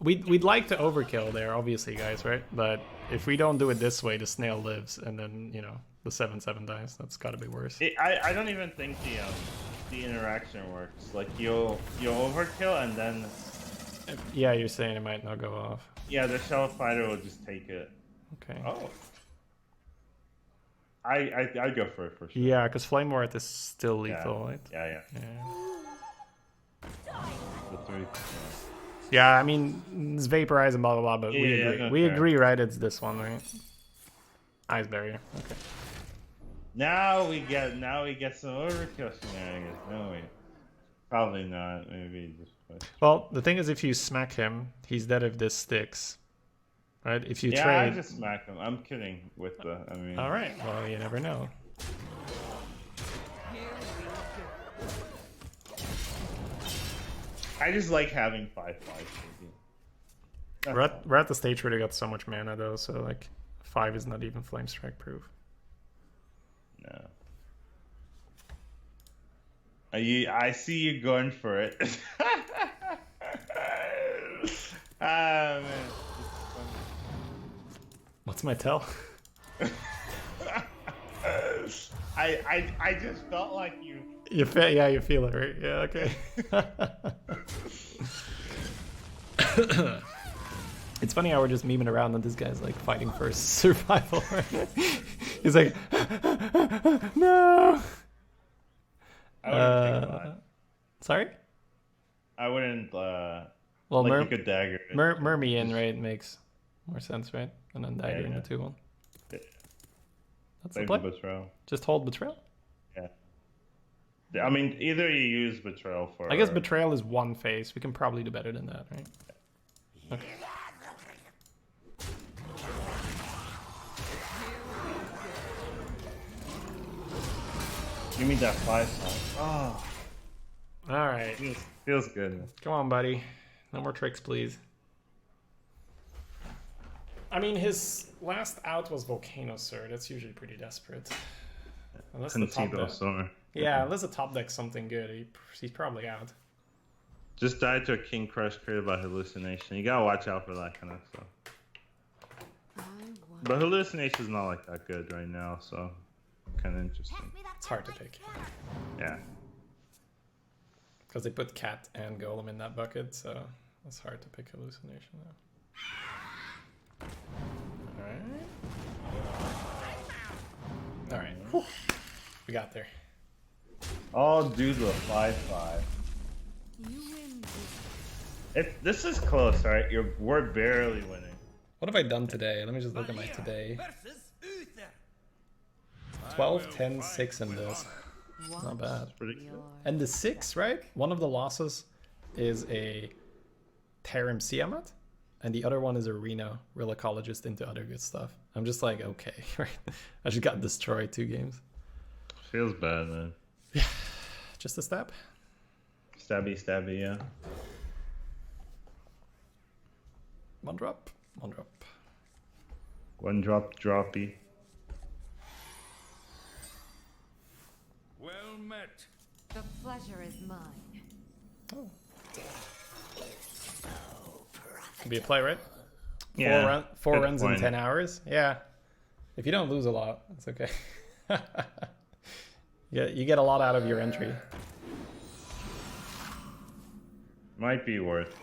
We'd like to overkill there, obviously, guys, right? But if we don't do it this way, the snail lives, and then the 7/7 dies. That's got to be worse. I don't even think the interaction works. Like you'll overkill, and then Yeah, you're saying it might not go off. yeah, the shell fighter will just take it. Okay. Oh. I go for it for sure. Yeah, because Flame Ward is still lethal, right? Yeah. The 3. Yeah, I mean, it's Vaporize and blah, blah, blah, but we agree. no, We fair. agree, right? It's this one, right? Ice Barrier. Okay. Now we get some overkill shenanigans. No, wait. Probably not. Maybe just push. Well, the thing is, if you smack him, he's dead if this sticks. Right? If you Yeah, trade... I just smack him. I'm kidding with the... I mean... Alright, well, you never know. I just like having 5/5. We're at the stage where they got so much mana, though, so, like, 5 is not even Flame Strike proof. No. I see you going for it. Ah, man. What's my tell? I just felt like you... You feel it, right? Yeah, okay. It's funny how we're just memeing around and this guy's like fighting for survival. Right? He's like, no. I wouldn't take a lot. Sorry? I wouldn't, Well, like you could dagger it. Mermy in, right, makes more sense, right? And then Dagger in yeah. the 2-1. Yeah. That's the Save play. the betrayal. Just hold Betrayal? Yeah. I mean, either you use betrayal for. I guess betrayal is one phase. We can probably do better than that, right? Okay. Give me that 5/5. Oh, All right. feels good. Come on, buddy. No more tricks, please. I mean, his last out was Volcano Sir. That's usually pretty desperate. Unless the top deck. Yeah, unless the top deck's something good, he's probably out. Just died to a King Crush created by hallucination. You gotta watch out for that kind of stuff. But hallucination's not like that good right now, so kind of interesting. It's hard to pick. Yeah. Because they put Cat and Golem in that bucket, so it's hard to pick hallucination now. Alright. Whew. We got there. Oh, dude, the 5/5. You win. This is close, right? We're barely winning. What have I done today? Let me just look at my today. 12, 10, 6 in this. Not bad. Pretty good. And the 6, right? One of the losses is a Tarim Siamat, and the other one is a Reno, real ecologist into other good stuff. I'm just like, okay, right? I just got destroyed 2 games. Feels bad, man. Yeah, just a stab. Stabby, yeah. One drop, one drop. One drop, droppy. Well met. The pleasure is mine. Oh. Could be a play, right? Yeah. 4 good runs in point. 10 hours. Yeah. If you don't lose a lot, it's okay. Yeah, you get a lot out of your entry. Might be worth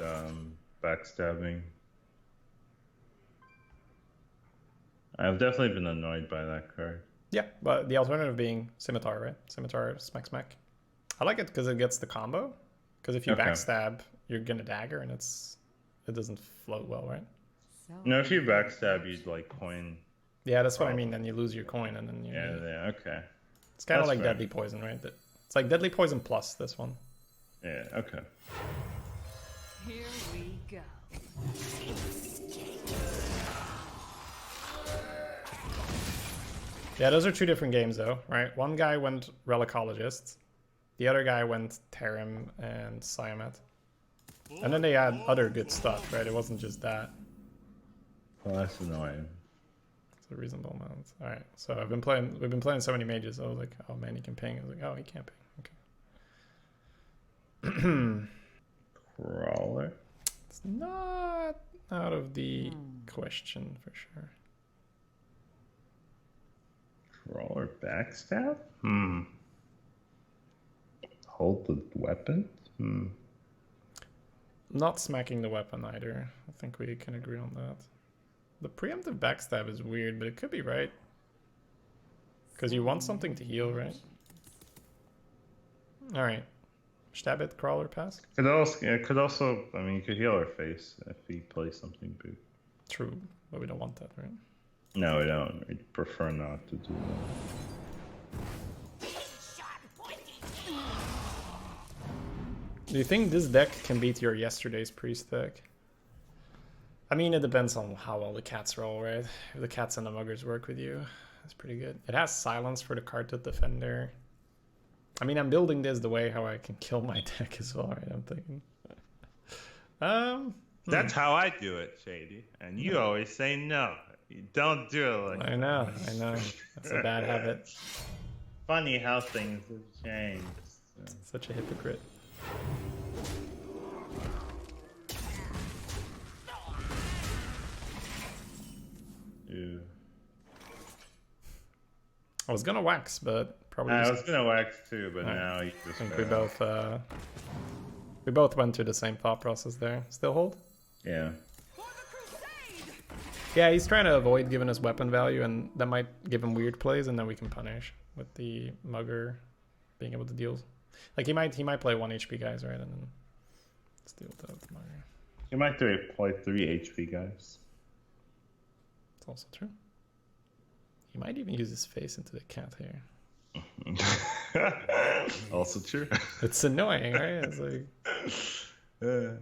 backstabbing. I've definitely been annoyed by that card. Yeah, but the alternative being Scimitar, right? Scimitar, smack, smack. I like it because it gets the combo. Because if you Okay. backstab, you're gonna dagger, and it doesn't float well, right? So No, if you backstab, you'd like coin. Yeah, that's what I mean. Then you lose your coin, and then you. Yeah, okay. It's kind of that's like fair. Deadly Poison, right? It's like Deadly Poison plus this one. Yeah, okay. here we go. Yeah, those are 2 different games, though, right? One guy went Relicologist, the other guy went Tarim and Siamat. And then they had other good stuff, right? It wasn't just that. Well, that's annoying. It's a reasonable amount. All right, so we've been playing so many mages. I was like, oh man, he can ping. I was like, oh, he can't ping. Okay. Crawler. It's not out of the question for sure. Crawler backstab? Hold the weapon? Not smacking the weapon either. I think we can agree on that. The preemptive backstab is weird, but it could be right. Because you want something to heal, right? Alright. Stab it, crawler, pass? Could also, I mean, you could heal her face if he plays something big. True, but we don't want that, right? No, we don't. We prefer not to do that. Do you think this deck can beat your yesterday's priest deck? I mean, it depends on how well the cats roll, right? If the cats and the muggers work with you, that's pretty good. It has silence for the Cartot Defender. I mean, I'm building this the way how I can kill my deck as well, right? I'm thinking. That's how I do it, Shady. And you always say no. You don't do it like I know. That's a bad habit. Funny how things have changed. Such a hypocrite. Ew. I was gonna wax, but probably. I just- was gonna wax too, but Alright. now you I just. think we both went through the same thought process there. Still hold? Yeah. Yeah, he's trying to avoid giving us weapon value, and that might give him weird plays, and then we can punish with the mugger being able to deal. Like he might play 1 HP guys, right, and then deal with the mugger. You might play 3 HP guys. It's also true. He might even use his face into the cat here. Also true. It's annoying, right? It's like Uh,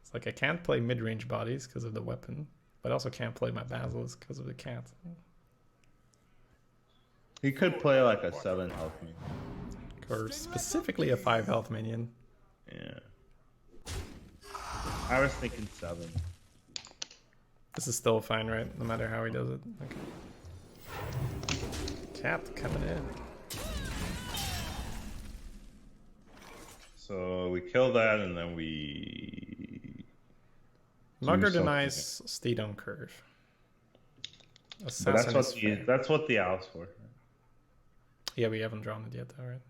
it's like I can't play mid-range bodies because of the weapon, but I also can't play my basils because of the cat. he could play like a 7 health minion. Or specifically a 5 health minion. Yeah. I was thinking 7. This is still fine, right? No matter how he does it. Okay. Cat coming in. So we kill that and then we... Mugger something. denies Steed on curve. But Assassin is fair. that's what the owl's for. Yeah, we haven't drawn it yet, though, right?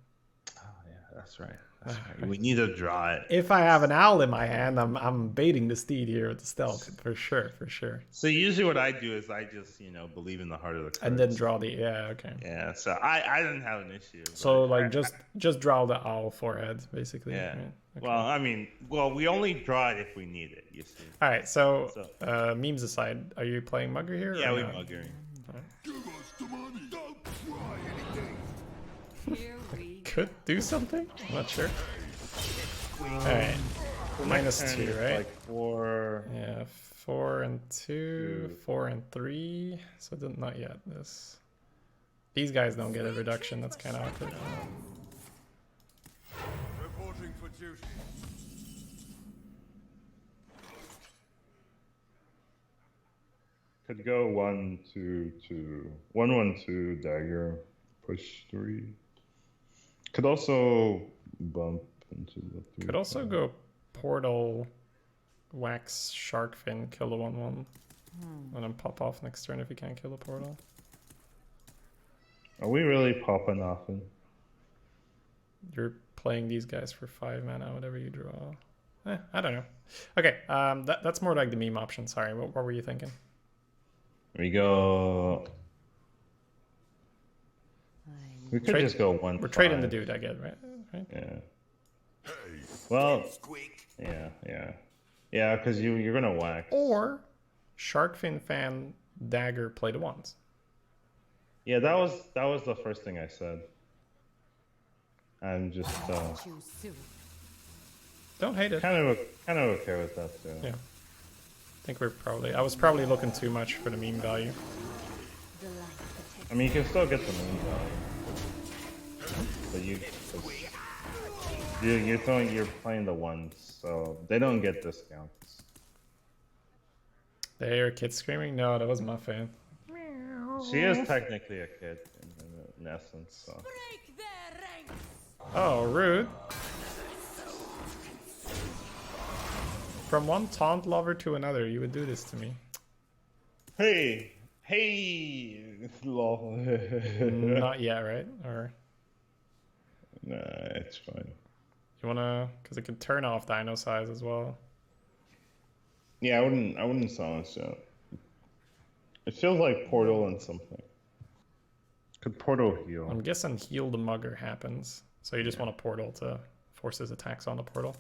Oh yeah, that's right. That's right. We need to draw it. If I have an owl in my hand, I'm baiting the Steed here with the stealth for sure, for sure. So usually what I do is I just, believe in the heart of the cards. And then draw the okay. Yeah, so I didn't have an issue. So like just draw the owl forehead, basically. Yeah. Right? Okay. Well, I mean, we only draw it if we need it, you see. All right, so memes aside, are you playing Mugger here? Yeah, or we're not? muggering. Give us the money. Don't try anything. Here we Could do something? I'm not sure. Alright. -2, right? Like 4. Yeah, 4 and 2, 4 and 3. So not yet. These guys don't get a reduction. That's kind of awkward. Reporting for duty. Could go 1, 2, 2. 1, 1, 2, dagger, push 3. Could also bump into the 3. Could also go portal, wax, shark fin, kill the 1/1. And then pop off next turn if you can't kill the portal. Are we really popping often? You're playing these guys for 5 mana, whatever you draw. I don't know. Okay, that's more like the meme option. Sorry, what were you thinking? We go. We could just go 1. We're trading the dude, I get, right? Yeah. Hey, Well. quick. Yeah, because you're gonna wax. Or Sharkfin fan dagger play the ones. Yeah, that was the first thing I said. I'm just too soon. Don't hate it. kind of okay with that too. Yeah. I think I was probably looking too much for the meme value. The light protects. I mean, you can still get the moon value, but you're playing the ones, so they don't get discounts. They hear kids screaming? No, that was my fan. She is technically a kid in essence. So. Break their ranks. Oh, rude. From one taunt lover to another, you would do this to me. Hey, lol. Not yet, right? Or Nah, it's fine. you wanna? Because it could turn off dino size as well. Yeah, I wouldn't silence yet. It feels like portal and something. Could portal heal? I'm guessing heal the mugger happens. So you just want a portal to force his attacks on the portal.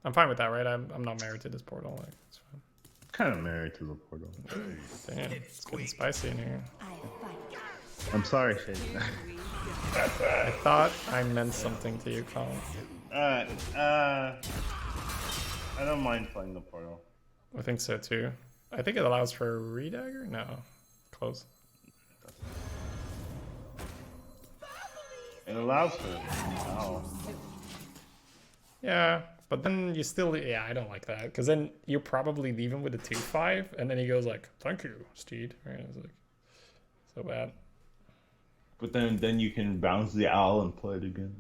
I'm fine with that, right? I'm not married to this portal. Like, it's fine. Kind of married to the portal. Damn, it's getting spicy in here. I fight. I'm sorry, Shady. I thought I meant something to you, Colin. I don't mind playing the portal. I think so too. I think it allows for a redagger? No. Close. It allows for it. Oh. Yeah, but then you still... Yeah, I don't like that. Because then you probably leave him with a 2/5, and then he goes like, thank you, Steed. Right? It's like, so bad. But then you can bounce the owl and play it again.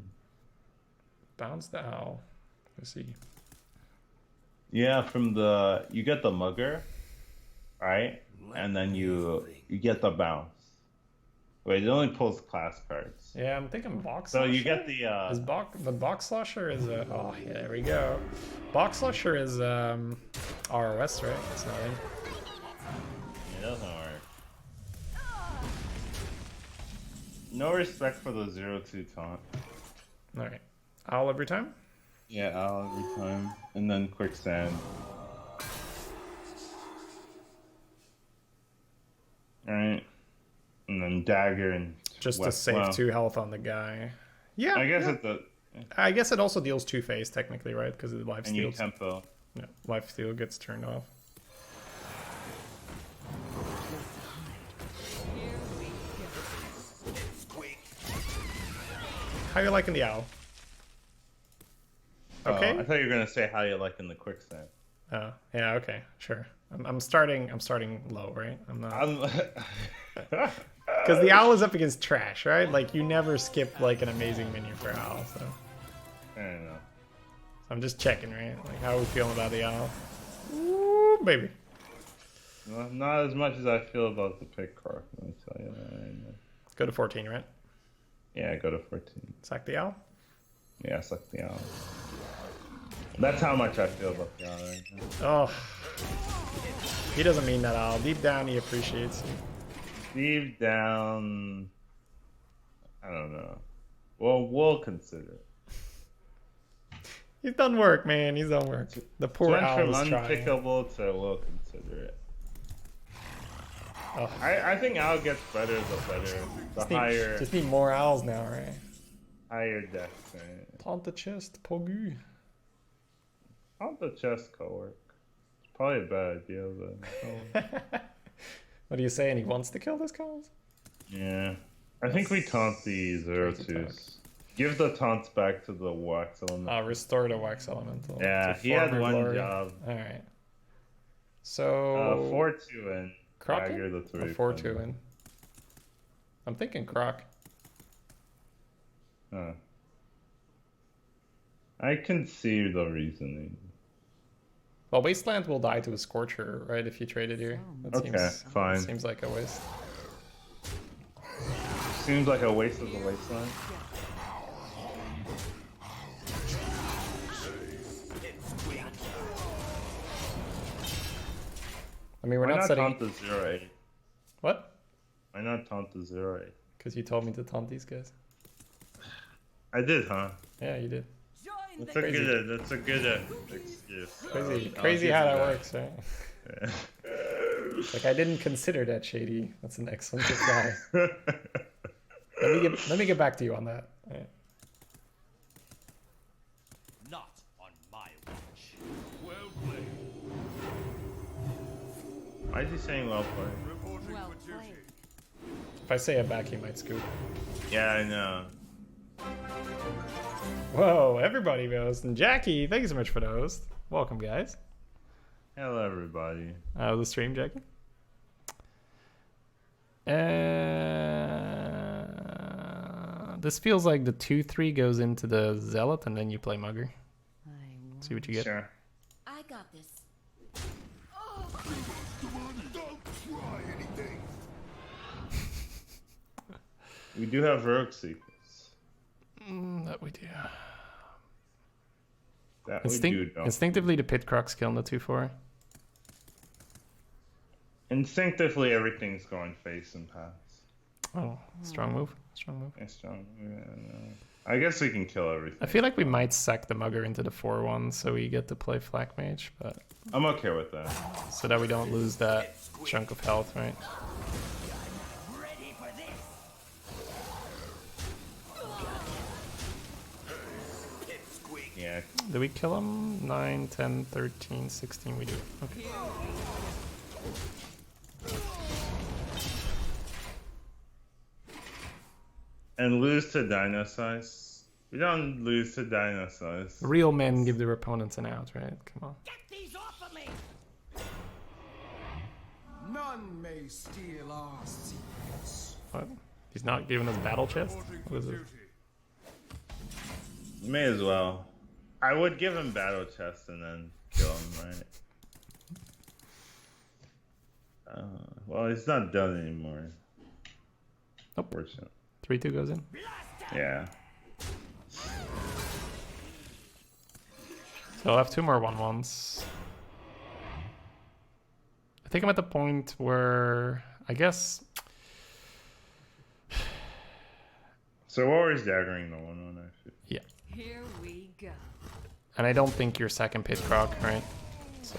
Bounce the owl. Let's see. Yeah, you get the mugger, right? And then you get the bounce. Wait, it only pulls class cards. Yeah, I'm thinking box. So you Slusher? get the The box slusher is a... Oh, yeah, there we go. Box slusher is ROS, right? It's not in. It doesn't work. No respect for the 0-2 taunt. Alright. Owl every time? Yeah, owl every time. And then quicksand. Alright. And then dagger in just to Well, save well. 2 health on the guy. Yeah, I guess yeah. it's a I guess it also deals 2 phase technically, right? Because the life and you steal. tempo. Yeah, life steal gets turned off. How you liking the owl? Okay. I thought you were gonna say how you like in the quicksand. Oh, yeah. Okay, sure. I'm starting low, right? I'm not. Because the owl is up against trash, right? Like you never skip like an amazing menu for owl. So I don't know. I'm just checking, right? Like how are we feeling about the owl? Ooh, baby. Well, not as much as I feel about the pick croc. Let me tell you that. Let's go to 14, right? Yeah, go to 14. Sack the owl. Yeah, suck the owl. That's how much I feel about the owl right now. Oh, he doesn't mean that owl. Deep down, he appreciates you. Deep down, I don't know. Well, we'll consider it. He's done work, man. He's done work. The poor Went owl from is trying. unpickable to we'll consider it. Oh. I think owl gets better the better. The higher, Just need more owls now, right? higher dex. Right? Taunt the chest, Pogu. Taunt the chest could work. It's probably a bad idea, but What are you saying? He wants to kill this cause? yeah. I think we taunt the 0-2s. Give the taunts back to the wax element. Restore the wax elemental. Yeah, to he had former one glory. job. Alright. So 4-2 in. Croc Dagger in? the Or 3. 4-2 in. I'm thinking Croc. Huh. I can see the reasoning. Well, Wasteland will die to a Scorcher, right, if you trade it here. That Okay, fine. Seems like a waste. Seems like a waste of the wasteland. I mean, we're Why not not setting... taunt the 0-8? What? Why not taunt the 0-8? Because you told me to taunt these guys. I did, huh? Yeah, you did. Join That's the a good, that's a good excuse. Crazy I'll how give that you works, right? Yeah. Like, I didn't consider that, Shady. That's an excellent reply. Let me get back to you on that. Yeah. Not on my watch. Well played. Why is he saying well played? Reporting Well for duty. played. If I say it back, he might scoop. Yeah, I know. Whoa, everybody host. And Jackie, thank you so much for the host. Welcome, guys. Hello, everybody. The stream, Jackie. This feels like the 2-3 goes into the Zealot, and then you play Mugger. See what you get. Sure. I got this. Don't try anything. We do have Rogue Seekers. That we do. That we do, don't. Instinctively, the Pit Croc's killing the 2-4. Instinctively, everything's going face and pass. Oh, strong move. Strong move. It's strong. Yeah, no. I guess we can kill everything. I feel like we might sack the Mugger into the 4-1, so we get to play Flak Mage, but I'm okay with that. so that we don't lose that chunk of health, right? Ready for this. Yeah. Did we kill him? 9, 10, 13, 16, we do. Okay. And lose to Dino Size. We don't lose to Dino Size. Real men give their opponents an out, right? Come on. Get these off of me. None may steal our secrets. What? He's not giving us battle chest? Reporting What for is it? duty. May as well. I would give him Battle Chest and then kill him, right? Well, he's not done anymore. Nope. Fortunate. 3-2 goes in. Yeah. So I'll have 2 more 1-1s. I think I'm at the point where, I guess... So we're always daggering the 1-1, actually. Yeah. Here we go. And I don't think you're second Pit Croc, right? So...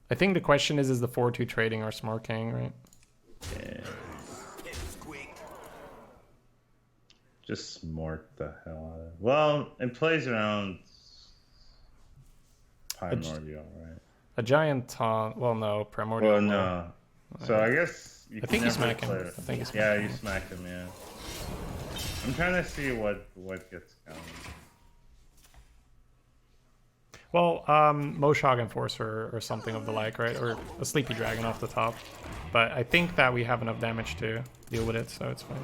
I think the question is the 4-2 trading or Smarking, right? Yeah. Just smart the hell out of it. Well, it plays around Primordial, right? A giant taunt. Well, no, Primordial. Well, no. So I guess you I think can you never smack him. play I it. think you smack Yeah, you smack him, yeah. I'm trying to see what gets going. Well, Moshog Enforcer or something of the like, right? Or a Sleepy Dragon off the top. But I think that we have enough damage to deal with it, so it's fine.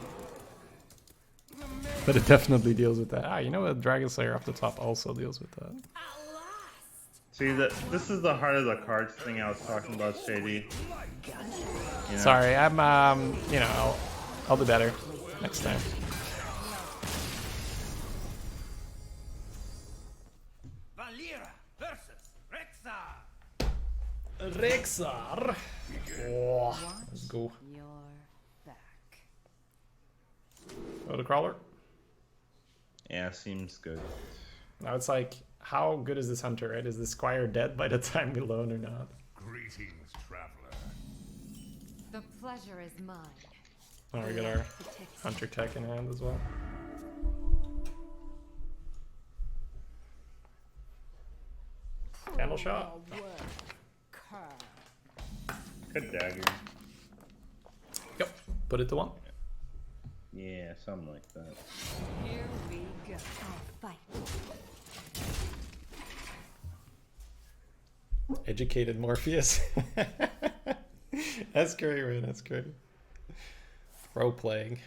But it definitely deals with that. Ah, you know what? Dragon Slayer off the top also deals with that. See, this is the heart of the cards thing I was talking about, Shady. You know? Sorry, I'm, you know, I'll do better next time. Valera versus Rexar. Rexar. Oh, let's go. Your back. Oh, the crawler. Yeah, seems good. Now it's like, how good is this hunter, right? Is the squire dead by the time we loan or not? Greetings, traveler. The pleasure is mine. Oh, we got our hunter tech in hand as well. Candle shot. Good dagger. Yep. Put it to 1. Yeah, something like that. Here we go. I'll fight. Educated Morpheus. That's great, man. That's great. Role playing.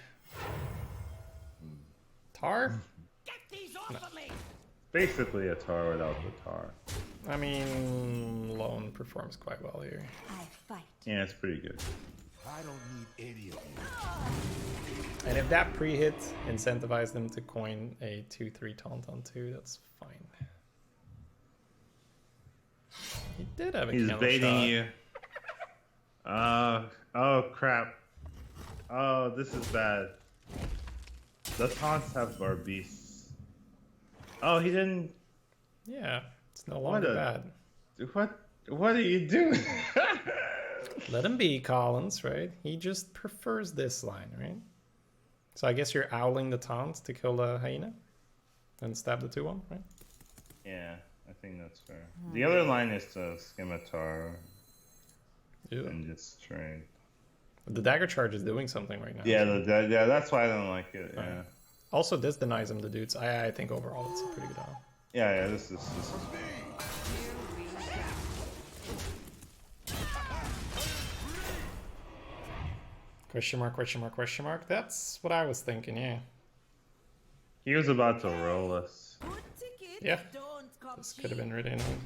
Tar? Get these off of me! Basically a tar without the tar. I mean, Lone performs quite well here. I fight. Yeah, it's pretty good. I don't need any of you. And if that pre-hit incentivized them to coin a 2-3 taunt on 2, that's fine. He did have a He's candle baiting shot. you. Oh crap. Oh, this is bad. The taunts have our beasts. Oh, he didn't. Yeah, it's no longer bad. What are you doing? Let him be, Collins, right? He just prefers this line, right? So I guess you're owling the taunts to kill the hyena and stab the 2-1, right? Yeah, I think that's fair. The other line is to Scimitar and just trade. The dagger charge is doing something right now. Yeah, yeah, that's why I don't like it. Yeah. Also, this denies him the dudes. I think overall it's a pretty good owl. Yeah, this is. Question mark, question mark, question mark. That's what I was thinking, yeah. He was about to roll us. Good tickets Yeah. don't come This could have been really annoying.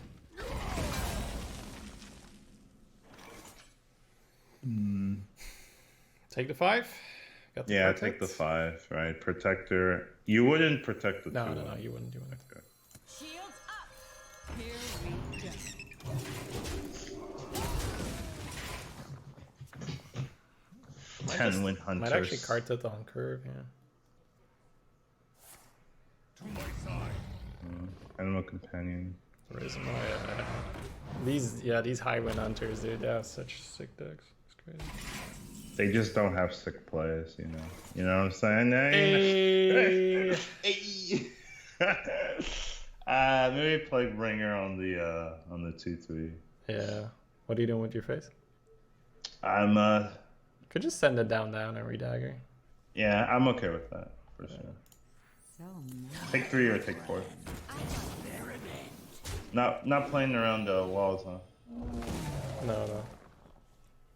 Take the 5. Got the Yeah, protect. take the 5, right? Protector. You wouldn't protect the 2. No, you wouldn't. Shields up. Here we go. 10 Wind Hunters. Might actually cart it on curve, yeah. To my side. Animal Companion. Where's my, these high wind hunters, dude, they have such sick decks. It's crazy. They just don't have sick plays, you know. You know what I'm saying? Hey. Maybe play Bringer on the 2-3. Yeah. What are you doing with your face? I'm Could just send it down every dagger. yeah, I'm okay with that for sure. So nice. Take 3 or take 4. Not playing around the walls, huh? No.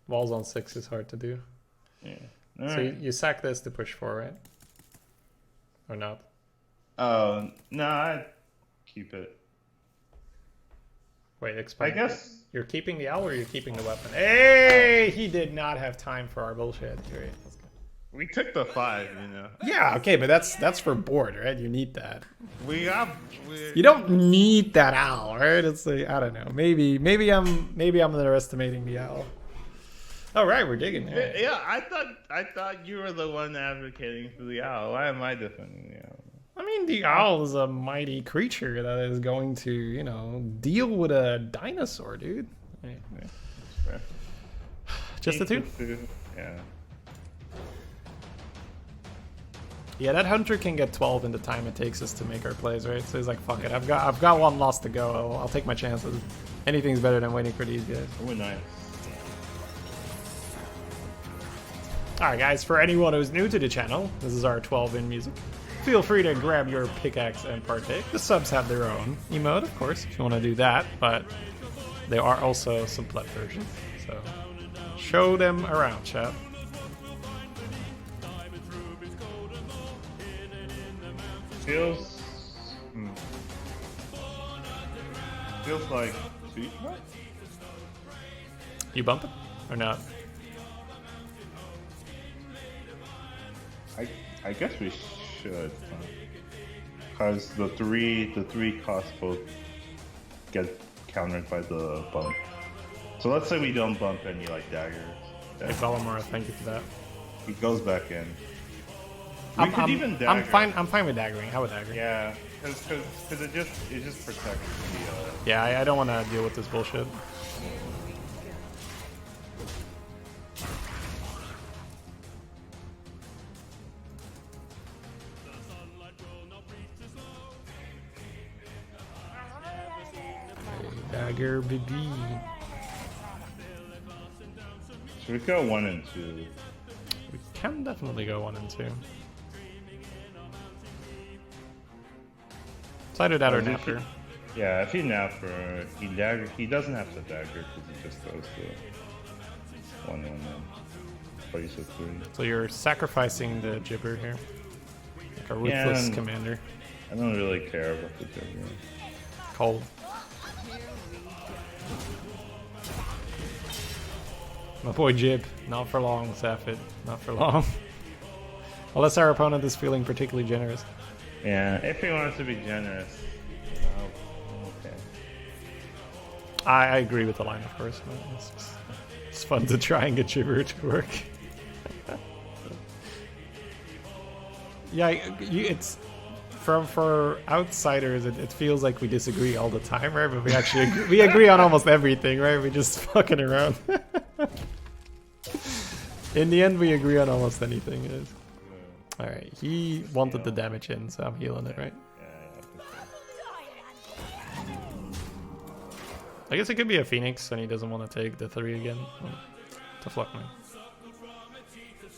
Walls on 6 is hard to do. Yeah. So Alright. you sack this to push 4, right? Or not? Oh no, I keep it. Wait, explain. I guess. You're keeping the owl or you're keeping the weapon? Hey! He did not have time for our bullshit. Great. Let's go. We took the 5, you know. Yeah, okay, but that's for board, right? You need that. You You don't need that owl, right? It's like, I don't know. Maybe I'm underestimating the owl. All right, we're digging. Right. Yeah, I thought you were the one advocating for the owl. Why am I defending the owl? I mean, the owl is a mighty creature that is going to, you know, deal with a dinosaur, dude. Yeah, that's fair. Just the 2? Yeah. Yeah, that hunter can get 12 in the time it takes us to make our plays, right? So he's like, fuck it, I've got one loss to go. I'll take my chances. Anything's better than waiting for these guys. Oh, nice. Alright guys, for anyone who's new to the channel, this is our 12-in music. Feel free to grab your pickaxe and partake. The subs have their own emote, of course, if you want to do that, but there are also some plat versions, so show them around, chat. Feels like sweet. You bump it or not? I guess we should, because the three costs both get countered by the bump. So let's say we don't bump any like daggers. Hey Bellamora, thank you for that. He goes back in. We could even dagger. I'm fine with daggering. I would dagger. Yeah, because it just protects the. Yeah, I don't want to deal with this bullshit. Dagger baby. Should we go 1 and 2? We can definitely go 1 and 2. Side or that or napper. Yeah, if he napper, he doesn't have to dagger because he just goes to 1 and then plays a 3. So you're sacrificing the gibber here. Like a ruthless commander. I don't really care about the gibber. Cold. My boy Jib, not for long, Safid, not for long. Unless our opponent is feeling particularly generous. Yeah, if he wants to be generous. Okay. I agree with the line, of course. It's fun to try and get Jibber to work. Yeah, it's for outsiders. It feels like we disagree all the time, right? But we actually we agree on almost everything, right? We just fucking around. In the end, we agree on almost anything. It is. All right, he wanted the damage in, so I'm healing it, right? I guess it could be a Phoenix, and he doesn't want to take the 3 again. Tough luck, man.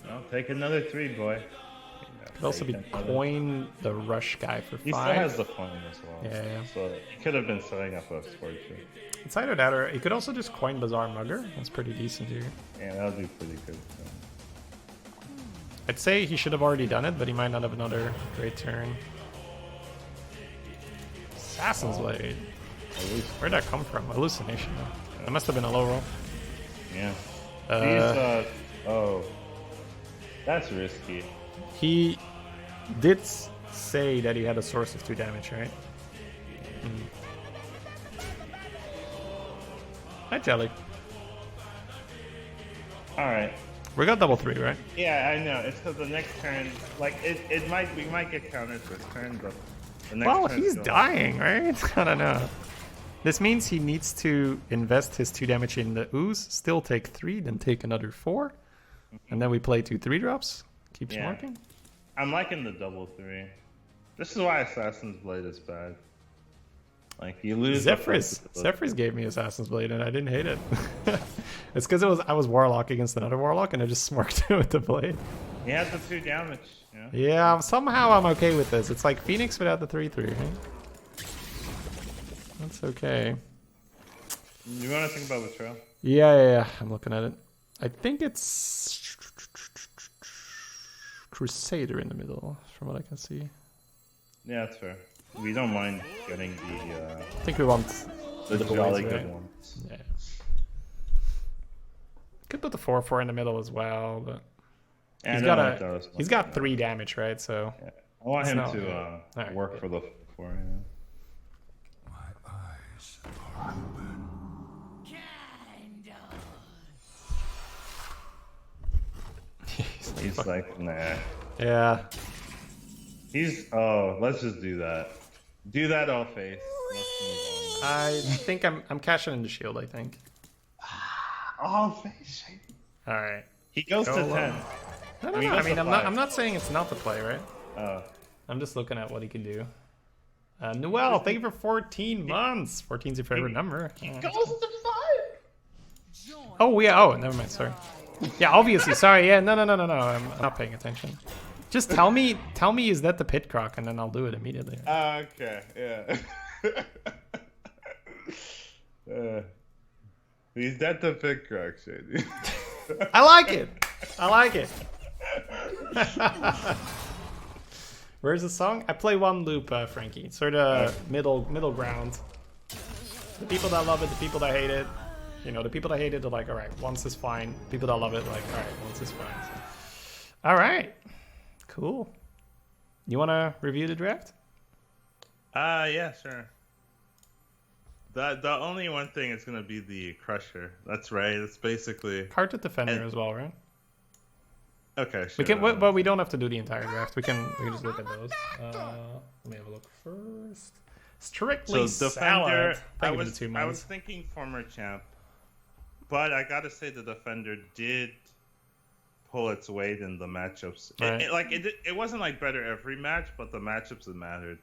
I'll take another 3, boy. Could also be coin the rush guy for 5. He still has the coin as well. Yeah. So he could have been setting up a score too. It's either that or he could also just coin Bazaar Mugger. That's pretty decent here. Yeah, that'll do pretty good. I'd say he should have already done it, but he might not have another great turn. Assassin's Blade. Where'd that come from? Hallucination. That must have been a low roll. Yeah. Oh. That's risky. He did say that he had a source of 2 damage, right? Hi, Jelly. Alright. We got double 3, right? Yeah, I know. It's because the next turn, like, we might get countered this turn, but the next Well, turn he's dying, right? I don't know. This means he needs to invest his 2 damage in the ooze, still take 3, then take another 4, and then we play 2 3-drops. Keeps marking. I'm liking the double 3. This is why Assassin's Blade is bad. Like, you lose. Zephyrus gave me Assassin's Blade and I didn't hate it. It's because I was Warlock against another Warlock and I just smirked it with the blade. He has the 2 damage. Yeah, somehow I'm okay with this. It's like Phoenix without the 3/3. Right? That's okay. You want to think about Betrayal? Yeah. I'm looking at it. I think it's Crusader in the middle, from what I can see. Yeah, that's fair. We don't mind getting the. I think we want the jolly good right? ones. Yeah. Could put the 4/4 in the middle as well, but he's got 3 damage, right? So yeah. I want him to work for the 4. Yeah. My eyes are open. He's like, nah. Yeah. Let's just do that. Do that all face. I think I'm cashing in the shield, I think. All face. Alright. He goes to 10. No. I mean, I'm not saying it's not the play, right? I'm just looking at what he can do. Noel, thank you for 14 months. 14's your favorite number. Oh, yeah. Oh, never mind. Sorry. Yeah, obviously. Sorry. Yeah, no. I'm not paying attention. Just tell me, is that the pit croc, and then I'll do it immediately. Okay, yeah. Is that the pit croc, Shady? I like it. I like it. Where's the song? I play one loop, Frankie. Sort of middle ground. The people that love it, the people that hate it. You know, the people that hate it are like, all right, once is fine. People that love it, like, all right, once is fine. All right, cool. You want to review the draft? Yeah, sure. The only one thing is gonna be the Crusher. That's right. It's basically Hearted Defender as well, right? Okay, sure. We can, but we don't have to do the entire draft. We can just look at those. Let me have a look first. Strictly so Defender. Salad. I was thinking former champ, but I gotta say the Defender did pull its weight in the matchups. Right. It wasn't like better every match, but the matchups that mattered.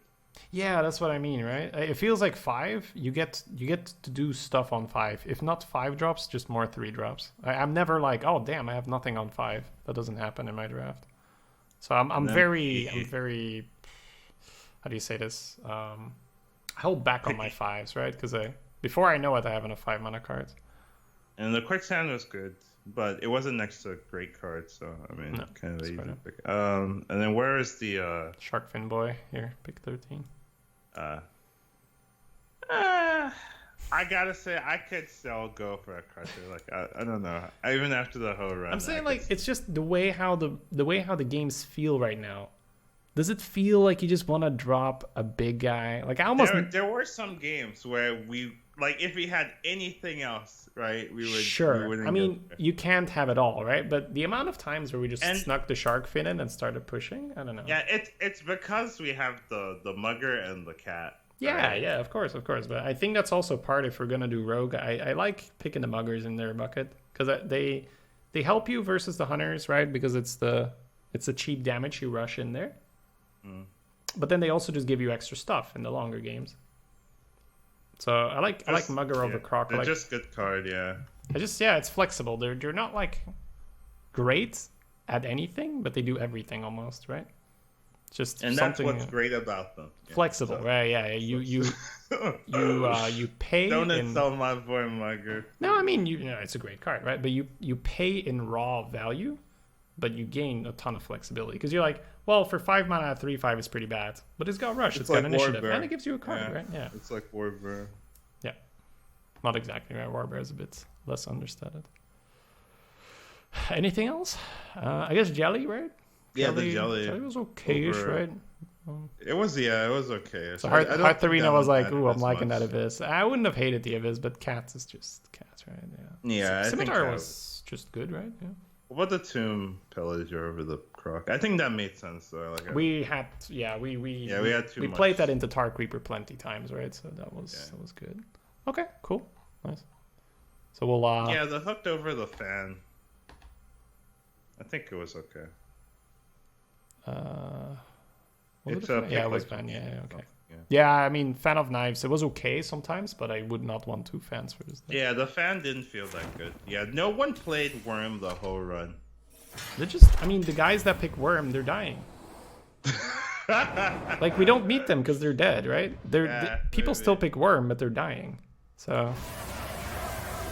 Yeah, that's what I mean, right? It feels like 5. You get to do stuff on 5. If not 5 drops, just more 3 drops. I'm never like, oh damn, I have nothing on 5. That doesn't happen in my draft. So I'm very. How do you say this? I hold back on my 5s, right? Because before I know it, I have enough 5 mana cards. And the quicksand was good, but it wasn't next to a great card, so I mean, No, kind of easy fair to pick. And then where is the Sharkfin boy here? Pick 13. I gotta say, I could still go for a Crusher. Like I don't know. Even after the whole run, I'm saying it's just the way how the games feel right now. Does it feel like you just want to drop a big guy? Like I almost there were some games where we like if we had anything else, right? We would sure. We wouldn't I mean, go there. you can't have it all, right? But the amount of times where we just snuck the shark fin in and started pushing, I don't know. Yeah, it's because we have the mugger and the cat. Yeah, right? yeah, of course. But I think that's also part if we're gonna do rogue. I like picking the muggers in their bucket because they help you versus the hunters, right? Because it's the cheap damage you rush in there. Mm. But then they also just give you extra stuff in the longer games. So I like mugger over croc. They're just good card, yeah. It's flexible. They're not like great at anything, but they do everything almost, right? Just and that's what's great about them. Flexible, right? Yeah, you pay. Don't insult my boy mugger. No, I mean it's a great card, right? But you pay in raw value, but you gain a ton of flexibility because you're like, well, for 5 mana, 3/5 is pretty bad, but it's got rush, it's got initiative, and it gives you a card, right? Yeah, it's like Warbear. Yeah, not exactly right. Warbear is a bit less understated. Anything else? I guess jelly, right? Yeah, the jelly. Jelly was okay-ish, right? It was okay. So Heart 3, I was like, ooh, I'm liking that Abyss. I wouldn't have hated the Abyss, but Cats is just Cats, right? Yeah. Yeah, Scimitar was just good, right? Yeah. What about the Tomb Pillager over the Croc? I think that made sense though. We had too much. Played that into Tar Creeper plenty times, right? So that was good. Okay, cool, nice. So we'll the hooked over the fan. I think it was okay. It was fan. Yeah, okay. Yeah, I mean, Fan of Knives. It was okay sometimes, but I would not want 2 fans for this thing. Yeah, the fan didn't feel that good. Yeah, no one played Worm the whole run. The guys that pick Worm, they're dying. Like, we don't meet them because they're dead, right? People still pick Worm, but they're dying. So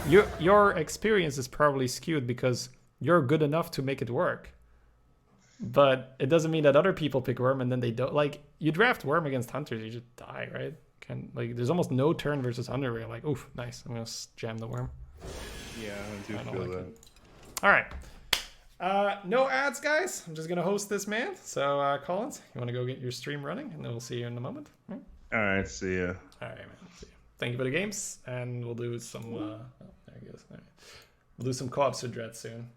your experience is probably skewed because you're good enough to make it work. But it doesn't mean that other people pick Worm and then they don't. Like, you draft Worm against Hunters, you just die, right? There's almost no turn versus Hunter where you're like, oof, nice, I'm going to jam the Worm. Yeah, I do feel that. All right. No ads, guys. I'm just going to host this, man. So, Collins, you want to go get your stream running? And then we'll see you in a moment. All right, see ya. All right, man. See you. Thank you for the games. And we'll do some... there he goes. All right. We'll do some co-ops with Dread soon.